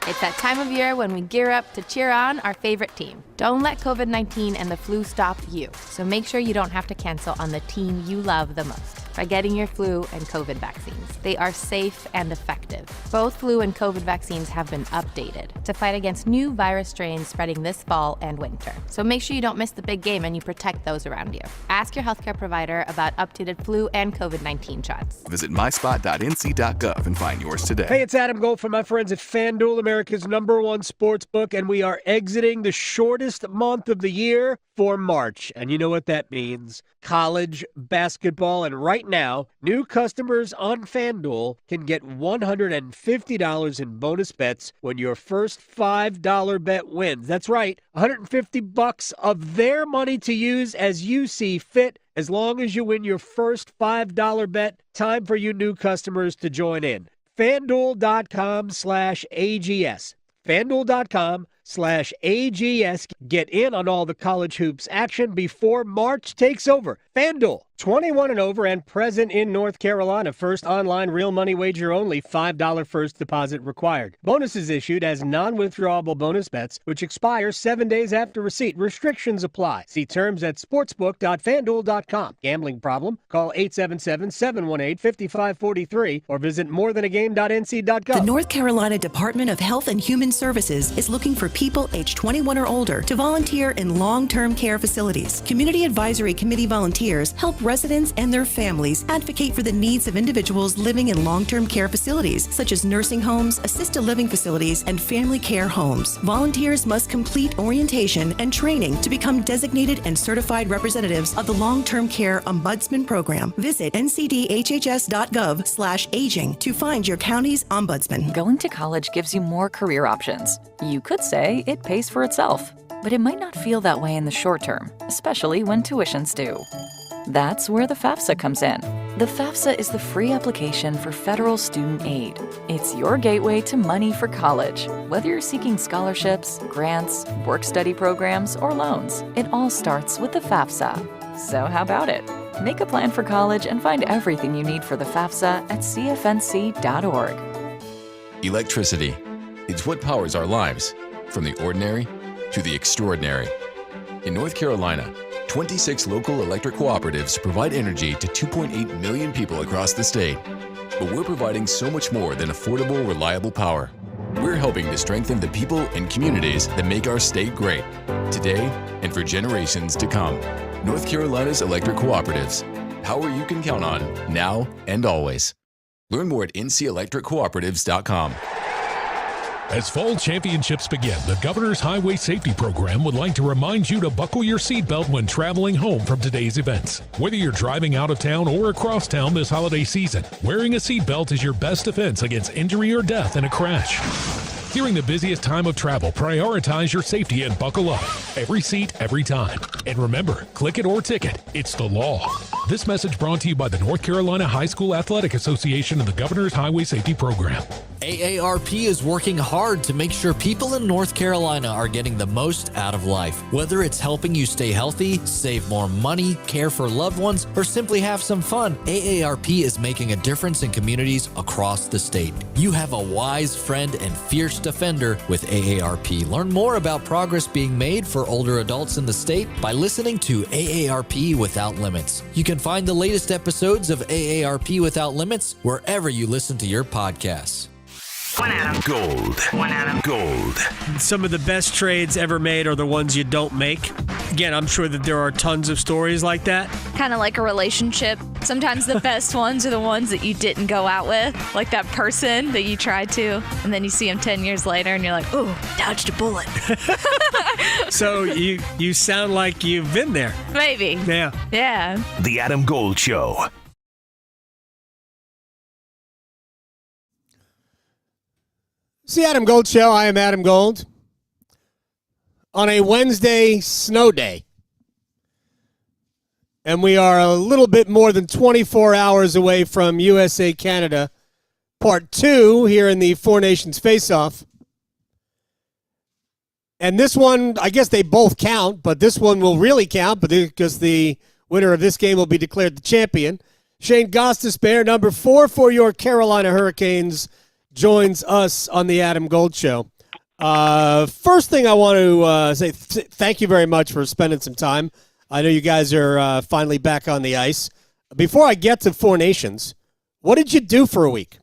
It's that time of year when we gear up to cheer on our favorite team. Don't let COVID-19 and the flu stop you. So make sure you don't have to cancel on the team you love the most by getting your flu and COVID vaccines. They are safe and effective. Both flu and COVID vaccines have been updated to fight against new virus strains spreading this fall and winter. So make sure you don't miss the big game and you protect those around you. Ask your healthcare provider about updated flu and COVID-19 shots. Visit myspot.nc.gov and find yours today. Hey, it's Adam Gold from my friends at FanDuel, America's #1 sports book, and we are exiting the shortest month of the year for March. And you know what that means. College basketball. And right now, new customers on FanDuel can get $150 in bonus bets when your first $5 bet wins. That's right, $150 of their money to use as you see fit, as long as you win your first $5 bet. Time for you new customers to join in. FanDuel.com/AGS. FanDuel.com FanDuel.com/AGS. Get in on all the college hoops action before March takes over. FanDuel, 21 and over and present in North Carolina. First online real money wager only. $5 first deposit required. Bonuses issued as non-withdrawable bonus bets, which expire 7 days after receipt. Restrictions apply. See terms at sportsbook.fanduel.com. Gambling problem? Call 877-718-5543 or visit morethanagame.nc.gov. The North Carolina Department of Health and Human Services is looking for people age 21 or older to volunteer in long-term care facilities. Community Advisory Committee volunteers help residents and their families advocate for the needs of individuals living in long-term care facilities, such as nursing homes, assisted living facilities, and family care homes. Volunteers must complete orientation and training to become designated and certified representatives of the Long-Term Care Ombudsman Program. Visit ncdhhs.gov/aging to find your county's ombudsman. Going to college gives you more career options. You could say it pays for itself, but it might not feel that way in the short term, especially when tuitions do. That's where the FAFSA comes in. The FAFSA is the free application for federal student aid. It's your gateway to money for college. Whether you're seeking scholarships, grants, work-study programs, or loans, it all starts with the FAFSA. So how about it? Make a plan for college and find everything you need for the FAFSA at cfnc.org. Electricity. It's what powers our lives, from the ordinary to the extraordinary. In North Carolina, 26 local electric cooperatives provide energy to 2.8 million people across the state. But we're providing so much more than affordable, reliable power. We're helping to strengthen the people and communities that make our state great, today and for generations to come. North Carolina's electric cooperatives. Power you can count on, now and always. Learn more at ncelectriccooperatives.com. As fall championships begin, the Governor's Highway Safety Program would like to remind you to buckle your seatbelt when traveling home from today's events. Whether you're driving out of town or across town this holiday season, wearing a seatbelt is your best defense against injury or death in a crash. During the busiest time of travel, prioritize your safety and buckle up. Every seat, every time. And remember, click it or ticket. It's the law. This message brought to you by the North Carolina High School Athletic Association and the Governor's Highway Safety Program. AARP is working hard to make sure people in North Carolina are getting the most out of life. Whether it's helping you stay healthy, save more money, care for loved ones, or simply have some fun, AARP is making a difference in communities across the state. You have a wise friend and fierce defender with AARP. Learn more about progress being made for older adults in the state by listening to AARP Without Limits. You can find the latest episodes of AARP Without Limits wherever you listen to your podcasts. Gold. Gold. Some of the best trades ever made are the ones you don't make. Again, I'm sure that there are tons of stories like that. Kind of like a relationship. Sometimes the best ones are the ones that you didn't go out with, like that person that you tried to, and then you see them 10 years later and you're like, ooh, dodged a bullet. So you sound like you've been there. Maybe. Yeah. Yeah. The Adam Gold Show. It's the Adam Gold Show. I am Adam Gold. On a Wednesday snow day. And we are a little bit more than 24 hours away from USA-Canada Part 2 here in the Four Nations Face-Off. And this one, I guess they both count, but this one will really count because the winner of this game will be declared the champion. Shayne Gostisbehere, number 4 for your Carolina Hurricanes, joins us on the Adam Gold Show. First thing I want to say, thank you very much for spending some time. I know you guys are finally back on the ice. Before I get to Four Nations, what did you do for a week?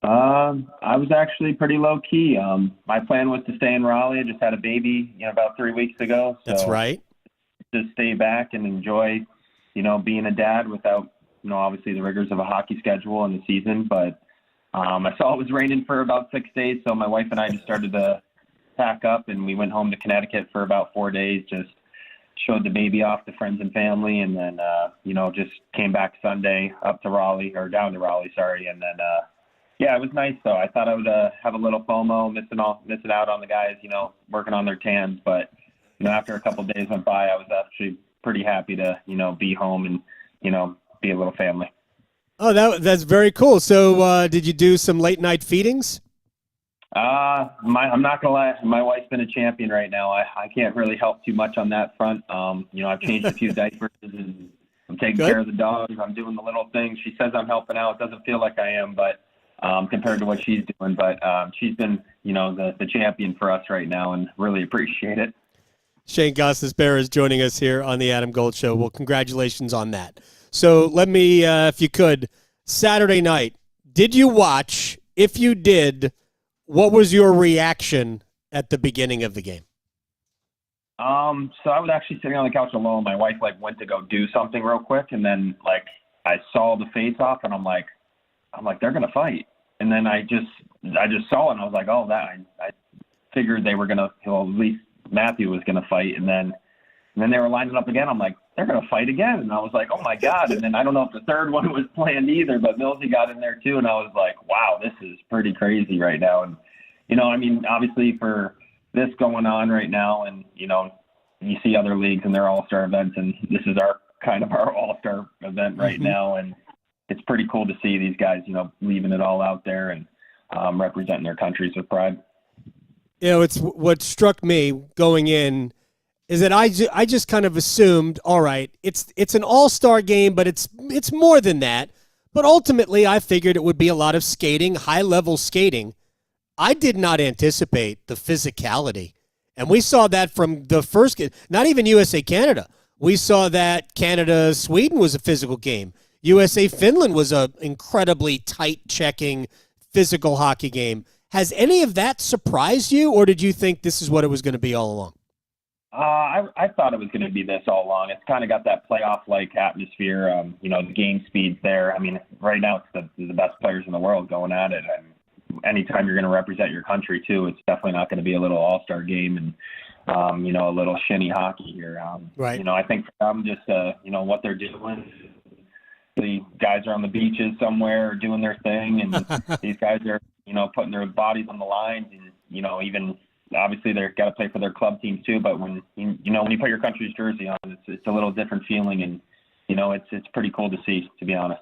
I was actually pretty low key. My plan was to stay in Raleigh. I just had a baby, about 3 weeks ago. So that's right. Just stay back and enjoy, being a dad without, obviously the rigors of a hockey schedule and the season. But I saw it was raining for about 6 days, so my wife and I just started to pack up, and we went home to Connecticut for about 4 days, just showed the baby off to friends and family, and then, just came back Sunday down to Raleigh, and then, it was nice, though. I thought I would have a little FOMO, missing out on the guys, working on their tans, but, after a couple of days went by, I was actually pretty happy to, be home and, be a little family. Oh, that's very cool. So did you do some late night feedings? I'm not gonna lie. My wife's been a champion right now. I can't really help too much on that front. I've changed a few diapers and I'm taking care of the dogs. I'm doing the little things. She says I'm helping out. It doesn't feel like I am, but compared to what she's doing. But she's been, the champion for us right now, and really appreciate it. Shayne Gostisbehere is joining us here on the Adam Gold Show. Well, congratulations on that. So let me, if you could, Saturday night, did you watch? If you did, what was your reaction at the beginning of the game? So I was actually sitting on the couch alone. My wife went to go do something real quick, and then I saw the face off, and I'm like they're gonna fight. And then I just saw it, and I was like, oh, that I figured they were gonna, at least Matthew was gonna fight, and then they were lining up again. I'm like, they're gonna fight again, and I was like, oh my god. And then I don't know if the third one was planned either, but Millsy got in there too, and I was like, wow, this is pretty crazy right now. And obviously for this going on right now, and you see other leagues and their all-star events, and this is our all-star event right now, and it's pretty cool to see these guys leaving it all out there and representing their countries with pride. It's what struck me going in is that I just kind of assumed, all right, it's an all-star game, but it's more than that. But ultimately, I figured it would be a lot of skating, high-level skating. I did not anticipate the physicality. And we saw that from the first game, not even USA-Canada. We saw that Canada-Sweden was a physical game. USA-Finland was an incredibly tight-checking, physical hockey game. Has any of that surprised you, or did you think this is what it was going to be all along? I thought it was going to be this all along. It's kind of got that playoff-like atmosphere. The game speed's there. I mean, right now it's the best players in the world going at it. And anytime you're going to represent your country too, it's definitely not going to be a little all-star game and a little shinny hockey here. Right. I think for them, just what they're doing. The guys are on the beaches somewhere doing their thing, and these guys are putting their bodies on the line, and even obviously they've got to play for their club teams too. But when when you put your country's jersey on, it's a little different feeling, and it's pretty cool to see, to be honest.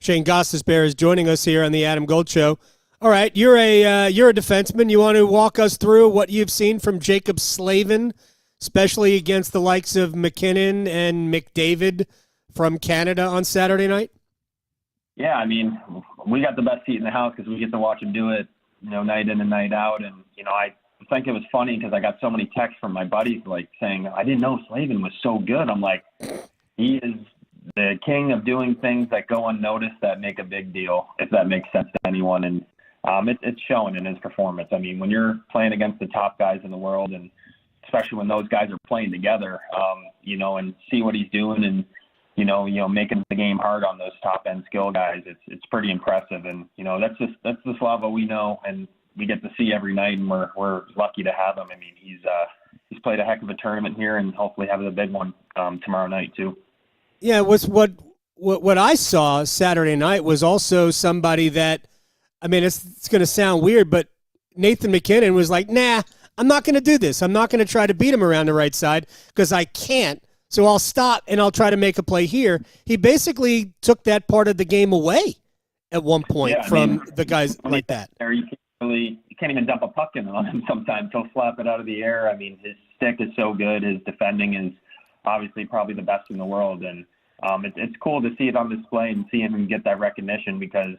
Shayne Gostisbehere is joining us here on the Adam Gold Show. All right, you're a defenseman. You want to walk us through what you've seen from Jacob Slavin, especially against the likes of McKinnon and McDavid from Canada on Saturday night? Yeah, I mean, we got the best seat in the house because we get to watch him do it, night in and night out. And I think it was funny because I got so many texts from my buddies saying, I didn't know Slavin was so good. I'm like, he is the king of doing things that go unnoticed that make a big deal, if that makes sense to anyone. And it's showing in his performance. I mean, when you're playing against the top guys in the world, and especially when those guys are playing together, and see what he's doing, and making the game hard on those top end skill guys, it's pretty impressive. And that's the Slava we know and we get to see every night, and we're lucky to have him. I mean, he's played a heck of a tournament here, and hopefully have a big one tomorrow night too. Yeah, what I saw Saturday night was also somebody that, I mean, it's going to sound weird, but Nathan McKinnon was like, nah, I'm not going to do this. I'm not going to try to beat him around the right side because I can't. So I'll stop and I'll try to make a play here. He basically took that part of the game away at one point from the guys like that. You can't even dump a puck in on him sometimes. He'll slap it out of the air. I mean, his stick is so good. His defending is obviously probably the best in the world. And it's cool to see it on display and see him get that recognition because,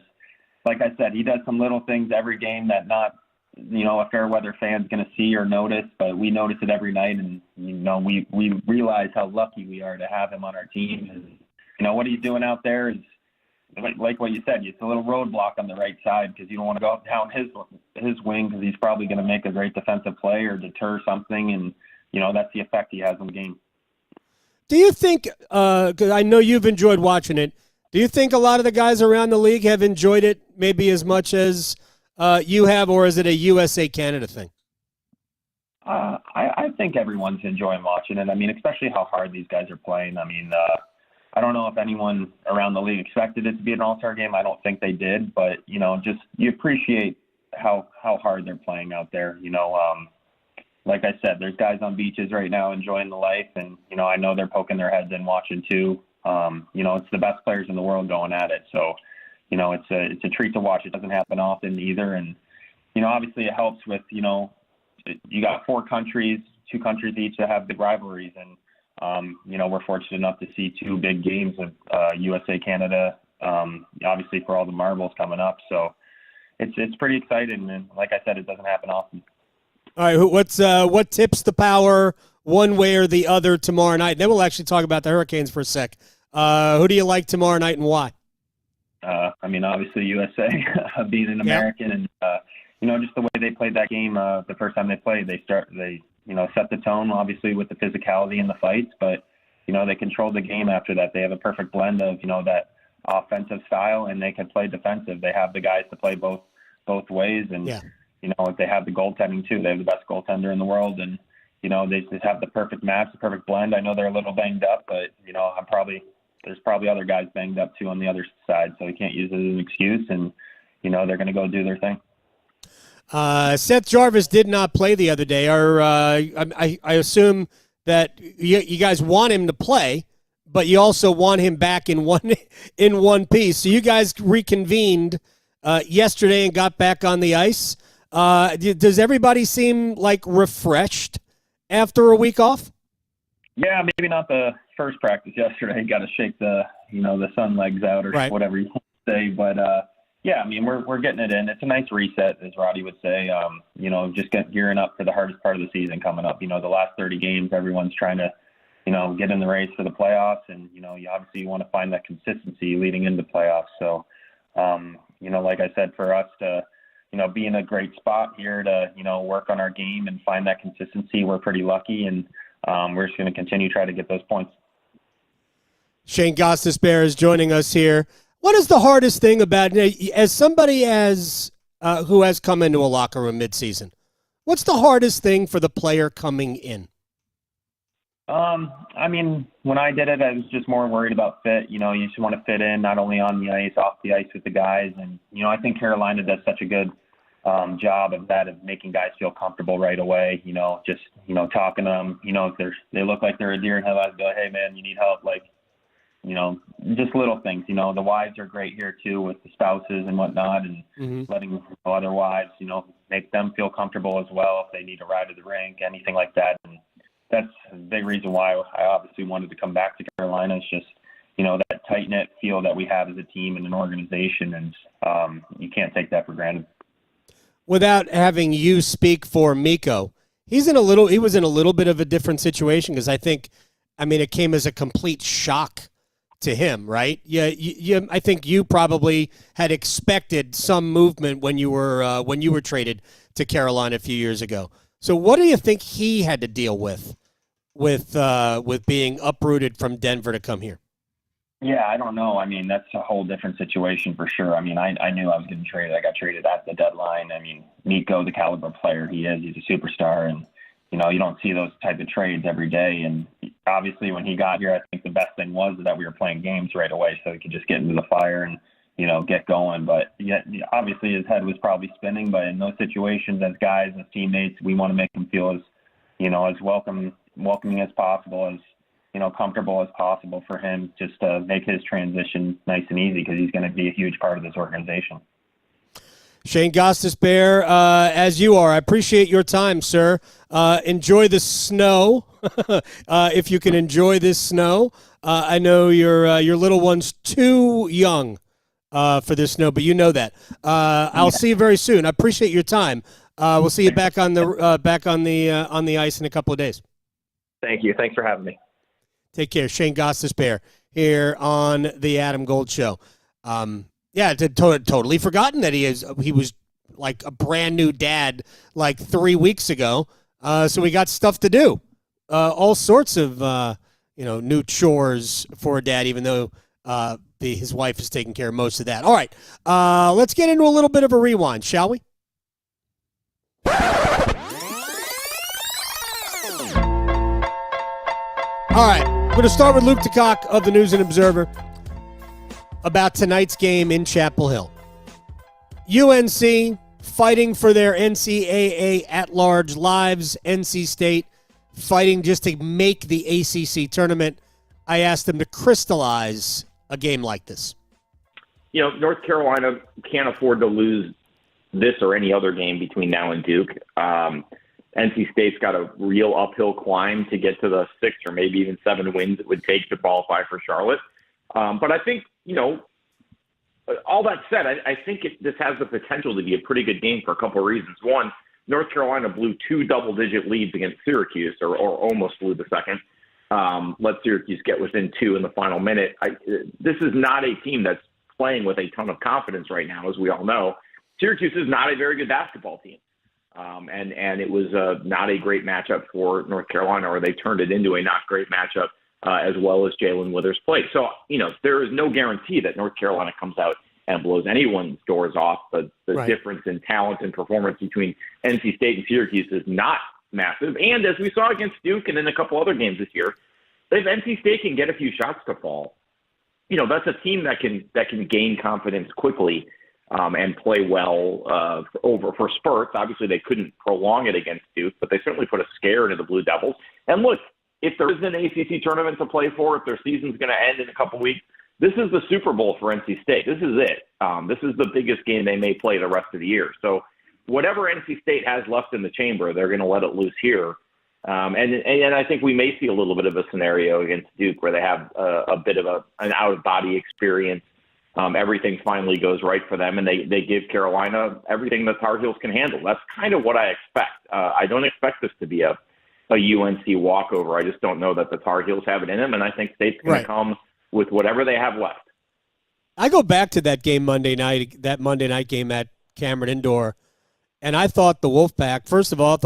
like I said, he does some little things every game that not a fair weather fan's going to see or notice, but we notice it every night, and we realize how lucky we are to have him on our team. And what he's doing out there is like what you said, it's a little roadblock on the right side because you don't want to go down his wing because he's probably going to make a great defensive play or deter something, and that's the effect he has on the game. Do you think, because I know you've enjoyed watching it, do you think a lot of the guys around the league have enjoyed it maybe as much as you have, or is it a USA-Canada thing? I think everyone's enjoying watching it. I mean, especially how hard these guys are playing. I mean, I don't know if anyone around the league expected it to be an all-star game. I don't think they did, but, just you appreciate how hard they're playing out there. Like I said, there's guys on beaches right now enjoying the life, and, I know they're poking their heads in watching too. It's the best players in the world going at it. So, it's a treat to watch. It doesn't happen often either. And, obviously it helps with, you got 4 countries, 2 countries each that have big rivalries. And, we're fortunate enough to see 2 big games of USA, Canada, obviously for all the marbles coming up. So it's pretty exciting. And like I said, it doesn't happen often. All right, what tips the power one way or the other tomorrow night? Then we'll actually talk about the Hurricanes for a sec. Who do you like tomorrow night and why? Obviously USA, being an American, and just the way they played that game the first time they played. They set the tone, obviously, with the physicality and the fights, but they controlled the game after that. They have a perfect blend of that offensive style, and they can play defensive. They have the guys to play both ways, and they have the goaltending too. They have the best goaltender in the world, and they just have the perfect match, the perfect blend. I know they're a little banged up, but there's probably other guys banged up too on the other side, so you can't use it as an excuse. And they're going to go do their thing. Seth Jarvis did not play the other day. I assume that you guys want him to play, but you also want him back in one piece. So you guys reconvened yesterday and got back on the ice. Does everybody seem like refreshed after a week off? Yeah, maybe not the first practice yesterday. Got to shake the sun legs out or whatever you want to say. But we're getting it in. It's a nice reset, as Roddy would say. Just gearing up for the hardest part of the season coming up. The last 30 games, everyone's trying to, get in the race for the playoffs, and you obviously want to find that consistency leading into playoffs. So, like I said, for us to be in a great spot here to work on our game and find that consistency, we're pretty lucky, and we're just going to continue to try to get those points. Shayne Gostisbehere is joining us here. What is the hardest thing about, as somebody who has come into a locker room midseason, what's the hardest thing for the player coming in? When I did it, I was just more worried about fit. You just want to fit in, not only on the ice, off the ice with the guys. And, I think Carolina does such a good job of that, of making guys feel comfortable right away. Just talking to them, if they look like they're a deer in headlights, go, hey man, you need help, just little things. The wives are great here too, with the spouses and whatnot, and letting other wives make them feel comfortable as well if they need a ride to the rink, anything like that. And that's a big reason why I obviously wanted to come back to Carolina. It's just that tight knit feel that we have as a team and an organization, and you can't take that for granted. Without having you speak for Mikko, he was in a little bit of a different situation, because it came as a complete shock to him, right? Yeah, I think you probably had expected some movement when you were traded to Carolina a few years ago. So what do you think he had to deal with being uprooted from Denver to come here? Yeah, I don't know. That's a whole different situation for sure. I knew I was getting traded. I got traded at the deadline. Mikko, the caliber player he is, he's a superstar, and you don't see those type of trades every day. And obviously when he got here, I think the best thing was that we were playing games right away, so he could just get into the fire and, get going. But yeah, obviously his head was probably spinning, but in those situations, as guys, as teammates, we want to make him feel as, as welcoming as possible, as, comfortable as possible for him, just to make his transition nice and easy, because he's going to be a huge part of this organization. Shayne Gostisbehere, as you are, I appreciate your time, sir. Enjoy the snow, if you can enjoy this snow. I know your little one's too young for this snow, but you know that. I'll see you very soon. I appreciate your time. We'll see you back on the ice in a couple of days. Thank you. Thanks for having me. Take care. Shayne Gostisbehere here on the Adam Gold Show. Totally forgotten that he was like a brand new dad like 3 weeks ago. So we got stuff to do. All sorts of new chores for a dad, even though his wife is taking care of most of that. All right, let's get into a little bit of a rewind, shall we? All right, we're going to start with Luke DeCock of the News and Observer about tonight's game in Chapel Hill. UNC fighting for their NCAA at-large lives. NC State fighting just to make the ACC tournament. I asked them to crystallize a game like this. North Carolina can't afford to lose this or any other game between now and Duke. NC State's got a real uphill climb to get to the 6 or maybe even 7 wins it would take to qualify for Charlotte. But I think, all that said, I think this has the potential to be a pretty good game for a couple of reasons. One, North Carolina blew 2 double-digit leads against Syracuse, or almost blew the second. Let Syracuse get within 2 in the final minute. This is not a team that's playing with a ton of confidence right now, as we all know. Syracuse is not a very good basketball team. And it was not a great matchup for North Carolina, or they turned it into a not great matchup as well as Jalen Withers played. So, there is no guarantee that North Carolina comes out and blows anyone's doors off. But the Right. difference in talent and performance between NC State and Syracuse is not massive. And as we saw against Duke and in a couple other games this year, if NC State can get a few shots to fall, that's a team that can gain confidence quickly. And play well for spurts. Obviously, they couldn't prolong it against Duke, but they certainly put a scare into the Blue Devils. And look, if there is an ACC tournament to play for, if their season's going to end in a couple weeks, this is the Super Bowl for NC State. This is it. This is the biggest game they may play the rest of the year. So whatever NC State has left in the chamber, they're going to let it loose here. And I think we may see a little bit of a scenario against Duke where they have a bit of an out-of-body experience. Everything finally goes right for them, and they give Carolina everything the Tar Heels can handle. That's kind of what I expect. I don't expect this to be a UNC walkover. I just don't know that the Tar Heels have it in them, and I think State's going to come with whatever they have left. I go back to that game Monday night game at Cameron Indoor, and I thought the Wolfpack, first of all,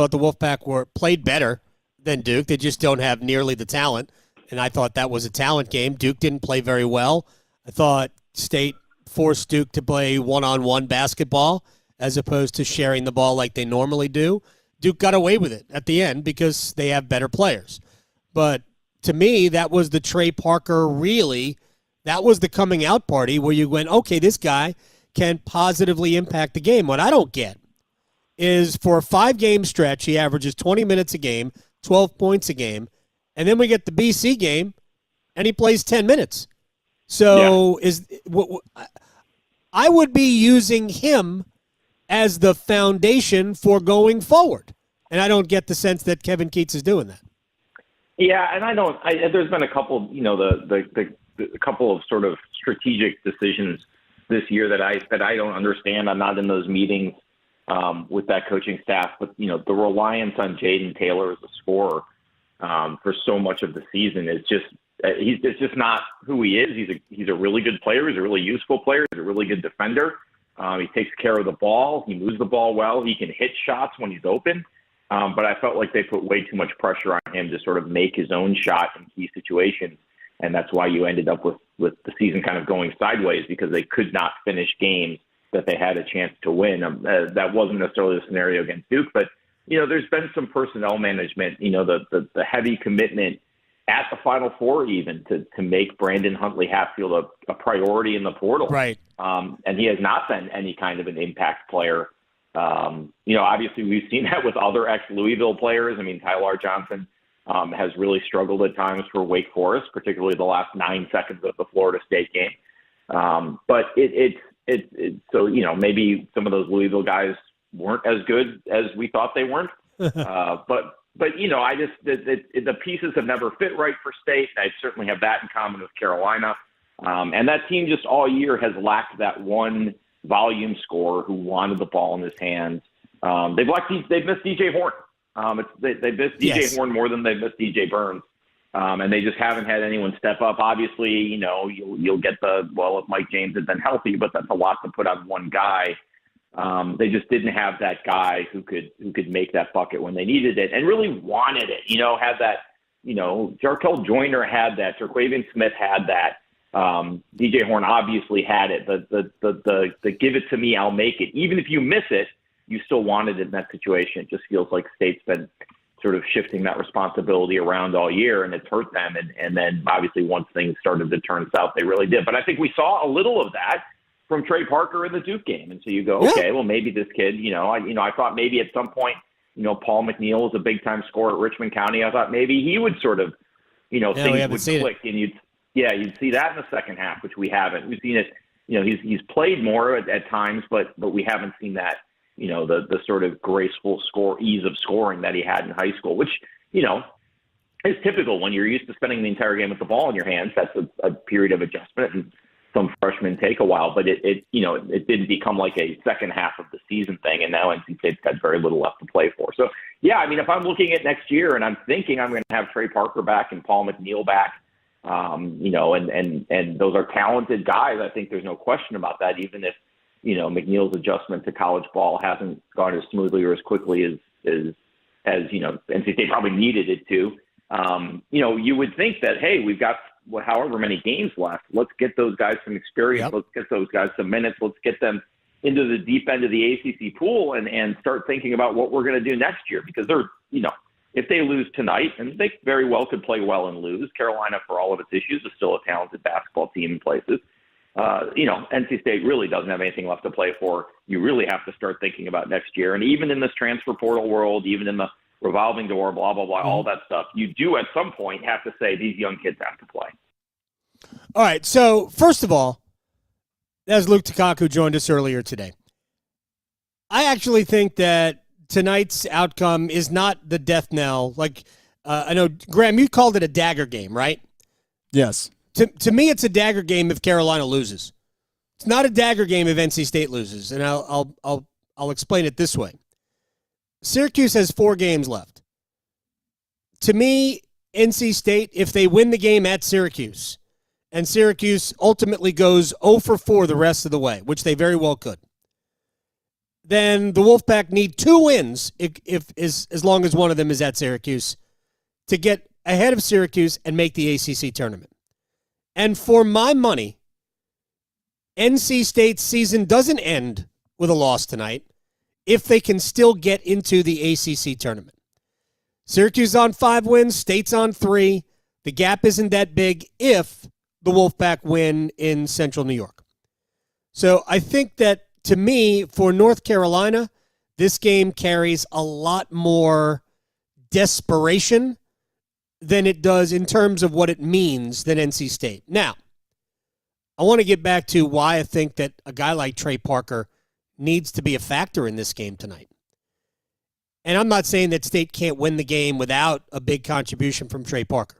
played better than Duke. They just don't have nearly the talent, and I thought that was a talent game. Duke didn't play very well. I thought State forced Duke to play one-on-one basketball as opposed to sharing the ball like they normally do. Duke got away with it at the end because they have better players. But to me, that was the Trey Parker that was the coming out party where you went, okay, this guy can positively impact the game. What I don't get is for a 5-game stretch, he averages 20 minutes a game, 12 points a game, and then we get the BC game, and he plays 10 minutes. So I would be using him as the foundation for going forward. And I don't get the sense that Kevin Keatts is doing that. Yeah, and there's been a couple, the couple of sort of strategic decisions this year that I don't understand. I'm not in those meetings with that coaching staff, but the reliance on Jaden Taylor as a scorer for so much of the season is just. It's just not who he is. He's a really good player. He's a really useful player. He's a really good defender. He takes care of the ball. He moves the ball well. He can hit shots when he's open. But I felt like they put way too much pressure on him to sort of make his own shot in key situations. And that's why you ended up with the season kind of going sideways because they could not finish games that they had a chance to win. That wasn't necessarily the scenario against Duke. But, there's been some personnel management, the heavy commitment at the Final Four even to make Brandon Huntley-Hatfield a priority in the portal. Right. And he has not been any kind of an impact player. Obviously we've seen that with other ex-Louisville players. I mean, Tyler Johnson has really struggled at times for Wake Forest, particularly the last 9 seconds of the Florida State game. But so, maybe some of those Louisville guys weren't as good as we thought they weren't. But the pieces have never fit right for State. I certainly have that in common with Carolina. And that team just all year has lacked that one volume scorer who wanted the ball in his hands. They've missed DJ Horn. They missed DJ Horn more than they missed DJ Burns. And they just haven't had anyone step up. Obviously, you'll get if Mike James had been healthy, but that's a lot to put on one guy. They just didn't have that guy who could make that bucket when they needed it and really wanted it. Had that. Jarkel Joyner had that. Terquavian Smith had that. DJ Horn obviously had it. The give it to me, I'll make it. Even if you miss it, you still wanted it in that situation. It just feels like State's been sort of shifting that responsibility around all year, and it's hurt them. And then obviously once things started to turn south, they really did. But I think we saw a little of that from Trey Parker in the Duke game. And so you go, okay, well, maybe this kid, I thought maybe at some point, Paul McNeil was a big time scorer at Richmond County. I thought maybe he would sort of, things would click and you'd see that in the second half, which we haven't. We've seen it, he's played more at times, but we haven't seen that the sort of graceful ease of scoring that he had in high school, which, is typical when you're used to spending the entire game with the ball in your hands. That's a period of adjustment, and some freshmen take a while, but it didn't become like a second half of the season thing, and now NC State's got very little left to play for. So, yeah, I mean, if I'm looking at next year and I'm thinking I'm going to have Trey Parker back and Paul McNeil back, and those are talented guys, I think there's no question about that, even if, McNeil's adjustment to college ball hasn't gone as smoothly or as quickly as NC State probably needed it to. You would think that, hey, we've got however many games left. Let's get those guys some experience. Yep. Let's get those guys some minutes. Let's get them into the deep end of the ACC pool and start thinking about what we're going to do next year. Because they're, if they lose tonight, and they very well could play well and lose, Carolina, for all of its issues, is still a talented basketball team in places. NC State really doesn't have anything left to play for. You really have to start thinking about next year. And even in this transfer portal world, even in the revolving door, blah, blah, blah, all that stuff, you do at some point have to say these young kids have to play. All right, so first of all, that's Luke DeCock, who joined us earlier today. I actually think that tonight's outcome is not the death knell. Like, I know, Graham, you called it a dagger game, right? Yes. To me, it's a dagger game if Carolina loses. It's not a dagger game if NC State loses, and I'll explain it this way. Syracuse has 4 games left. To me, NC State, if they win the game at Syracuse, and Syracuse ultimately goes 0 for 4 the rest of the way, which they very well could, then the Wolfpack need 2 wins, if as long as one of them is at Syracuse, to get ahead of Syracuse and make the ACC tournament. And for my money, NC State's season doesn't end with a loss tonight if they can still get into the ACC tournament. Syracuse on 5 wins, State's on 3. The gap isn't that big if the Wolfpack win in Central New York. So I think that, to me, for North Carolina, this game carries a lot more desperation than it does in terms of what it means than NC State. Now, I want to get back to why I think that a guy like Trey Parker needs to be a factor in this game tonight. And I'm not saying that State can't win the game without a big contribution from Trey Parker.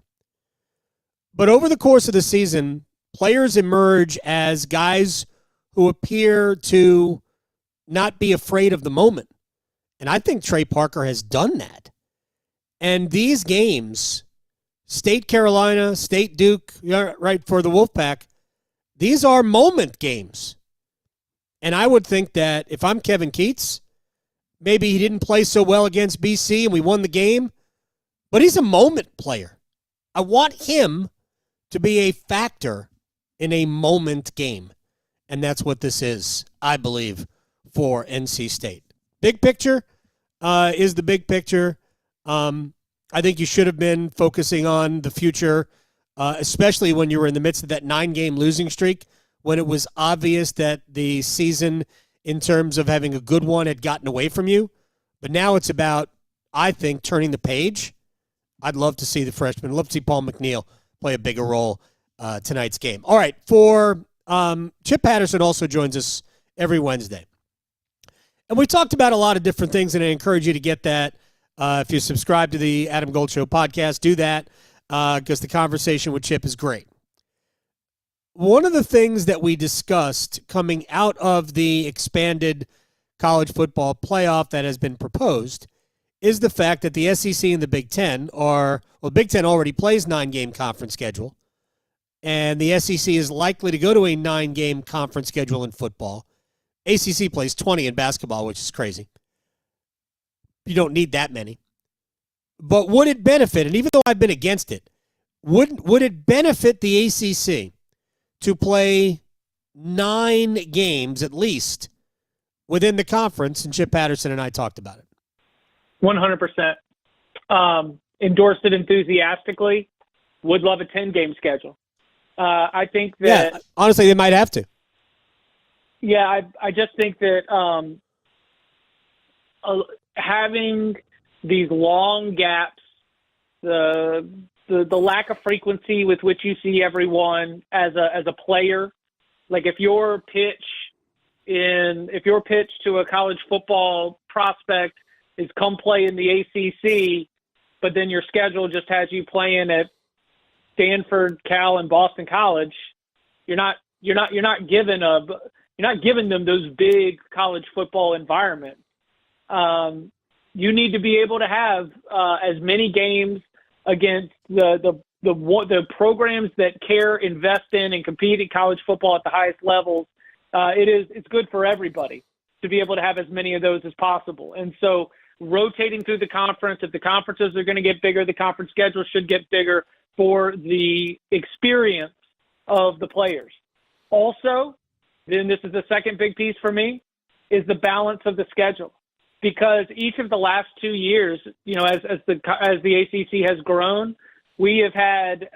But over the course of the season, players emerge as guys who appear to not be afraid of the moment. And I think Trey Parker has done that. And these games, State Carolina, State Duke, right, for the Wolfpack, these are moment games. And I would think that if I'm Kevin Keatts, maybe he didn't play so well against BC and we won the game, but he's a moment player. I want him to be a factor in a moment game. And that's what this is, I believe, for NC State. Big picture is the big picture. I think you should have been focusing on the future, especially when you were in the midst of that 9-game losing streak, when it was obvious that the season, in terms of having a good one, had gotten away from you. But now it's about, I think, turning the page. I'd love to see the freshman, love to see Paul McNeil play a bigger role tonight's game. All right, for Chip Patterson also joins us every Wednesday. And we talked about a lot of different things, and I encourage you to get that. If you subscribe to the Adam Gold Show podcast, do that because the conversation with Chip is great. One of the things that we discussed coming out of the expanded college football playoff that has been proposed is the fact that the SEC and the Big Ten Big Ten already plays 9-game conference schedule, and the SEC is likely to go to a 9-game conference schedule in football. ACC plays 20 in basketball, which is crazy. You don't need that many. But would it benefit, and even though I've been against it, would it benefit the ACC to play 9 games at least within the conference? And Chip Patterson and I talked about it. 100%. Endorsed it enthusiastically. Would love a 10-game schedule. I think that... Yeah, honestly, they might have to. Yeah, I just think that having these long gaps, the lack of frequency with which you see everyone as a player, like if your pitch if your pitch to a college football prospect is come play in the ACC, but then your schedule just has you playing at Stanford, Cal, and Boston College, you're not giving them those big college football environments. You need to be able to have as many games against the programs that care, invest in, and compete in college football at the highest levels. It's good for everybody to be able to have as many of those as possible. And so rotating through the conference, if the conferences are going to get bigger, the conference schedule should get bigger for the experience of the players. Also, then this is the second big piece for me, is the balance of the schedule. Because each of the last 2 years, as the ACC has grown, we have had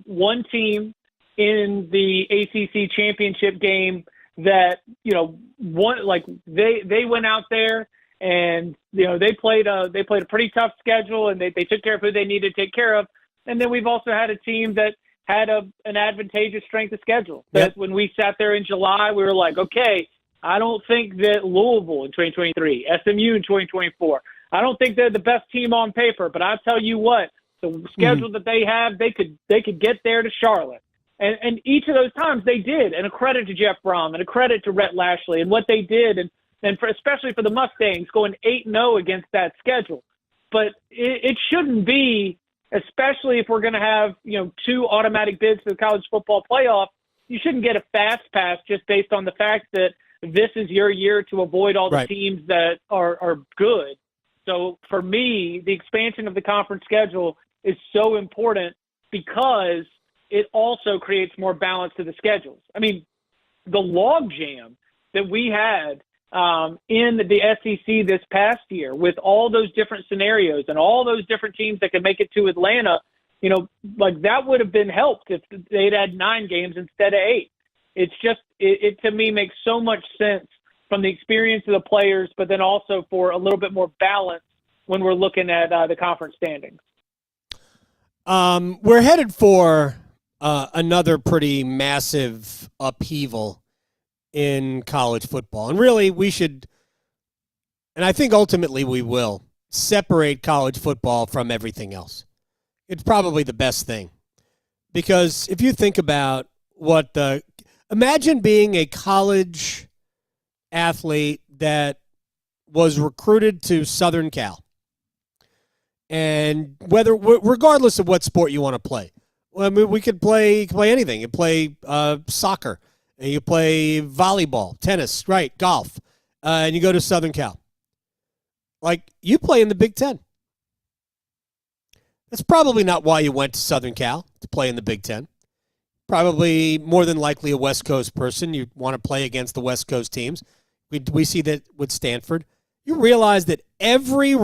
one team in the ACC championship game that they went out there and they played a pretty tough schedule, and they took care of who they needed to take care of. And then we've also had a team that had an advantageous strength of schedule. That when we sat there in July, we were like, okay, I don't think that Louisville in 2023, SMU in 2024, I don't think they're the best team on paper, but I tell you what, the schedule that they have, they could get there to Charlotte. And each of those times they did, and a credit to Jeff Brom and a credit to Rhett Lashley and what they did, and especially for the Mustangs going 8-0 against that schedule. But it shouldn't be, especially if we're going to have 2 automatic bids to the college football playoff, you shouldn't get a fast pass just based on the fact that this is your year to avoid all the teams that are good. So for me, the expansion of the conference schedule is so important because it also creates more balance to the schedules. I mean, the logjam that we had in the SEC this past year with all those different scenarios and all those different teams that could make it to Atlanta, that would have been helped if they'd had 9 games instead of 8. It's just, it to me makes so much sense from the experience of the players, but then also for a little bit more balance when we're looking at the conference standings. We're headed for another pretty massive upheaval in college football. And really, we should, and I think ultimately we will, separate college football from everything else. It's probably the best thing. Because if you think about imagine being a college athlete that was recruited to Southern Cal. And regardless of what sport you want to play. Well, I mean, we could play anything. You play soccer, and you play volleyball, tennis, right, golf, and you go to Southern Cal. Like, you play in the Big Ten. That's probably not why you went to Southern Cal, to play in the Big Ten. Probably more than likely a West Coast person. You want to play against the West Coast teams. We see that with Stanford. You realize that every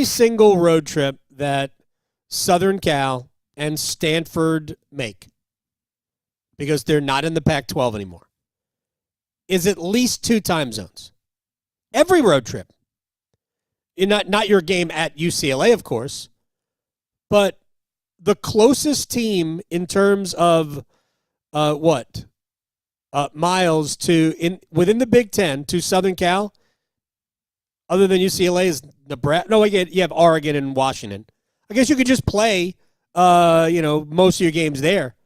single road trip that Southern Cal and Stanford make, because they're not in the Pac-12 anymore, is at least 2 time zones. Every road trip. Not your game at UCLA, of course, but the closest team in terms of miles within the Big Ten to Southern Cal, other than UCLA, is Nebraska. No, you have Oregon and Washington. I guess you could just play, most of your games there.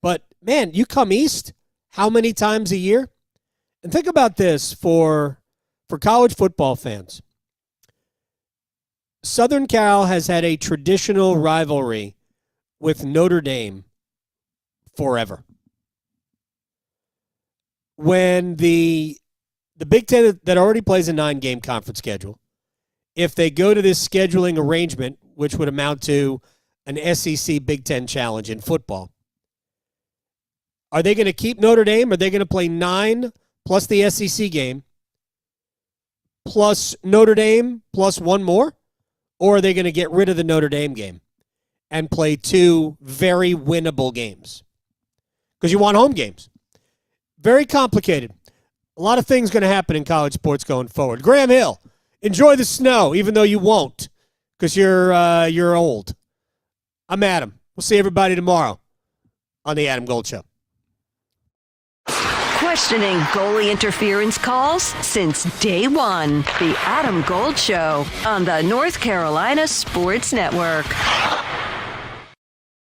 But, man, you come east how many times a year? And think about this for college football fans. Southern Cal has had a traditional rivalry with Notre Dame forever. When the Big Ten that already plays a 9-game conference schedule, if they go to this scheduling arrangement, which would amount to an SEC Big Ten challenge in football, are they going to keep Notre Dame? Are they going to play 9 plus the SEC game plus Notre Dame plus 1 more? Or are they going to get rid of the Notre Dame game and play 2 very winnable games? Because you want home games. Very complicated. A lot of things going to happen in college sports going forward. Graham Hill, enjoy the snow, even though you won't, because you're old. I'm Adam. We'll see everybody tomorrow on the Adam Gold Show. questioning goalie interference calls since day one. The Adam Gold Show on the North Carolina Sports Network.